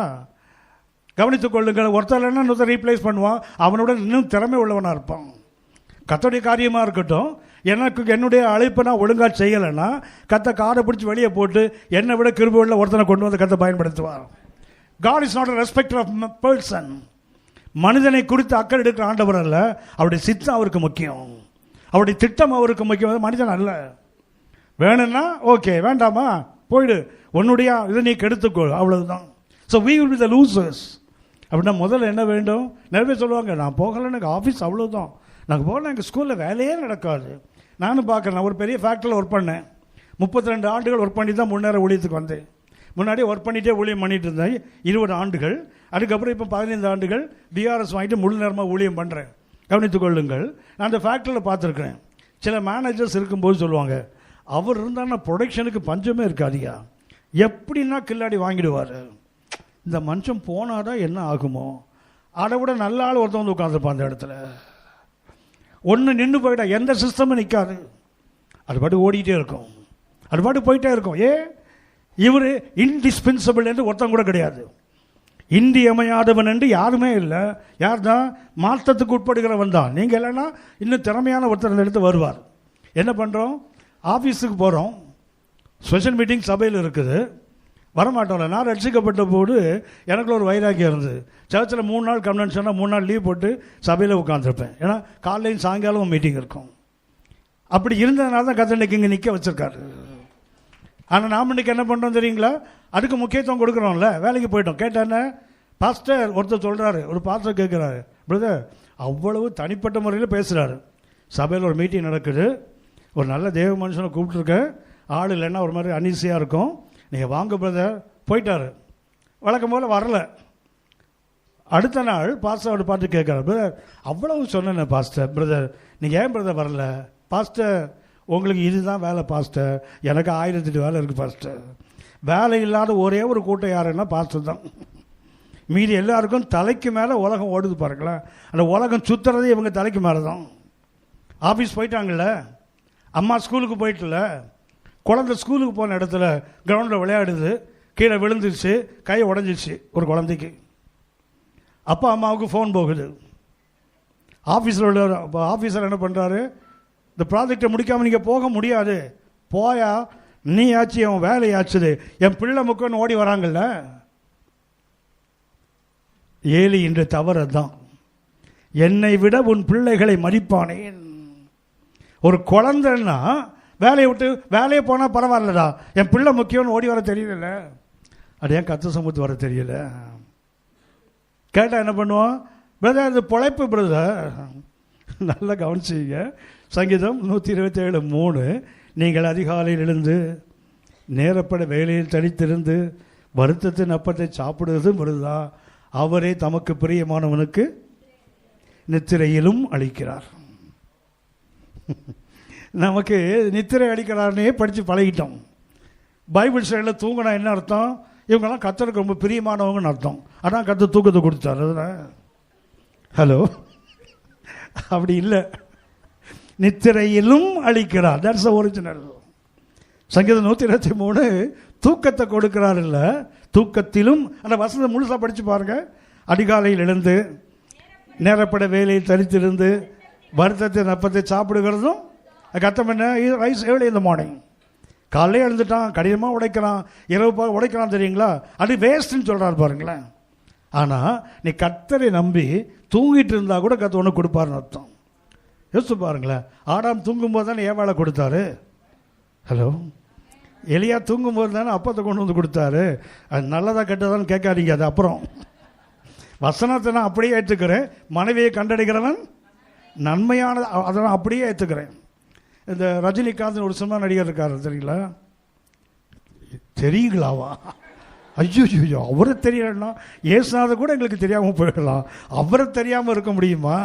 கவனித்துக் கொள்ளுங்கள். ஒருத்தர் இல்லைன்னா இன்னொருத்தர் ரீப்ளேஸ் பண்ணுவான், அவனோட இன்னும் திறமை உள்ளவனாக இருப்பான். கர்த்தருடைய காரியமாக இருக்கட்டும், எனக்கு என்னுடைய அழைப்பை நான் ஒழுங்காக செய்யலைன்னா கர்த்த காரை பிடிச்சி வெளியே போட்டு என்னை விட கிருபையுள்ள ஒருத்தனை கொண்டு வந்து கர்த்த பயன்படுத்துவார். God is not a respecter of person. மனிதனை குறித்து அக்கறை எடுக்கிற ஆண்டவர் அல்ல. அவருடைய சித்தம் அவருக்கு முக்கியம், அவருடைய திட்டம் அவருக்கு முக்கியம், மனிதன் அல்ல. வேணும்னா ஓகே, வேண்டாமா போயிடு, உன்னுடைய இதை நீ கெடுத்துக்கோ, அவ்வளவுதான். So we will be the losers. அப்படின்னா முதல்ல என்ன வேண்டும்? நிறைய பேர் சொல்லுவாங்க, நான் போகலை, எனக்கு ஆஃபீஸ் அவ்வளோதான், நாங்கள் போகல, எங்கள் ஸ்கூலில் வேலையே நடக்காது. நானும் பார்க்குறேன். நான் ஒரு பெரிய ஃபேக்ட்ரியில் ஒர்க் பண்ணேன். 32 ஆண்டுகள் ஒர்க் பண்ணி தான் முன்னேற ஊழியத்துக்கு வந்தேன். முன்னாடி ஒர்க் பண்ணிகிட்டே ஊழியம் பண்ணிட்டு இருந்தேன் 20 ஆண்டுகள். அதுக்கப்புறம் இப்போ 15 ஆண்டுகள் பிஆர்எஸ் வாங்கிட்டு முழு நேரமாக ஊழியம் பண்ணுறேன். கவனித்துக் கொள்ளுங்கள். நான் அந்த ஃபேக்ட்ரியில் பார்த்துருக்கிறேன். சில மேனேஜர்ஸ் இருக்கும்போது சொல்லுவாங்க, அவர் இருந்தால் ப்ரொடக்ஷனுக்கு பஞ்சமே இருக்காதியா, எப்படின்னா கில்லாடி வாங்கிடுவார். இந்த மனுஷன் போனாதான் என்ன ஆகுமோ, அதை விட நல்ல ஆள் ஒருத்தன் வந்து உட்காந்துருப்பான் அந்த இடத்துல. ஒன்று நின்று போயிட்டா எந்த சிஸ்டமும் நிற்காது, அது பாட்டு ஓடிக்கிட்டே இருக்கும், அது பாட்டு போயிட்டே இருக்கும். இவர் இன்டிஸ்பென்சபிள் என்று ஒருத்தன் கூட கிடையாது, இன்றியமையாதவன் என்று யாருமே இல்லை. யார் தான்? மாற்றத்துக்கு உட்படுகிறவன் தான். நீங்கள் இல்லைன்னா இன்னும் திறமையான ஒருத்தர் அந்த இடத்து வருவார். என்ன பண்ணுறோம்? ஆஃபீஸுக்கு போகிறோம், ஸ்பெஷல் மீட்டிங் சபையில் இருக்குது, வரமாட்டோம்ல. நான் ரட்சிக்கப்பட்ட போது எனக்குள்ள ஒரு வைராக்கியம் இருந்தது. சர்ச்சில் 3 நாள் கன்வென்ஷனாக 3 நாள் லீவ் போட்டு சபையில் உட்காந்துருப்பேன். ஏன்னா காலையும் சாயங்காலம் மீட்டிங் இருக்கும். அப்படி இருந்ததுனால தான் கர்த்தர் இன்னைக்கு இங்கே நிற்க வச்சிருக்காரு. ஆனால் நாம் இன்னைக்கு என்ன பண்ணுறோம் தெரியுங்களா? அதுக்கு முக்கியத்துவம் கொடுக்குறோம்ல. வேலைக்கு போயிட்டோம். கேட்டேன்னா பாஸ்டர் ஒருத்தர் சொல்கிறாரு, ஒரு பாஸ்டர் கேட்குறாரு, பிரதர் அவ்வளவு தனிப்பட்ட முறையில் பேசுகிறாரு. சபையில் ஒரு மீட்டிங் நடக்குது, ஒரு நல்ல தேவ மனுஷனை கூப்பிட்டுருக்க, ஆள் இல்லைன்னா ஒரு மாதிரி அனீசியாக இருக்கும். நீங்கள் வாங்க பிரதர், போயிட்டார். வழக்கம் போல் வரல. அடுத்த நாள் பாஸ்டர் பார்த்து கேட்குறாரு, பிரதர் அவ்வளவு சொன்னேன் பாஸ்டர், பிரதர் நீங்கள் ஏன் பிரதர் வரல? பாஸ்டர் உங்களுக்கு இதுதான் வேலை பாஸ்டர், எனக்கு 1008 வேலை இருக்குது பாஸ்டர். வேலை இல்லாத ஒரே ஒரு கூட்டம் யாருன்னா பாஸ்டர் தான். மீதி எல்லாருக்கும் தலைக்கு மேலே உலகம் ஓடுது பாருங்களேன். அந்த உலகம் சுற்றுறதே இவங்க தலைக்கு மேலே தான். ஆஃபீஸ் போயிட்டாங்கல்ல, அம்மா ஸ்கூலுக்கு போயிட்டுல, குழந்தை ஸ்கூலுக்கு போன இடத்துல கிரவுண்டில் விளையாடுது, கீழே விழுந்துருச்சு, கை உடஞ்சிச்சு ஒரு குழந்தைக்கு. அப்பா அம்மாவுக்கு ஃபோன் போகுது. ஆஃபீஸில் உள்ள ஆஃபீஸர் என்ன பண்ணுறாரு, இந்த ப்ராஜெக்டை முடிக்காமல் நீங்கள் போக முடியாது, போயா நீ ஆச்சு அவன் வேலையாச்சுது, என் பிள்ளை முக்கன்னு ஓடி வராங்கல்ல. ஏலி இன்று தவறு தான், என்னை விட உன் பிள்ளைகளை மதிப்பானேன். ஒரு குழந்தைன்னா வேலையை விட்டு வேலையை போனால் பரவாயில்லடா, என் பிள்ளை முக்கியம்னு ஓடி வர தெரியல. அது ஏன் கத்த சமூத்து வர தெரியல? கேட்டால் என்ன பண்ணுவோம், பிரதர் அது பொழைப்பு பிரதர். நல்லா கவனிச்சிங்க. சங்கீதம் 127:3, நீங்கள் அதிகாலையில் எழுந்து நேரப்பட வேலையில் தனித்திருந்து வருத்தத்தின் அப்பத்தை சாப்பிடுவதும் வருதா, அவரே தமக்கு பிரியமானவனுக்கு நித்திரையிலும் அளிக்கிறார். நமக்கு நித்திரை அளிக்கிறார்னே படித்து பழகிட்டோம். பைபிள் சைடில் தூங்கினா என்ன அர்த்தம், இவங்கெல்லாம் கர்த்தருக்கு ரொம்ப பிரியமானவங்கன்னு அர்த்தம். ஆனால் கர்த்தர் தூக்கத்தை கொடுத்தார். ஹலோ, அப்படி இல்லை, நித்திரையிலும் அளிக்கிறார். That's original. சங்கீதம் 123 தூக்கத்தை கொடுக்கிறார் இல்லை, தூக்கத்திலும். அந்த வசனத்தை முழுசாக படித்து பாருங்கள். அதிகாலையில் எழுந்து நேரப்பட வேலையில் தரித்திருந்து வருத்தத்தின் அப்பத்தை சாப்பிடுகிறதும் கத்தம் என்ன, rice early in the morning. காலையில் எழுந்துட்டான், கடினமாக உடைக்கிறான், இரவு உடைக்கிறான் தெரியுங்களா, அது வேஸ்ட்டுன்னு சொல்கிறார் பாருங்களேன். ஆனால் நீ கர்த்தரை நம்பி தூங்கிட்டு இருந்தால் கூட கர்த்தர் ஒன்று கொடுப்பாருன்னு அர்த்தம். யோசிச்சு பாருங்களேன், ஆடாம் தூங்கும்போது தானே ஏவாளை கொடுத்தாரு. ஹலோ, எலியா தூங்கும்போது தானே அப்பத்தை கொண்டு வந்து கொடுத்தாரு. அது நல்லதாக கெட்டதான்னு கேட்காதீங்க. அது அப்புறம் வசனத்தை நான் அப்படியே ஏற்றுக்கிறேன். மனைவியை கண்டடைகிறவன் நன்மையானது, அதை நான் அப்படியே ஏற்றுக்கிறேன். இந்த ரஜினிகாந்த் ஒரு சினிமா நடிகர் இருக்கார் தெரியுங்களா? தெரியுங்களாவா? ஐயோ, அவரை தெரியலன்னா ஏசுநாத கூட எங்களுக்கு தெரியாமல் போயிடலாம். அவரை தெரியாமல் இருக்க முடியுமா?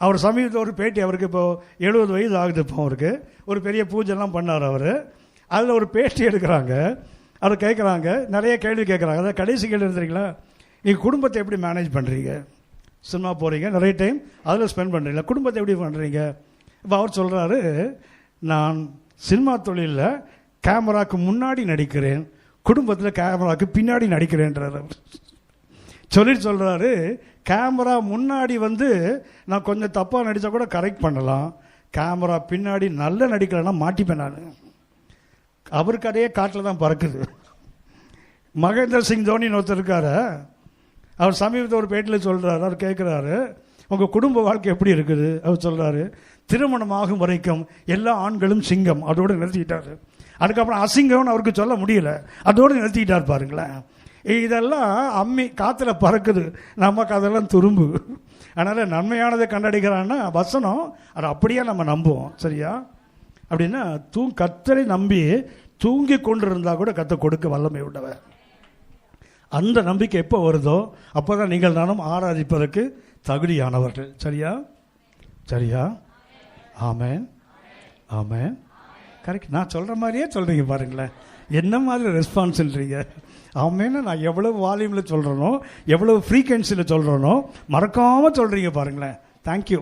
அவர் சமீபத்தில் ஒரு பேட்டி, அவருக்கு இப்போ 70 வயது ஆகுது. இப்போ அவருக்கு ஒரு பெரிய பூஜைலாம் பண்ணார் அவர். அதில் ஒரு பேட்டி எடுக்கிறாங்க. அதை கேட்குறாங்க, நிறைய கேள்வி கேட்குறாங்க. அதாவது கடைசி கேள்வி தெரியுங்களா, நீங்கள் குடும்பத்தை எப்படி மேனேஜ் பண்ணுறீங்க? சினிமா போகிறீங்க, நிறைய டைம் அதில் ஸ்பெண்ட் பண்ணுறீங்களா, குடும்பத்தை எப்படி பண்ணுறீங்க? இப்போ அவர் சொல்கிறாரு, நான் சினிமா தொழிலில் கேமராவுக்கு முன்னாடி நடிக்கிறேன், குடும்பத்தில் கேமராவுக்கு பின்னாடி நடிக்கிறேன்றார். சொல்லிட்டு சொல்கிறாரு, கேமரா முன்னாடி நான் கொஞ்சம் தப்பாக நடித்தா கூட கரெக்ட் பண்ணலாம், கேமரா பின்னாடி நல்ல நடிக்கலைன்னா மாட்டிப்பேன் நான். அவருக்கு அதே காட்டில் தான் பறக்குது. மகேந்திர சிங் தோனின்னு ஒருத்தர் இருக்காரு. அவர் சமீபத்தில் ஒரு பேட்டியில் சொல்கிறாரு, அவர் கேட்குறாரு, உங்கள் குடும்ப வாழ்க்கை எப்படி இருக்குது? அவர் சொல்கிறாரு, திருமணமாகும் வரைக்கும் எல்லா ஆண்களும் சிங்கம், அதோடு நிறுத்திக்கிட்டார். அதுக்கப்புறம் அசிங்கம்னு அவருக்கு சொல்ல முடியல, அதோடு நிறுத்திக்கிட்டார். பாருங்களேன், இதெல்லாம் அம்மி காற்றுல பறக்குது, நமக்கு அதெல்லாம் துரும்பு. அதனால் நன்மையானதை கண்டடிக்கிறான்னா வசனம் அதை அப்படியே நம்ம நம்புவோம். சரியா? அப்படின்னா கர்த்தரை நம்பி தூங்கி கொண்டு இருந்தால் கூட கர்த்தர் கொடுக்க வல்லமை உள்ளவர். அந்த நம்பிக்கை எப்போ வருதோ அப்போ தான் நீங்கள் நானும் ஆராதிப்பதற்கு தகுதியானவர்கள். சரியா? சரியா? ஆமென், ஆமென். கரெக்ட். நான் சொல்கிற மாதிரியே சொல்கிறீங்க பாருங்களேன். என்ன மாதிரி ரெஸ்பான்ஸ் இல்லைங்க. ஆமேன்னு நான் எவ்வளவு வால்யூமில் சொல்கிறேனோ, எவ்வளவு ஃப்ரீக்வன்சியில் சொல்கிறேனோ மறக்காமல் சொல்கிறீங்க பாருங்களேன். தேங்க்யூ.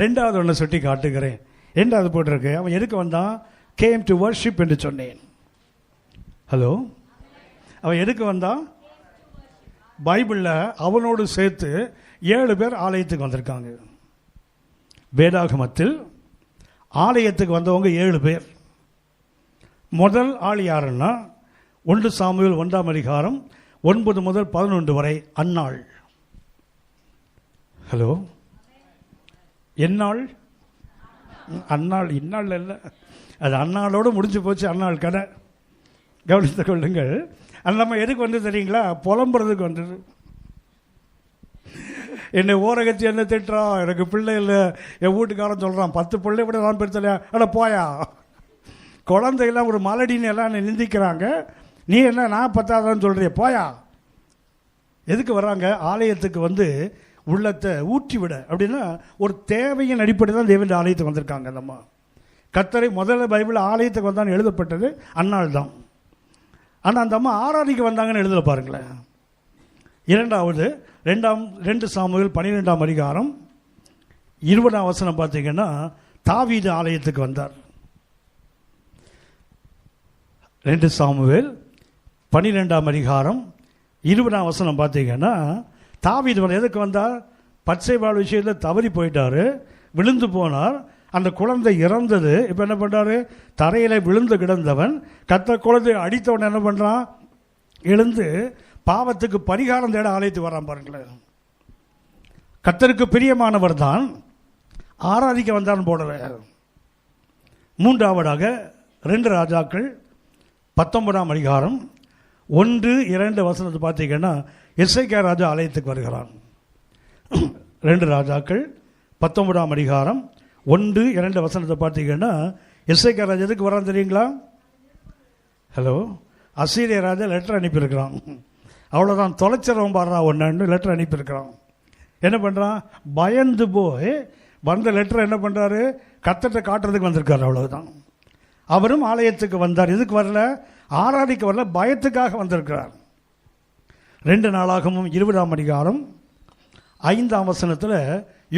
ரெண்டாவது ஒன்று சுட்டி காட்டுகிறேன். ரெண்டாவது போட்டிருக்கு, அவன் எதுக்கு வந்தான்? கேம் டு வர்ஷிப் என்று சொன்னேன். ஹலோ, அவன் எதுக்கு வந்தான்? பைபிளில் அவனோடு சேர்த்து 7 பேர் ஆலயத்துக்கு வந்திருக்காங்க. வேதாகமத்தில் ஆலயத்துக்கு வந்தவங்க 7 பேர். முதல் ஆள் யாருன்னா 1 சாமுவேல் 1ஆம் அதிகாரம் 9 முதல் 11 வரை அன்னாள். ஹலோ, என்னாள்? அன்னாள், இன்னாள் இல்லை, அது அன்னாளோடு முடிஞ்சு போச்சு. அன்னாள் கடை. கவனித்து கொள்ளுங்கள். அது நம்ம எதுக்கு வந்து தெரியுங்களா? புலம்புறதுக்கு வந்தது. என்னை ஓரகத்தி என்ன திட்டுறான், எனக்கு பிள்ளை இல்லை. என் வீட்டுக்காரன் சொல்கிறான் 10 பிள்ளை விட நான் பெருத்தலையா, அட போயா, குழந்தையெல்லாம் ஒரு மலடின்னு எல்லாம் என்னை நிந்திக்கிறாங்க, நீ என்ன நான் 10ஆவதுன்னு சொல்கிறிய, போயா. எதுக்கு வர்றாங்க? ஆலயத்துக்கு வந்து உள்ளத்தை ஊற்றி விட. அப்படின்னா ஒரு தேவையின் அடிப்படை தான் தேவனுடைய ஆலயத்துக்கு வந்திருக்காங்க. அந்த அம்மா கர்த்தரை முதல்ல பைபிள் ஆலயத்துக்கு வந்தான்னு எழுதப்பட்டது அந்நாள் தான். ஆனால் அந்த அம்மா ஆராதிக்க வந்தாங்கன்னு எழுதல பாருங்களேன். 2 சாமுவேல் 12ஆம் அதிகாரம் 20ஆம் வசனம் பார்த்தீங்கன்னா, தாவீது ஆலயத்துக்கு வந்தார். 2 சாமுவேல் 12ஆம் அதிகாரம் 20ஆம் வசனம் பார்த்தீங்கன்னா, தாவீது எதுக்கு வந்தார்? பச்சைபால் விஷயத்தில் தவறி போயிட்டாரு, விழுந்து போனார், அந்த குழந்தை இறந்தது. இப்போ என்ன பண்ணுறாரு? தரையில் விழுந்து கிடந்தவன் குழந்தை அடித்தவன் என்ன பண்ணுறான்? எழுந்து பாவத்துக்கு பரிகாரம் தேட ஆலயத்துக்கு வரான் பாருங்களேன். கர்த்தருக்கு பிரியமானவர் தான், ஆராதிக்க வந்தான்னு போடல. 3ஆவதாக 2 ராஜாக்கள் 19ஆம் அதிகாரம் 1-2 வசனத்தை பார்த்தீங்கன்னா, எசேக்கியா ராஜா ஆலயத்துக்கு வருகிறான். 2 ராஜாக்கள் 19ஆம் அதிகாரம் 1-2 வசனத்தை பார்த்தீங்கன்னா, எசேக்கியா ராஜா எதுக்கு வரான் தெரியுங்களா? ஹலோ, அசீரிய ராஜா லெட்டர் அனுப்பியிருக்கிறான். அவ்வளோதான், தொலைச்சிடவும் பாடுறா ஒன்று லெட்டர் அனுப்பியிருக்கிறான். என்ன பண்ணுறான்? பயந்து போய் வந்த லெட்டர் என்ன பண்ணுறாரு? கர்த்தரை காட்டுறதுக்கு வந்திருக்காரு, அவ்வளவுதான். அவரும் ஆலயத்துக்கு வந்தார். எதுக்கு வரல? ஆராதிக்க வரல, பயத்துக்காக வந்திருக்கிறார். 2 நாளாகமும் 20ஆம் அதிகாரம் 5ஆம் வசனத்தில்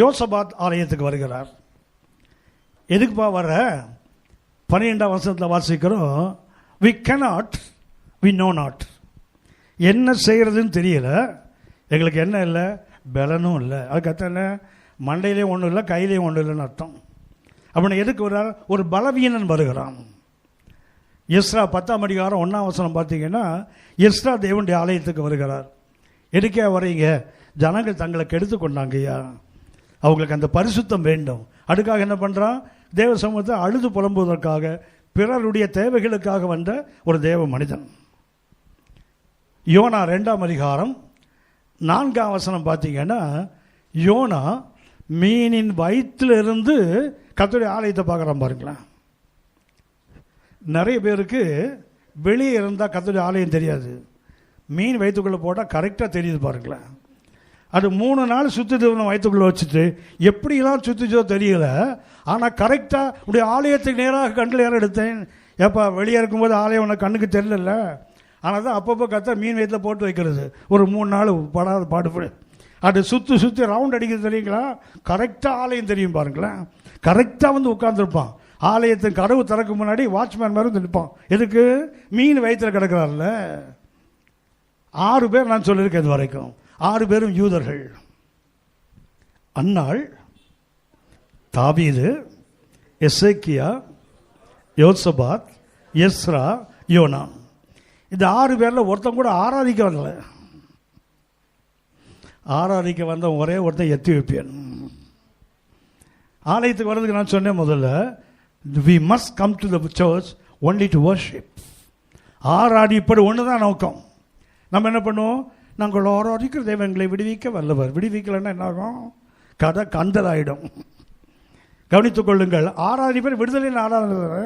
யோசபாத் ஆலயத்துக்கு வருகிறார். எதுக்குப்பா வர? 12ஆம் வசனத்தில் வாசிக்கிறோம், we cannot, we know not. என்ன செய்கிறதுன்னு தெரியல, எங்களுக்கு என்ன இல்லை, பலனும் இல்லை. அதுக்கு அர்த்தம் என்ன? மண்டையிலேயும் ஒன்றும் இல்லை, கையிலேயும் ஒன்றும் இல்லைன்னு அர்த்தம். அப்படின்னா எதுக்கு வர்றார்? ஒரு பலவீனன் வருகிறான். எஸ்ரா 10ஆம் அதிகாரம் 1ஆம் வசனம் பார்த்தீங்கன்னா, எஸ்ரா தேவனுடைய ஆலயத்துக்கு வருகிறார். எதுக்கே வரீங்க? ஜனங்கள் தங்களை கெடுத்து கொண்டாங்கய்யா, அவங்களுக்கு அந்த பரிசுத்தம் வேண்டும். அதுக்காக என்ன பண்ணுறான்? தேவ சமூகத்தை அழுது புலம்புவதற்காக, பிறருடைய தேவைகளுக்காக வந்த ஒரு தேவ மனிதன். யோனா 2ஆம் அதிகாரம் 4ஆம் வசனம் பார்த்தீங்கன்னா, யோனா மீனின் வயிற்றிலிருந்து கர்த்தருடைய ஆலயத்தை பார்க்குறான் பாருங்களேன். நிறைய பேருக்கு வெளியே இருந்தால் கர்த்தருடைய ஆலயம் தெரியாது, மீன் வயிற்றுக்குள்ளே போட்டால் கரெக்டாக தெரியுது பாருங்களேன். அது 3 நாள் சுற்றி வயிற்றுக்குள்ளே வச்சுட்டு எப்படிலாம் சுற்றிச்சோ தெரியல, ஆனால் கரெக்டாக உடைய ஆலயத்துக்கு நேராக கண்ணில் ஏற எடுத்தேன். ஏப்பா வெளியே இருக்கும்போது ஆலயம் உனக்கு கண்ணுக்கு தெரியல, ஆனால் தான் அப்பப்போ கர்த்தர் மீன் வயிற்றில் போட்டு வைக்கிறது. ஒரு 3 நாள் படாத பாடுபடு, அது சுற்றி ரவுண்ட் அடிக்கிறது தெரியுங்களா? கரெக்டாக ஆலயம் தெரியும் பாருங்களேன். கரெக்டாக வந்து உட்காந்துருப்பான். ஆலயத்தின் கதவு திறக்க முன்னாடி வாட்ச்மேன் மாதிரி நிற்பான். எதுக்கு? மீன் வயிற்றில் கிடக்கிறார்ல. 6 பேர் நான் சொல்லியிருக்கேன் இது வரைக்கும். 6 பேரும் யூதர்கள். அன்னாள், தாவீது, எசேக்கியா, யோசபாத், எஸ்ரா, யோனா. இந்த 6 பேரில் ஒருத்தன் கூட ஆராதிக்க வரல. ஆராதிக்க வந்த ஒரே ஒருத்தன் எத்தியோப்பியன். ஆலயத்துக்கு வர்றதுக்கு நான் சொன்னேன் முதல்ல, we must come to the church only to worship. ஆராதிப்பது ஒன்று தான் நோக்கம். நம்ம என்ன பண்ணுவோம்? நாங்கள் ஆராதிக்கிற தெய்வங்களை விடுவிக்க வல்லவர். விடுவிக்கலைன்னா என்ன ஆகும்? கதை கந்தலாயிடும். கவனித்துக் கொள்ளுங்கள். ஆராதிப்பது விடுதலையின் ஆராதனை.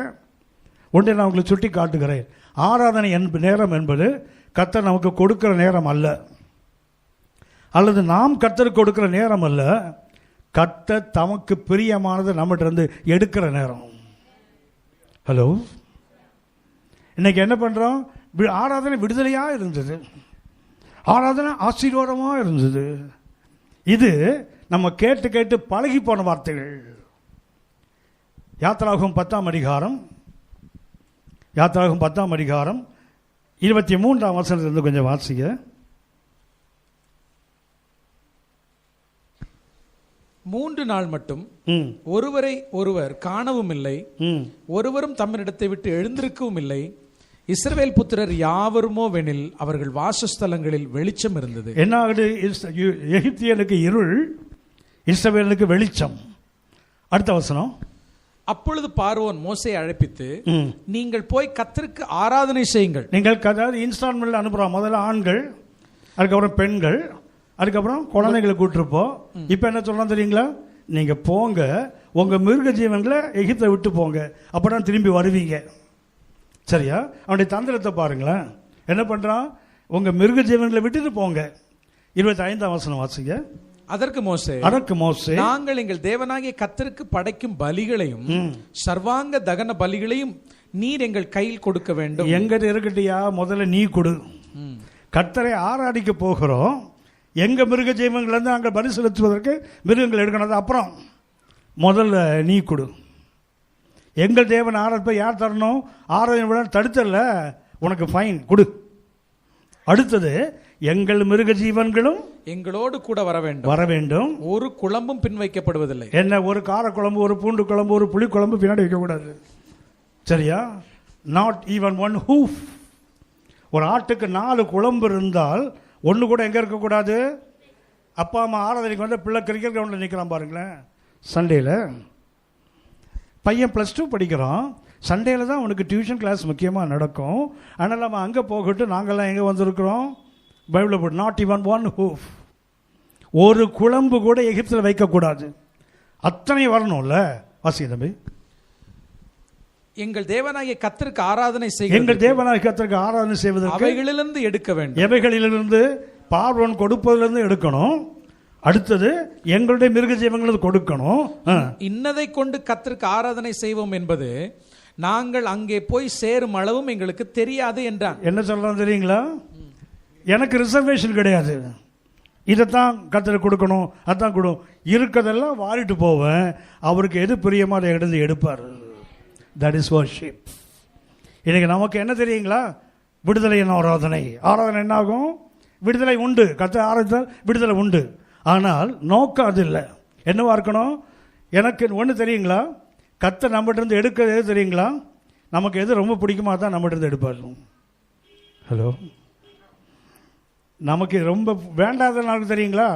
ஒன்றை நான் உங்களுக்கு சுட்டி காட்டுகிறேன். ஆராதனை நேரம் என்பது கர்த்தர் நமக்கு கொடுக்கிற நேரம் அல்ல, அல்லது நாம் கர்த்தருக்கு கொடுக்கிற நேரம் அல்ல. கர்த்தர் தமக்கு பிரியமானது நம்மகிட்ட இருந்து எடுக்கிற நேரம். ஹலோ, இன்னைக்கு என்ன பண்ணுறோம்? ஆராதனை விடுதலையாக இருந்தது, ஆராதனை ஆசீர்வாதமாக இருந்தது. இது நம்ம கேட்டு கேட்டு பழகி போன வார்த்தைகள். யாத்திராகமம் 10ஆம் அதிகாரம் 23ஆம் வசனத்திலிருந்து கொஞ்சம் வாசிங்க. 3 நாள் மட்டும் ஒருவரை ஒருவர் காணவும் இல்லை, ஒருவரும் தம்மிடத்தை விட்டு எழுந்திருக்கவும் இல்லை. இஸ்ரவேல் புத்திரர் யாவருமோ வெனில் அவர்கள் வாசஸ்தலங்களில் வெளிச்சம் இருந்தது. என்ன ஆகுது? எகிப்தியனுக்கு இருள், இஸ்ரவேலுக்கு வெளிச்சம். அடுத்த வசனம். அப்பொழுது பார்வோன் மோசேயை அழைப்பித்து, நீங்கள் போய் கர்த்தருக்கு ஆராதனை செய்யுங்கள். நீங்கள் அதாவது இன்ஸ்டால்மெண்ட்ல அனுப்புறோம். முதல்ல ஆண்கள், அதுக்கப்புறம் பெண்கள், அதுக்கப்புறம் குழந்தைங்களை கூட்டிருப்போம். இப்போ என்ன சொல்றோம் தெரியுங்களா? நீங்க போங்க, உங்க மிருக ஜீவன்களை எகிப்தை விட்டு போங்க, அப்பதான் திரும்பி வருவீங்க. சரியா? அவனுடைய தந்திரத்தை பாருங்களேன். என்ன பண்றான்? உங்க மிருக ஜீவன்களை விட்டுட்டு போங்க. 25ஆம் வசனம் வாசிங்க. அதற்கு மோசே, நாங்கள் எங்கள் தேவனாகிய கர்த்தருக்கு படைக்கும் பலிகளையும் சர்வாங்க தகன பலிகளையும் நீர் எங்கள் கையில் கொடுக்க வேண்டும். எங்கிட்ட இருக்கட்டியா, முதல்ல நீ கொடு. கர்த்தரை ஆராதிக்க போகிறோம், எங்க மிருக ஜீவன்கள் இருந்து அங்கே பலி செலுத்துவதற்கு மிருகங்கள் எடுக்கணும். அப்புறம் முதல்ல நீ கொடு. எங்கள் தேவன் ஆராதனை யார் தரணும்? ஆராதனை விட தடுத்தல, உனக்கு ஃபைன் கொடு. அடுத்தது, எங்கள் மிருக ஜீவன்களும் எங்களோடு கூட வர வேண்டும். ஒரு குழம்பும் பின் வைக்கப்படுவதில்லை. என்ன, ஒரு கார குழம்பு, ஒரு பூண்டு குழம்பு, ஒரு புளி குழம்பு பின்னாடி வைக்கக்கூடாது. சரியா? Not even one hoof. ஒரு ஆட்டுக்கு 4 குழம்பு இருந்தால் ஒன்று கூட எங்கே இருக்கக்கூடாது? அப்பா அம்மா ஆராதனைக்கு வந்து பிள்ளை கிரிக்கெட் கிரவுண்டில் நிற்கிறான் பாருங்களேன். சண்டேயில் பையன் +2 படிக்கிறான். சண்டேயில் தான் அவனுக்கு டியூஷன் கிளாஸ் முக்கியமாக நடக்கும். அதனால் நம்ம அங்கே போகட்டு, நாங்கள்லாம் எங்கே வந்திருக்கிறோம்? பைபிளில் போட்டு நாட் ஈவன் ஒன் ஹூஃப். ஒரு குழம்பு கூட எகிப்தில் வைக்கக்கூடாது. அத்தனை வரணும்ல. வாசிங்க தம்பி. எங்கள் தேவனாகிய கர்த்தருக்கு ஆராதனை செய்ய, எங்கள் தேவனாகிய கர்த்தருக்கு ஆராதனை செய்வதற்கு அவைகளிலிருந்து எடுக்க வேண்டும். எவைகளிலிருந்து? பார்வோன் கொடுப்பதிலிருந்து எடுக்கணும். அடுத்தது, எங்களுடைய மிருக ஜீவங்களுக்கு கொடுக்கணும். இன்னதை கொண்டு கர்த்தருக்கு ஆராதனை செய்வோம் என்பது நாங்கள் அங்கே போய் சேரும் அளவும் எங்களுக்கு தெரியாது என்றான். என்ன சொல்றான் தெரியுங்களா? எனக்கு ரிசர்வேஷன் கிடையாது, இதைத்தான் கர்த்தருக்கு கொடுக்கணும், அதான் கொடு. இருக்கிறதெல்லாம் வாரிட்டு போவேன். அவருக்கு எது பிரியமோ அதை எடுத்து எடுப்பார். That is worship. இன்னைக்கு நமக்கு என்ன தெரியுங்களா? விடுதலை என்ன ஆராதனை. ஆராதனை என்ன ஆகும்? விடுதலை உண்டு. கர்த்தரை ஆராதித்தால் விடுதலை உண்டு. ஆனால் நோக்கம் அது இல்லை. என்னவா இருக்கணும்? எனக்கு ஒன்று தெரியுங்களா? கர்த்தர் நம்மகிட்ட இருந்து எடுக்கிறது எது தெரியுங்களா? நமக்கு எது ரொம்ப பிடிக்குமா தான் நம்மகிட்ட இருந்து எடுப்பார். ஹலோ, நமக்கு ரொம்ப வேண்டாத நாளுக்கு தெரியுங்களா?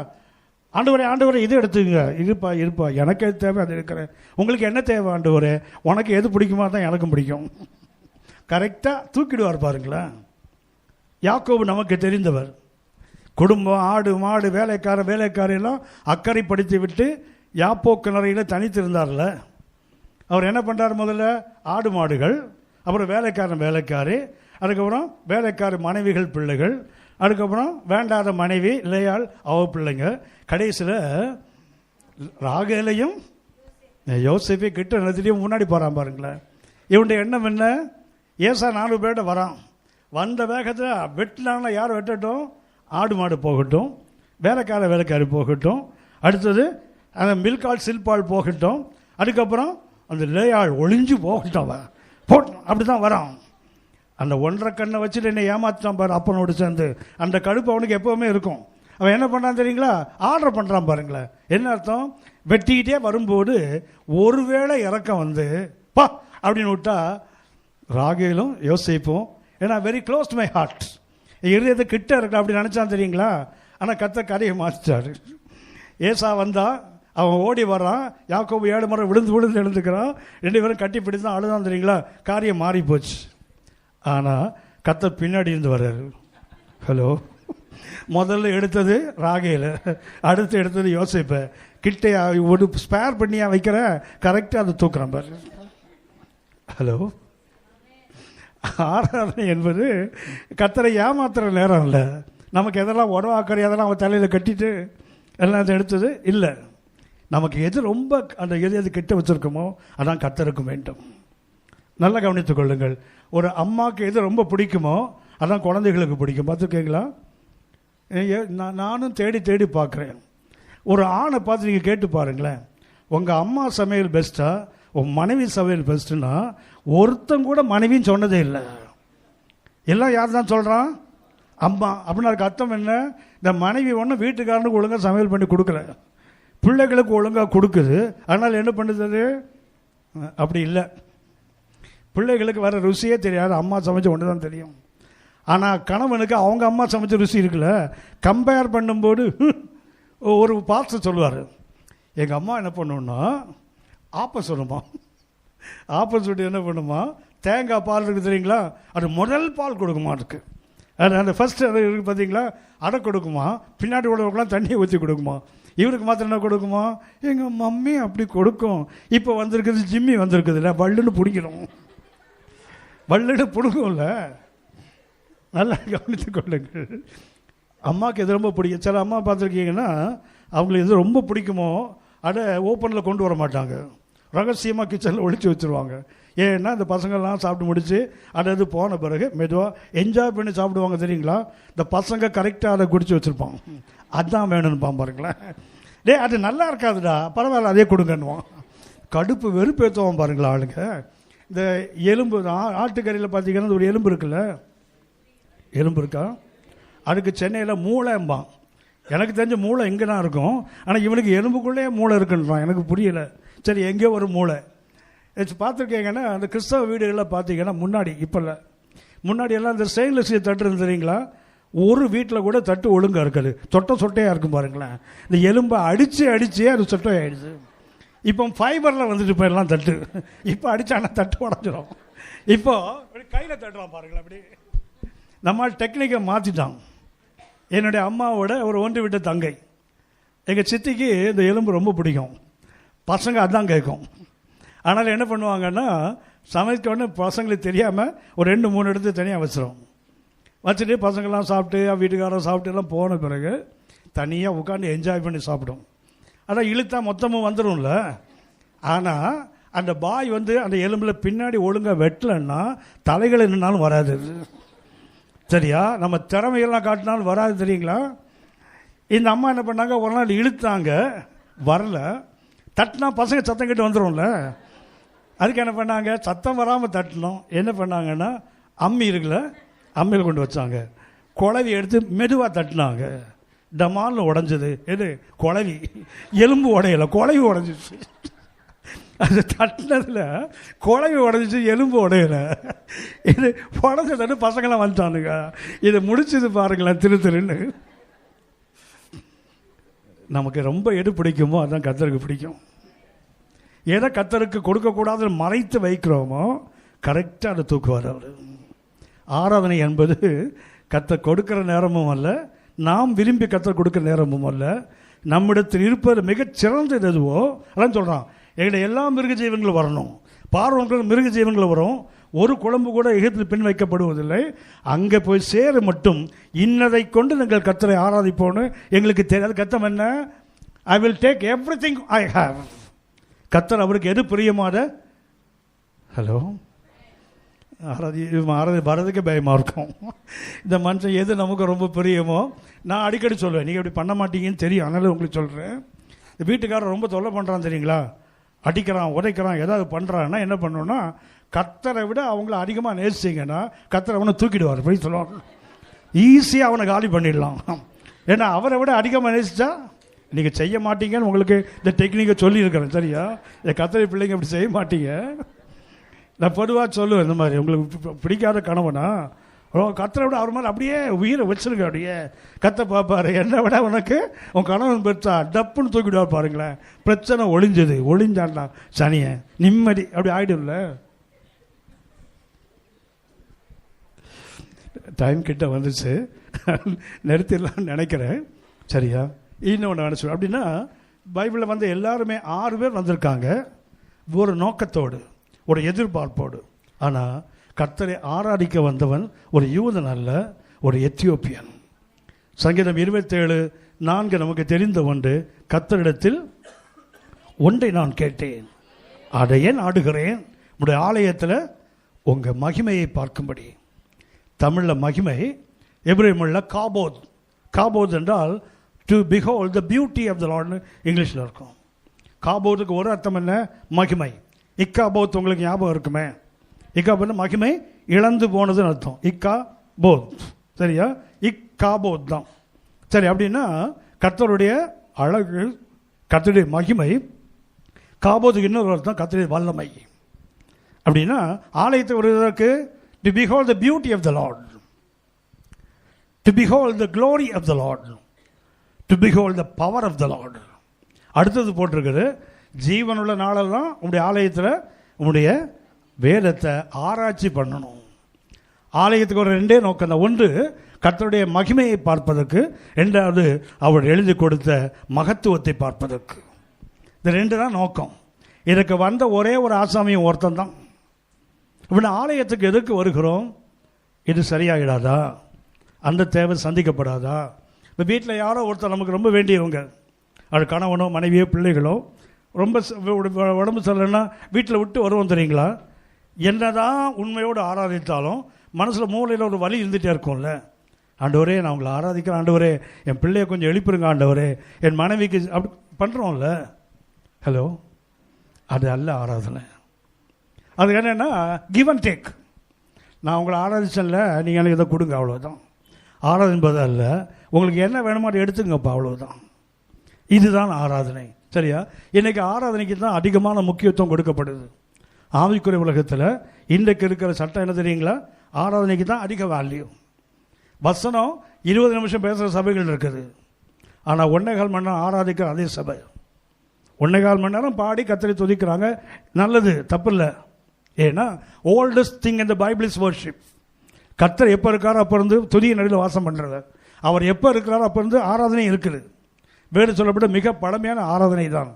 ஆண்டவரே இது எடுத்துங்க, இருப்பா எனக்கு எது தேவை அது எடுக்கிறேன். உங்களுக்கு என்ன தேவை ஆண்டவரே? உனக்கு எது பிடிக்குமா தான் எனக்கும் பிடிக்கும். கரெக்டாக தூக்கிடுவார் பாருங்களேன். யாக்கோபு நமக்கு தெரிந்தவர். குடும்பம், ஆடு மாடு, வேலைக்காரெல்லாம் அக்கறைப்படுத்தி விட்டு யாப்போக்கு நரையில் தனித்திருந்தார்ல. அவர் என்ன பண்ணுறார்? முதல்ல ஆடு மாடுகள், அப்புறம் வேலைக்காரி, அதுக்கப்புறம் வேலைக்கார மனைவிகள் பிள்ளைகள், அதுக்கப்புறம் வேண்டாத மனைவி இல்லையால் அவ பிள்ளைங்க, கடைசியில் ராகேலையும் யோசேப்பை கிட்ட நிறுத்தியும் முன்னாடி போகிறான் பாருங்களேன். இவனுடைய எண்ணம் என்ன? ஏசா 4 பேர்கிட்ட வரான். வந்த வேகத்தில் வெட்டினாங்கன்னா யார் வெட்டட்டும்? ஆடு மாடு போகட்டும், வேலைக்காரி போகட்டும், அடுத்தது அந்த மில்கால் சில்பால் போகட்டும், அதுக்கப்புறம் அந்த லேயாள் ஒளிஞ்சு போகட்டும். அப்படி தான் வரான். அந்த 1.5 கண்ணை வச்சுட்டு என்னை ஏமாத்தான் பாரு அப்பனோடு சேர்ந்து. அந்த கடுப்பு அவனுக்கு எப்போவுமே இருக்கும். அவன் என்ன பண்ணுறான் தெரியுங்களா? ஆர்டர் பண்ணுறான் பாருங்களேன். என்ன அர்த்தம்? வெட்டிக்கிட்டே வரும்போது ஒருவேளை இறக்கம் வந்து பா அப்படின்னு விட்டா ராகேலும் யோசிப்போம். ஏன்னா very close to my heart, இருதயத்தை கிட்ட இருக்கலாம் அப்படி நினச்சான் தெரியுங்களா? ஆனால் கர்த்தர் கதையை மாற்றிட்டாரு. ஏசா வந்தா, அவன் ஓடி வரான். யாக்கோபு 7 முறை விழுந்து எழுந்துக்கிறான். 2 பேரும் கட்டி பிடித்து தான் அழுதான் தெரியுங்களா? காரியம் மாறி போச்சு. ஆனால் கர்த்தர் பின்னாடி இருந்து வர்றாரு. ஹலோ, முதல்ல எடுத்தது ராகேல, அடுத்து எடுத்தது யோசிப்பை. கிட்டே ஒரு ஸ்பேர் பண்ணியா வைக்கிற, கரெக்டாக அதை தூக்குறான் பாரு. ஹலோ, ஆராதனை என்பது கர்த்தரை ஏமாத்துற நேரம் இல்லை. நமக்கு எதெல்லாம் உடவாக்கறி அதெல்லாம் அவன் தலையில் கட்டிட்டு எல்லாம் அதை எடுத்தது இல்லை. நமக்கு எது ரொம்ப அந்த எது கிட்ட வச்சுருக்கோமோ அதான் கர்த்தருக்கு வேண்டும். நல்லா கவனித்துக் கொள்ளுங்கள். ஒரு அம்மாவுக்கு எது ரொம்ப பிடிக்குமோ அதான் குழந்தைகளுக்கு பிடிக்கும். பார்த்துருக்கீங்களா? நானும் தேடி பார்க்குறேன். ஒரு ஆணை பார்த்து நீங்கள் கேட்டு பாருங்களேன், உங்கள் அம்மா சமையல் பெஸ்ட்டா உன் மனைவி சமையல் பெஸ்ட்டுன்னா ஒருத்தன் கூட மனைவின்னு சொன்னதே இல்லை. எல்லாம் யார் தான் சொல்கிறான்? அம்மா. அப்படின்னா அதுக்கு அர்த்தம் என்ன? இந்த மனைவி ஒன்றும் வீட்டுக்காரனுக்கு ஒழுங்காக சமையல் பண்ணி கொடுக்கல, பிள்ளைகளுக்கு ஒழுங்காக கொடுக்குது. அதனால் என்ன பண்ணுறது? அப்படி இல்லை. பிள்ளைகளுக்கு வர ருசியே தெரியாது, அம்மா சமைச்ச ஒன்று தான் தெரியும். ஆனால் கணவனுக்கு அவங்க அம்மா சமைச்ச ருசி இருக்குல்ல, கம்பேர் பண்ணும்போது ஒரு பார்த்து சொல்லுவார். எங்கள் அம்மா என்ன பண்ணுன்னா ஆப்பம் சொல்லுமா, ஆப்பம் சொல்லிட்டு என்ன பண்ணுமா, தேங்காய் பால் இருக்குது தெரியுங்களா, அது முதல் பால் கொடுக்குமா இருக்கு. அந்த ஃபர்ஸ்ட் அது இருக்குது பார்த்தீங்களா, அடை கொடுக்குமா, பின்னாடி உள்ளவங்களாம் தண்ணியை ஊற்றி கொடுக்குமா, இவருக்கு மாத்திரம் என்ன கொடுக்குமா, எங்கள் மம்மி அப்படி கொடுக்கும். இப்போ வந்திருக்குது ஜிம்மி வந்திருக்குதுல்ல, வல்லுன்னு பிடிக்கணும், வல்லுன்னு பிடுங்கும்ல. நல்லா கவனித்து கொள்ளுங்கள். அம்மாவுக்கு எது ரொம்ப பிடிக்கும். சில அம்மா பார்த்துருக்கீங்கன்னா அவங்களுக்கு எது ரொம்ப பிடிக்குமோ அதை ஓப்பனில் கொண்டு வர மாட்டாங்க, ரகசியமாக கிச்சனில் ஒழிச்சு வச்சுருவாங்க. ஏன்னா இந்த பசங்கள்லாம் சாப்பிட்டு முடித்து அது போன பிறகு மெதுவாக என்ஜாய் பண்ணி சாப்பிடுவாங்க தெரியுங்களா. இந்த பசங்க கரெக்டாக அதை குடிச்சு வச்சுருப்பாங்க, அதுதான் வேணும்னு பாருங்களேன். அது நல்லா இருக்காதுடா, பரவாயில்ல அதே கொடுங்கன்னுவான். கடுப்பு வெறுப்பேற்றுவான் பாருங்களா ஆளுங்க. இந்த எலும்பு ஆட்டுக்கறியில் பார்த்தீங்கன்னா ஒரு எலும்பு இருக்குல்ல, எலும்பு இருக்கா, அதுக்கு சென்னையில் மூளைம்பான். எனக்கு தெரிஞ்ச மூளை எங்கே தான் இருக்கும், ஆனால் இவனுக்கு எலும்புக்குள்ளே மூளை இருக்குன்றான். எனக்கு புரியலை. சரி, எங்கேயோ ஒரு மூளை பார்த்துருக்கீங்கன்னா அந்த கிறிஸ்தவ வீடுகளில் பார்த்தீங்கன்னா முன்னாடி, இப்போ இல்லை, முன்னாடி எல்லாம் இந்த ஸ்டெயின்லெஸ் ஸ்டீல் தட்டு இருந்துறீங்களா, ஒரு வீட்டில் கூட தட்டு ஒழுங்காக இருக்காது, சொட்டையாக இருக்கும் பாருங்களேன். இந்த எலும்பை அடிச்சே அது சொட்டையாகிடுது. இப்போ ஃபைபரில் வந்துட்டு போயிடலாம் தட்டு, இப்போ அடித்தானா தட்டு உடஞ்சிடும். இப்போ கையில் தட்டுறான் பாருங்களேன். அப்படி நம்ம டெக்னிக்கை மாற்றிட்டான். என்னுடைய அம்மாவோட ஒரு ஒன்று விட்ட தங்கை, எங்கள் சித்திக்கு இந்த எலும்பு ரொம்ப பிடிக்கும், பசங்க அதான் கேட்கும். ஆனால் என்ன பண்ணுவாங்கன்னா சமைக்க உடனே பசங்களுக்கு தெரியாமல் ஒரு 2-3 எடுத்து தனியாக வச்சுட்டு பசங்கள்லாம் சாப்பிட்டு வீட்டுக்காரன் சாப்பிட்டு எல்லாம் போன பிறகு தனியாக உட்காந்து என்ஜாய் பண்ணி சாப்பிடும். அதான் இழுத்தா மொத்தமும் வந்துடும்ல. ஆனால் அந்த பாய் அந்த எலும்பில் பின்னாடி ஒழுங்காக வெட்டலைன்னா தலைகளை நின்னாலும் வராது. சரியா, நம்ம திறமையெல்லாம் காட்டினாலும் வராது தெரியுங்களா. இந்த அம்மா என்ன பண்ணாங்க, ஒரு நாள் இழுத்தாங்க, வரல, தட்டினா பசங்க சத்தம் கேட்டு வந்துடும்ல. அதுக்கு என்ன பண்ணாங்க, சத்தம் வராமல் தட்டணும். என்ன பண்ணாங்கன்னா அம்மி இருக்குல்ல, அம்மியில் கொண்டு வச்சாங்க, குழவி எடுத்து மெதுவாக தட்டினாங்க, டமால்னு உடஞ்சது. எது குழவி, எலும்பு உடையலை, குழவி உடஞ்சிச்சு. அது தட்டினதில் குழவி உடஞ்சிச்சு, எலும்பு உடையலை. இது உடஞ்சதுன்னு பசங்களாம் வந்துட்டானுங்க. இதை முடிச்சது பாருங்களேன், திருன்னு. நமக்கு ரொம்ப எது பிடிக்குமோ அதுதான் கர்த்தருக்கு பிடிக்கும். எதை கர்த்தருக்கு கொடுக்கக்கூடாதுன்னு மறைத்து வைக்கிறோமோ கரெக்டாக அதை தூக்குவார் அவர். ஆராதனை என்பது கர்த்தர் கொடுக்கிற நேரமும் அல்ல, நாம் விரும்பி கர்த்தர் கொடுக்கிற நேரமும் அல்ல. நம்மிடத்தில் இருப்பது மிகச்சிறந்தது எதுவோ அதான் சொல்கிறான். எங்களை எல்லா மிருக ஜீவன்களும் வரணும், பார்வங்கள் மிருக ஜீவன்கள் வரும், ஒரு குழம்பு கூட எகிப்தில் பின் வைக்கப்படுவதில்லை. அங்கே போய் சேர மட்டும் இன்னதை கொண்டு நாங்கள் கர்த்தரை ஆராதிப்போன்னு எங்களுக்கு தெரியாது. கர்த்தம் என்ன, I will take everything I have. கர்த்தர் அவருக்கு எது பிரியமாத, ஹலோ, ஆராதி வரதுக்கே பயமாக இருக்கும். இந்த மனுஷன் எது நமக்கு ரொம்ப பிரியமோ, நான் அடிக்கடி சொல்லுவேன், நீங்கள் இப்படி பண்ண மாட்டீங்கன்னு தெரியும், அதனால உங்களுக்கு சொல்கிறேன். இந்த வீட்டுக்காரர் ரொம்ப தொல்லை பண்ணுறான் தெரியுங்களா, அடிக்கிறான் உதைக்கிறான் ஏதாவது பண்ணுறான்னா என்ன பண்ணணும்னா, கர்த்தரை விட அவங்கள அதிகமாக நேசிச்சிங்கன்னா கர்த்தரை அவனை தூக்கிடுவார். போய் சொல்லுவாங்க, ஈஸியாக அவனை காலி பண்ணிடலாம். ஏன்னா அவரை விட அதிகமாக நேசித்தா நீங்கள் செய்ய மாட்டீங்கன்னு உங்களுக்கு இந்த டெக்னிக்கை சொல்லியிருக்கிறேன். சரியா, இந்த கர்த்தரை பிள்ளைங்க அப்படி செய்ய மாட்டீங்க. நான் பொதுவாக சொல்லுவேன், இந்த மாதிரி உங்களுக்கு பிடிக்காத கணவனா கர்த்தரை விட அவர் மாதிரி அப்படியே உயிரை வச்சிருக்க, அப்படியே கத்த பார்ப்பாரு. என்னை விட உனக்கு உன் கணவன் பெற்றா டப்புன்னு தூக்கிடுவார் பாருங்களேன். பிரச்சனை ஒளிஞ்சாண்டா சனியை நிம்மதி அப்படி ஆகிடும்ல. டைம் கிட்ட வந்துச்சு, நிறுத்திடலாம்னு நினைக்கிறேன். சரியா, இன்னொன்று நினச்சி அப்படின்னா பைபிளில் எல்லாருமே 6 பேர் வந்திருக்காங்க ஒரு நோக்கத்தோடு, ஒரு எதிர்பார்ப்போடு. ஆனால் கர்த்தரை ஆராதிக்க வந்தவன் ஒரு யூதன் அல்ல, ஒரு எத்தியோப்பியன். சங்கீதம் 27:4 நமக்கு தெரிந்த ஒன்று, கர்த்தரிடத்தில் ஒன்றை நான் கேட்டேன், அதை ஏன் ஆடுகிறேன், உடைய ஆலயத்தில் உங்கள் மகிமையை பார்க்கும்படி. தமிழில் மகிமை, எபிரேய மொழியில் காபோத். காபோத் என்றால் to behold the beauty of the Lord இங்கிலீஷில் இருக்கும். காபோத்துக்கு ஒரு அர்த்தம் என்ன, மகிமை. இக்காபோத் உங்களுக்கு ஞாபகம் இருக்குமே, இக்காபோத் மகிமை இழந்து போனதுன்னு அர்த்தம். இக்காபோத், சரியா, இக்காபோத் தான். சரி, அப்படின்னா கர்த்தருடைய அழகு, கர்த்தருடைய மகிமை. காபோத்துக்கு இன்னொரு அர்த்தம் கர்த்தருடைய வல்லமை. அப்படின்னா ஆலயத்தை வருவதற்கு to behold the beauty of the Lord, to behold the glory of the Lord, to behold the power of the Lord. அடுத்தது போட்டிருக்குது, ஜீவனுள்ள நாளெல்லாம் உங்களுடைய ஆலயத்தில் உங்களுடைய வேதத்தை ஆராய்ச்சி பண்ணணும். ஆலயத்துக்கு ஒரு ரெண்டே நோக்கம் தான். ஒன்று கர்த்தருடைய மகிமையை பார்ப்பதற்கு, ரெண்டாவது அவர் எழுதி கொடுத்த மகத்துவத்தை பார்ப்பதற்கு. இந்த ரெண்டு தான் நோக்கம். இதுக்கு வந்த ஒரே ஒரு ஆசாமியும் ஒருத்தன் தான். இப்படி ஆலயத்துக்கு எதுக்கு வருகிறோம்? இது சரியாகிடாதா? அந்த தேவை சந்திக்கப்படாதா? இப்போ வீட்டில் யாரோ ஒருத்தர் நமக்கு ரொம்ப வேண்டியவங்க, அது கணவனோ மனைவியோ பிள்ளைகளோ ரொம்ப உடம்பு சரியில்லைன்னா வீட்டில் விட்டு வருவோம் தெரியுங்களா? என்னதான் உண்மையோடு ஆராதித்தாலும் மனசில் மூலையில் ஒரு வலி இருந்துகிட்டே இருக்கும்ல. ஆண்டவரே, நான் உங்களை ஆராதிக்கிறேன் ஆண்டவரே, என் பிள்ளையை கொஞ்சம் எழுப்பிருங்க ஆண்டவரே, என் மனைவிக்கு அப்படி பண்ணுறோம்ல. ஹலோ, அது அல்ல ஆராதனை. அது என்னென்னா கிவ் அண்ட் டேக். நான் உங்களை ஆராதிச்சேன்ல, நீங்கள் எனக்கு இதை கொடுங்க, அவ்வளோதான். ஆராதனை என்பது அல்ல, உங்களுக்கு என்ன வேணுமோ அதை எடுத்துங்கப்பா, அவ்வளோதான். இதுதான் ஆராதனை. சரியா? இன்றைக்கி ஆராதனைக்கு தான் அதிகமான முக்கியத்துவம் கொடுக்கப்படுது. ஆவிக்குறை உலகத்தில் இன்றைக்கு இருக்கிற சட்டம் என்ன தெரியுங்களா? ஆராதனைக்கு தான் அதிக வேல்யூ. வசனம் 20 நிமிஷம் பேசுகிற சபைகள் இருக்குது. ஆனால் 1.25 மணி நேரம் ஆராதிக்கிற அதே சபை 1.25 மணி நேரம் பாடி கர்த்தரை துதிக்கிறாங்க. நல்லது, தப்பு இல்லை. ஏன்னா oldest thing in the Bible is worship. கர்த்தர் எப்போ இருக்காரோ அப்போ இருந்து துதியின் நடுவில் வாசம் பண்ணுறது. அவர் எப்போ இருக்கிறாரோ அப்போ இருந்து ஆராதனை இருக்குது. வேறு சொல்லப்பட்ட மிக பழமையான ஆராதனை தான்.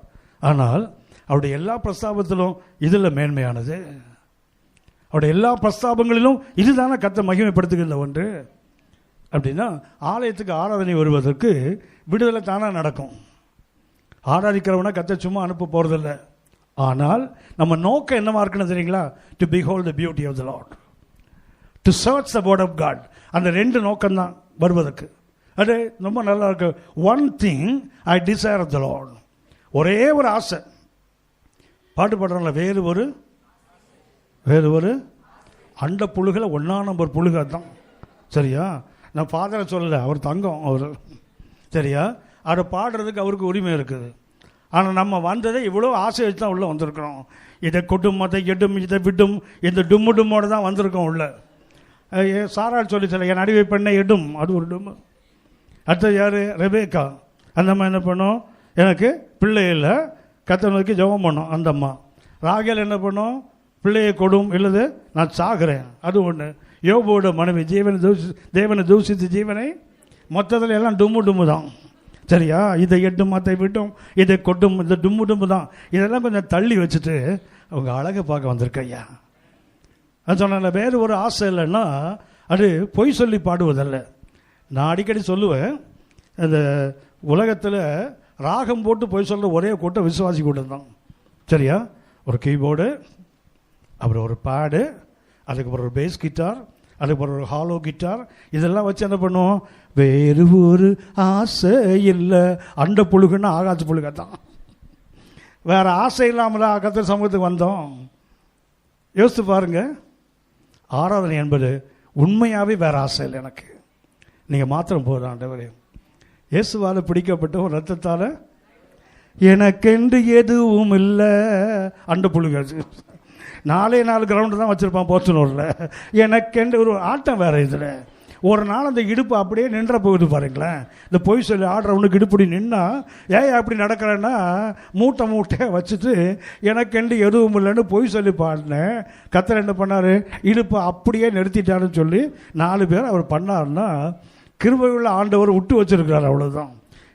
ஆனால் அவருடைய எல்லா பிரஸ்தாபத்திலும் இதில் மேன்மையானது. அவருடைய எல்லா பிரஸ்தாபங்களிலும் இதுதானே கர்த்தர் மகிமைப்படுத்துகின்ற ஒன்று. அப்படின்னா ஆலயத்துக்கு ஆராதனை வருவதற்கு விடுதலை தானாக நடக்கும். ஆராதிக்கிறவனை கர்த்தர் சும்மா அனுப்ப போகிறதில்ல. ஆனால் நம்ம நோக்கம் என்னவா இருக்குன்னு தெரியுங்களா? To behold the beauty of the Lord, to search the word of God. அந்த ரெண்டு நோக்கம்தான் வருவதற்கு. அது ரொம்ப நல்லா இருக்கு. One thing I desire of the Lord. ஒரே ஒரு ஆசை. பாட்டு பாடுறாங்களா? வேறு ஒரு அண்ட புழுகளை 1ஆம் நம்பர் புழுகை தான். சரியா? நான் ஃபாதரை சொல்லலை, அவர் தங்கம் அவர். சரியா? அதை பாடுறதுக்கு அவருக்கு உரிமை இருக்குது. ஆனால் நம்ம வந்ததை இவ்வளோ ஆசை வச்சு தான் உள்ளே வந்திருக்கிறோம். இதை கொட்டும், அதை எட்டும், இதை விட்டும், இந்த டும்மு டும்மோடு தான் வந்திருக்கோம் உள்ள. சாரால் சொல்லி சொல்ல, என் அடிவை பெண்ணை எடும், அது ஒரு டும்மு. அடுத்தது யார்? ரெபேக்கா. அந்த அம்மா என்ன பண்ணும்? எனக்கு பிள்ளை இல்லை, கர்த்தருக்கு ஜெபம் பண்ணோம் அந்த அம்மா. ராகேல் என்ன பண்ணும்? பிள்ளையை கொடும், இல்லது நான் சாகிறேன், அது ஒன்று. யோபோட மனைவி தேவனை தூசித்து ஜீவனை, மொத்தத்தில் எல்லாம் டும்மு டும்மு தான். சரியா? இதை எட்டும், அதை விட்டும், இதை கொட்டும், இந்த டும்மு டும்மு தான். இதெல்லாம் கொஞ்சம் தள்ளி வச்சுட்டு அவங்க அழகை பார்க்க வந்திருக்க ஐயா. அது சொன்ன வேறு ஒரு ஆசை இல்லைன்னா அது பொய் சொல்லி பாடுவதல்ல. நான் அடிக்கடி சொல்லுவேன், இந்த உலகத்தில் ராகம் போட்டு பொய் சொல்கிற ஒரே கூட்டம் விசுவாசி கூட்டம் தான். சரியா? ஒரு கீபோர்டு, அப்புறம் ஒரு பேடு, அதுக்கப்புறம் ஒரு பேஸ் கிட்டார், அதுக்கப்புறம் ஒரு ஹாலோ கிட்டார், இதெல்லாம் வச்சு என்ன பண்ணுவோம்? வேறு ஒரு ஆசை இல்லை. அண்ட புழுகுன்னா ஆகாச புழுக தான். வேறு ஆசை இல்லாமல் தான் கர்த்தர் சமூகத்துக்கு வந்தோம். யோசித்து பாருங்க. ஆராதனை என்பது உண்மையாகவே வேறு ஆசை இல்லை எனக்கு. நீங்கள் மாத்திரம் போதும் ஆண்டவரே. இயேசுவால் பிடிக்கப்பட்ட ஒரு ரத்தத்தால் எனக்கென்று எதுவும் இல்லை. அண்ட புழுக 4 கிரவுண்டு தான் வச்சுருப்பான் போர்ச்சுனூரில். எனக்கென்று ஒரு ஆட்டம் வேறு. இதில் ஒரு நாள் அந்த இடுப்பு அப்படியே நின்ற போகுது பாருங்களேன். இந்த பொய் சொல்லி ஆடுறவனுக்கு இடுப்படி நின்னா, ஏன் அப்படி நடக்கிறேன்னா மூட்டையாக வச்சுட்டு எனக்கென்று எதுவும் இல்லைன்னு பொய் சொல்லி பாடினேன். கர்த்தர் என்ன பண்ணார்? இடுப்பை அப்படியே நிறுத்திட்டாருன்னு சொல்லி 4 பேர் அவர் பண்ணாருன்னா கிருபையுள்ள ஆண்டவர் விட்டு வச்சிருக்கிறார். அவ்வளோதான்.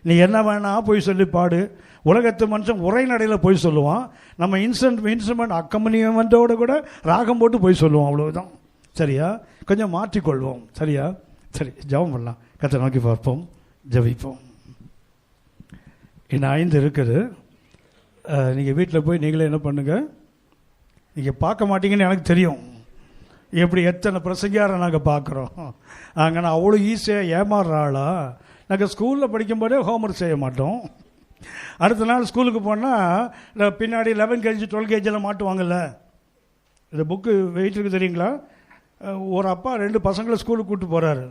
நீ என்ன வேணா பொய் சொல்லி பாடு. உலகத்து மனுஷன் உரைநடையில் போய் சொல்லுவான். நம்ம இன்ஸ்ட்ருமெண்ட் அக்கம்பனிமெண்ட்டோடு கூட ராகம் போட்டு போய் சொல்லுவோம். அவ்வளவுதான். சரியா? கொஞ்சம் மாற்றிக்கொள்வோம். சரியா? சரி, ஜெபம் பண்ணலாம். கர்த்தரை நோக்கி பார்ப்போம், ஜெபிப்போம். இன்னும் 5 இருக்குது. நீங்கள் வீட்டில் போய் நீங்களே என்ன பண்ணுங்கள், நீங்கள் பார்க்க மாட்டீங்கன்னு எனக்கு தெரியும். எப்படி எத்தனை பிரசங்கியாரை நாங்கள் பார்க்குறோம். அங்கே நான் அவ்வளோ ஈஸியாக ஏமாறுற ஆளா? நாங்கள் ஸ்கூலில் படிக்கும்போதே ஹோம்ஒர்க் செய்ய மாட்டோம். அடுத்த நாள் ஸ்கூலுக்கு போனால் பின்னாடி 11 kg 12 kg மாட்டுவாங்கல்ல. இந்த புக்கு வெயிட் இருக்குது தெரியுங்களா? ஒரு அப்பா 2 பசங்களை ஸ்கூலுக்கு கூப்பிட்டு போகிறாரு.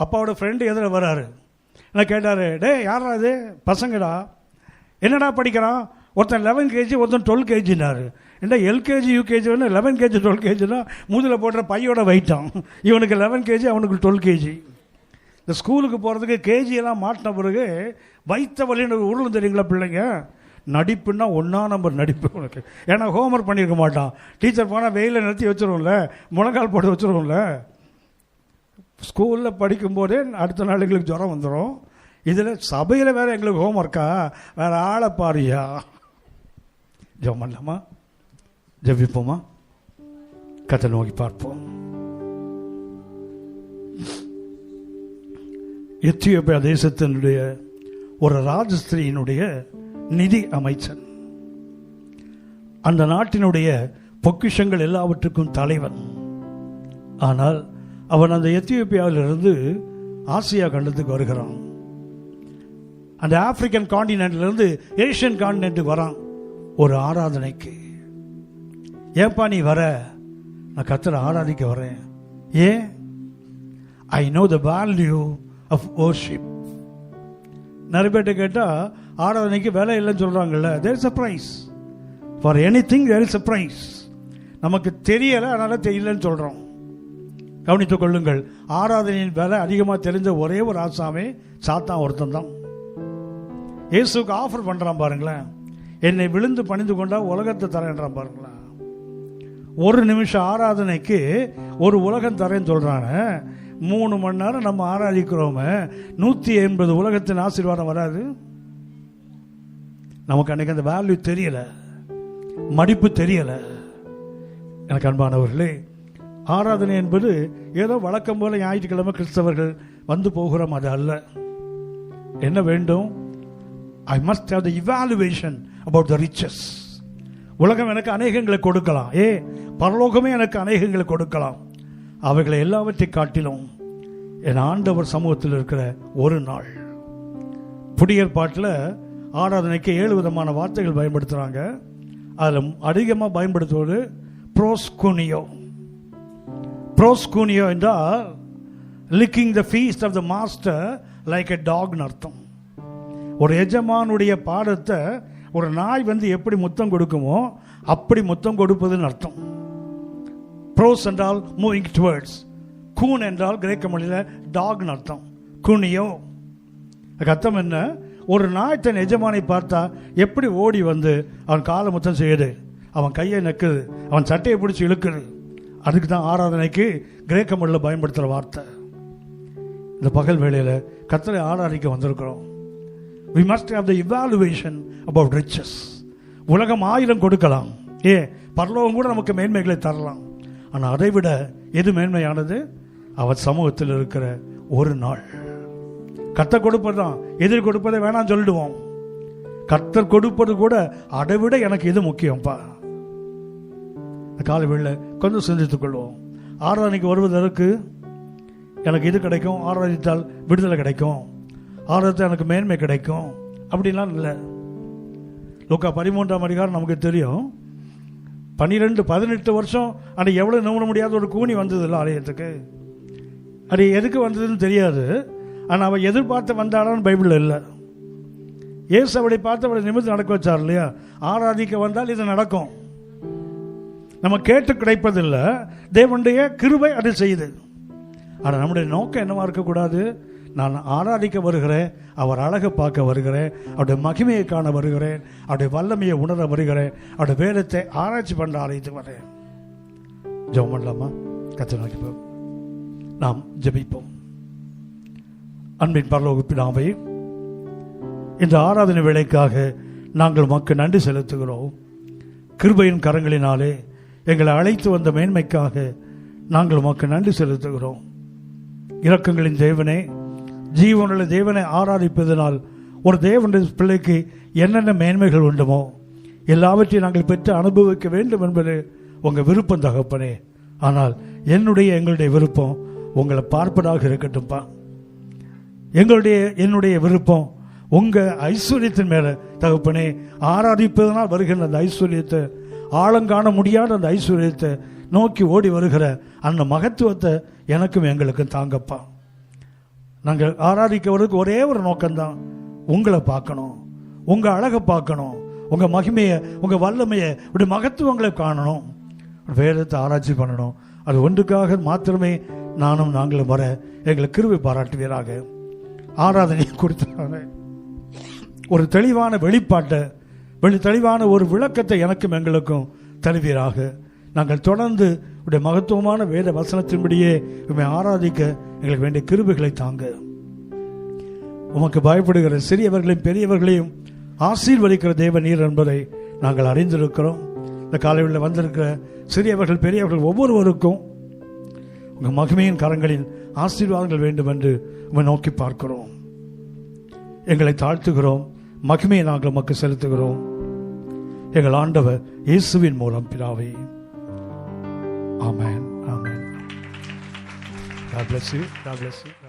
அப்பாவோட ஃப்ரெண்டு எதில் வராரு. நான் கேட்டார், டே யாரா இது? பசங்கடா. என்னடா படிக்கிறான்? ஒருத்தன் 11 kg, ஒருத்தன் 12 kgனாரு. என்ன எல்கேஜி யூகேஜி வேணும்? 11 kg 12 kgனா மூதில் போடுற பையோட வெயிட்டான். இவனுக்கு 11 kg, அவனுக்கு 12 kg. இந்த ஸ்கூலுக்கு போகிறதுக்கு கேஜியெல்லாம் மாட்டின பிறகு வைத்த வழின்னு உருளும் தெரியுங்களா பிள்ளைங்க? நடிப்புன்னா 1ஆம் நம்பர் நடிப்பு உனக்கு. ஏன்னா ஹோம்ஒர்க் பண்ணியிருக்க மாட்டான். டீச்சர் போனால் வெயிலில் நிறுத்தி வச்சுருவோம்ல, முழங்கால் போட்டு வச்சுருவோம்ல. ஸ்கூலில் படிக்கும்போதே அடுத்த நாள் எங்களுக்கு ஜுரம் வந்துடும். இதில் சபையில் வேறு எங்களுக்கு ஹோம்ஒர்க்கா? வேறு ஆளை பாரியா? ஜெபம் பண்ணலாமா? ஜெபிப்போமா? கர்த்தரை நோக்கி பார்ப்போம். எத்தியோப்பியா தேசத்தினுடைய ஒரு ராஜஸ்திரியினுடைய நிதி அமைச்சன், அந்த நாட்டினுடைய பொக்கிஷங்கள் எல்லாவற்றுக்கும் தலைவன். ஆனால் அவன் அந்த எத்தியோப்பியாவிலிருந்து ஆசியா கண்டத்துக்கு வருகிறான். அந்த ஆப்பிரிக்கன் காண்டினென்ட்லேருந்து ஏஷியன் காண்டினென்ட்டுக்கு வரான் ஒரு ஆராதனைக்கு. ஏன்பா நீ வர? நான் கர்த்தரை ஆராதிக்க வரேன். ஏன்? I know the value of worship. நிறைய பேர்ட்ட கேட்டால் ஆராதனைக்கு வேலை இல்லைன்னு சொல்கிறாங்கல்ல. There is a price for anything. There is a price. நமக்கு தெரியலை, அதனால் தெரியலன்னு சொல்கிறோம். கவனித்துக் கொள்ளுங்கள், ஆராதனையின் வேலை அதிகமாக தெரிஞ்ச ஒரே ஒரு ஆசாமே சாத்தான் ஒருத்தன் தான். இயேசுக்கு ஆஃபர் பண்ணுறான் பாருங்களேன். என்னை விழுந்து பணிந்து கொண்டா உலகத்தை தரேன்றான் பாருங்களேன். ஒரு நிமிஷம் ஆராதனைக்கு ஒரு உலகம் தரேன்னு சொல்கிறாங்க. 3 மணி நேரம் நம்ம ஆராதிக்கிறோமே, 180 உலகத்தின் ஆசீர்வாதம் வராது. நமக்கு அன்னைக்கு அந்த வேல்யூ தெரியல, மடிப்பு தெரியல. எனக்கு அன்பானவர்களே, ஆராதனை என்பது ஏதோ வழக்கம் போல ஞாயிற்றுக்கிழமை கிறிஸ்தவர்கள் வந்து போகிறோம், அது அல்ல. என்ன வேண்டும்? I must have the evaluation about the riches. உலகம் எனக்கு அநேகங்களை கொடுக்கலாம், பரலோகமே எனக்கு அநேகங்களை கொடுக்கலாம். அவைகளை எல்லாவற்றை காட்டிலும் என் ஆண்டவர் சமூகத்தில் இருக்கிற ஒரு நாள். புதியற்பாட்டில் ஆராதனைக்கு 7 விதமான வார்த்தைகள் பயன்படுத்துகிறாங்க. அதில் அதிகமாக பயன்படுத்துவது ப்ரோஸ்குனியோ. ப்ரோஸ்குனியோ என்றால் licking the feast of the master like a டாக்னு அர்த்தம். ஒரு எஜமானுடைய பாதத்தை ஒரு நாய் வந்து எப்படி முத்தம் கொடுக்குமோ அப்படி முத்தம் கொடுப்பதுன்னு அர்த்தம். ப்ரோஸ் என்றால் மூவிங் டுவர்ட்ஸ். கூன் என்றால் கிரேக்க மொழியில் டாக்னு அர்த்தம். குனியோ அர்த்தம் என்ன? ஒரு நாய் தன் எஜமானை பார்த்தா எப்படி ஓடி வந்து அவன் காலை முத்தம் செய்யுது, அவன் கையை நக்குது, அவன் சட்டையை பிடிச்சி இழுக்குது. அதுக்கு தான் ஆராதனைக்கு கிரேக்க மொழியில் பயன்படுத்துகிற வார்த்தை. இந்த பகல் வேளையில் கர்த்தரை ஆராதிக்க வந்திருக்கிறோம். We must have the evaluation about riches. உலகம் 1000 கொடுக்கலாம், பரலோகம் கூட நமக்கு மேன்மைகளை தரலாம். ஆனால் அதை விட எது மேன்மையானது? அவர் சமூகத்தில் இருக்கிற ஒரு நாள். கர்த்தர் கொடுப்பது தான், எதிர் கொடுப்பதை வேணாம் சொல்லிடுவோம். கர்த்தர் கொடுப்பது கூட அதை விட எனக்கு எது முக்கியம்ப்பா? காலை வேளை கொஞ்சம் சிந்தித்துக் கொள்வோம். ஆராதனைக்கு வருவதற்கு எனக்கு இது கிடைக்கும், ஆராதித்தால் விடுதலை கிடைக்கும், ஆராதத்தால் எனக்கு மேன்மை கிடைக்கும் அப்படின்லாம் இல்லை. லூக்கா 13ஆம் அதிகாரம் நமக்கு தெரியும். 18 வருஷம் அது எவ்வளோ நம்ப முடியாத ஒரு கூனி வந்தது இல்லை ஆலயத்துக்கு. அது எதுக்கு வந்ததுன்னு தெரியாது. ஆனால் அவள் எதிர்பார்த்து வந்தாளான்னு பைபிளில் இல்லை. இயேசு அவளை பார்த்து அவளை நிமிர்ந்து நடக்க வச்சார் இல்லையா? ஆராதிக்க வந்தால் இது நடக்கும். நம்ம கேட்டு கிடைப்பதில்லை, தேவனுடைய கிருபை அது செய்யுது. ஆனால் நம்முடைய நோக்கம் என்னவா இருக்கக்கூடாது? நான் ஆராதிக்க வருகிறேன், அவர் அழகை பார்க்க வருகிறேன், அவருடைய மகிமையை காண வருகிறேன், அவருடைய வல்லமையை உணர வருகிறேன், அவருடைய வேதத்தை ஆராய்ச்சி பண்ண ஆராய்ச்சி வரேன். ஜெபம் பண்ணலாமா? கர்த்தரை நோக்கி நாம் ஜெபிப்போம். அன்பின் பரலோக பிதாவே, இந்த ஆராதனை வேளைக்காக நாங்கள் உமக்கு நன்றி செலுத்துகிறோம். கிருபையின் கரங்களினாலே எங்களை அழைத்து வந்த மேன்மைக்காக நாங்கள் உமக்கு நன்றி செலுத்துகிறோம். இரக்கங்களின் தேவனே, ஜீவனுள்ள தேவனை ஆராதிப்பதனால் ஒரு தேவனுடைய பிள்ளைக்கு என்னென்ன மேன்மைகள் உண்டுமோ எல்லாவற்றையும் நாங்கள் பெற்று அனுபவிக்க வேண்டும் என்பது உங்கள் விருப்பம் தகப்பனே. ஆனால் எங்களுடைய விருப்பம் உங்களை பார்ப்பதாக இருக்கட்டும்பா. என்னுடைய விருப்பம் உங்கள் ஐஸ்வர்யத்தின் மேலே தகப்பனே. ஆராதிப்பதனால் வருகின்ற அந்த ஐஸ்வர்யத்தை, ஆழங்காண முடியாத அந்த ஐஸ்வர்யத்தை நோக்கி ஓடி வருகிற அந்த மகத்துவத்தை எனக்கும் எங்களுக்கும் தாங்கப்பா. நாங்கள் ஆராதிக்கிறவருக்கு ஒரே ஒரு நோக்கம்தான், உங்களை பார்க்கணும், உங்கள் அழகை பார்க்கணும், உங்கள் மகிமையை, உங்கள் வல்லமையை, உடைய மகத்துவங்களை காணணும், வேதத்தை ஆராய்ச்சி பண்ணணும். அது ஒன்றுக்காக மாத்திரமே நாங்களும் வர எங்களை கிருபை பாராட்டுவீராக. ஆராதனை குறித்தான ஒரு தெளிவான வெளிப்பாட்டை தெளிவான ஒரு விளக்கத்தை எனக்கும் எங்களுக்கும் தருவீராக. நாங்கள் தொடர்ந்து உடைய மகத்துவமான வேத வசனத்தின்படியே உம்மை ஆராதிக்க எங்களுக்கு வேண்டிய கிருபைகளை தாங்க. உமக்கு பயப்படுகிற சிறியவர்களையும் பெரியவர்களையும் ஆசீர்வதிக்கிற தேவ நீர் என்பதை நாங்கள் அறிந்திருக்கிறோம். இந்த காலையில் வந்திருக்கிற சிறியவர்கள் பெரியவர்கள் ஒவ்வொருவருக்கும் உங்கள் மகிமையின் கரங்களில் ஆசீர்வாதங்கள் வேண்டும் என்று உம்மை நோக்கி பார்க்கிறோம். எங்களை தாழ்த்துகிறோம். மகிமையை நாங்கள் உமக்கு செலுத்துகிறோம். எங்கள் ஆண்டவர் இயேசுவின் மூலம் பிதாவே. ஆமென். ஆமென். God bless you. God bless you.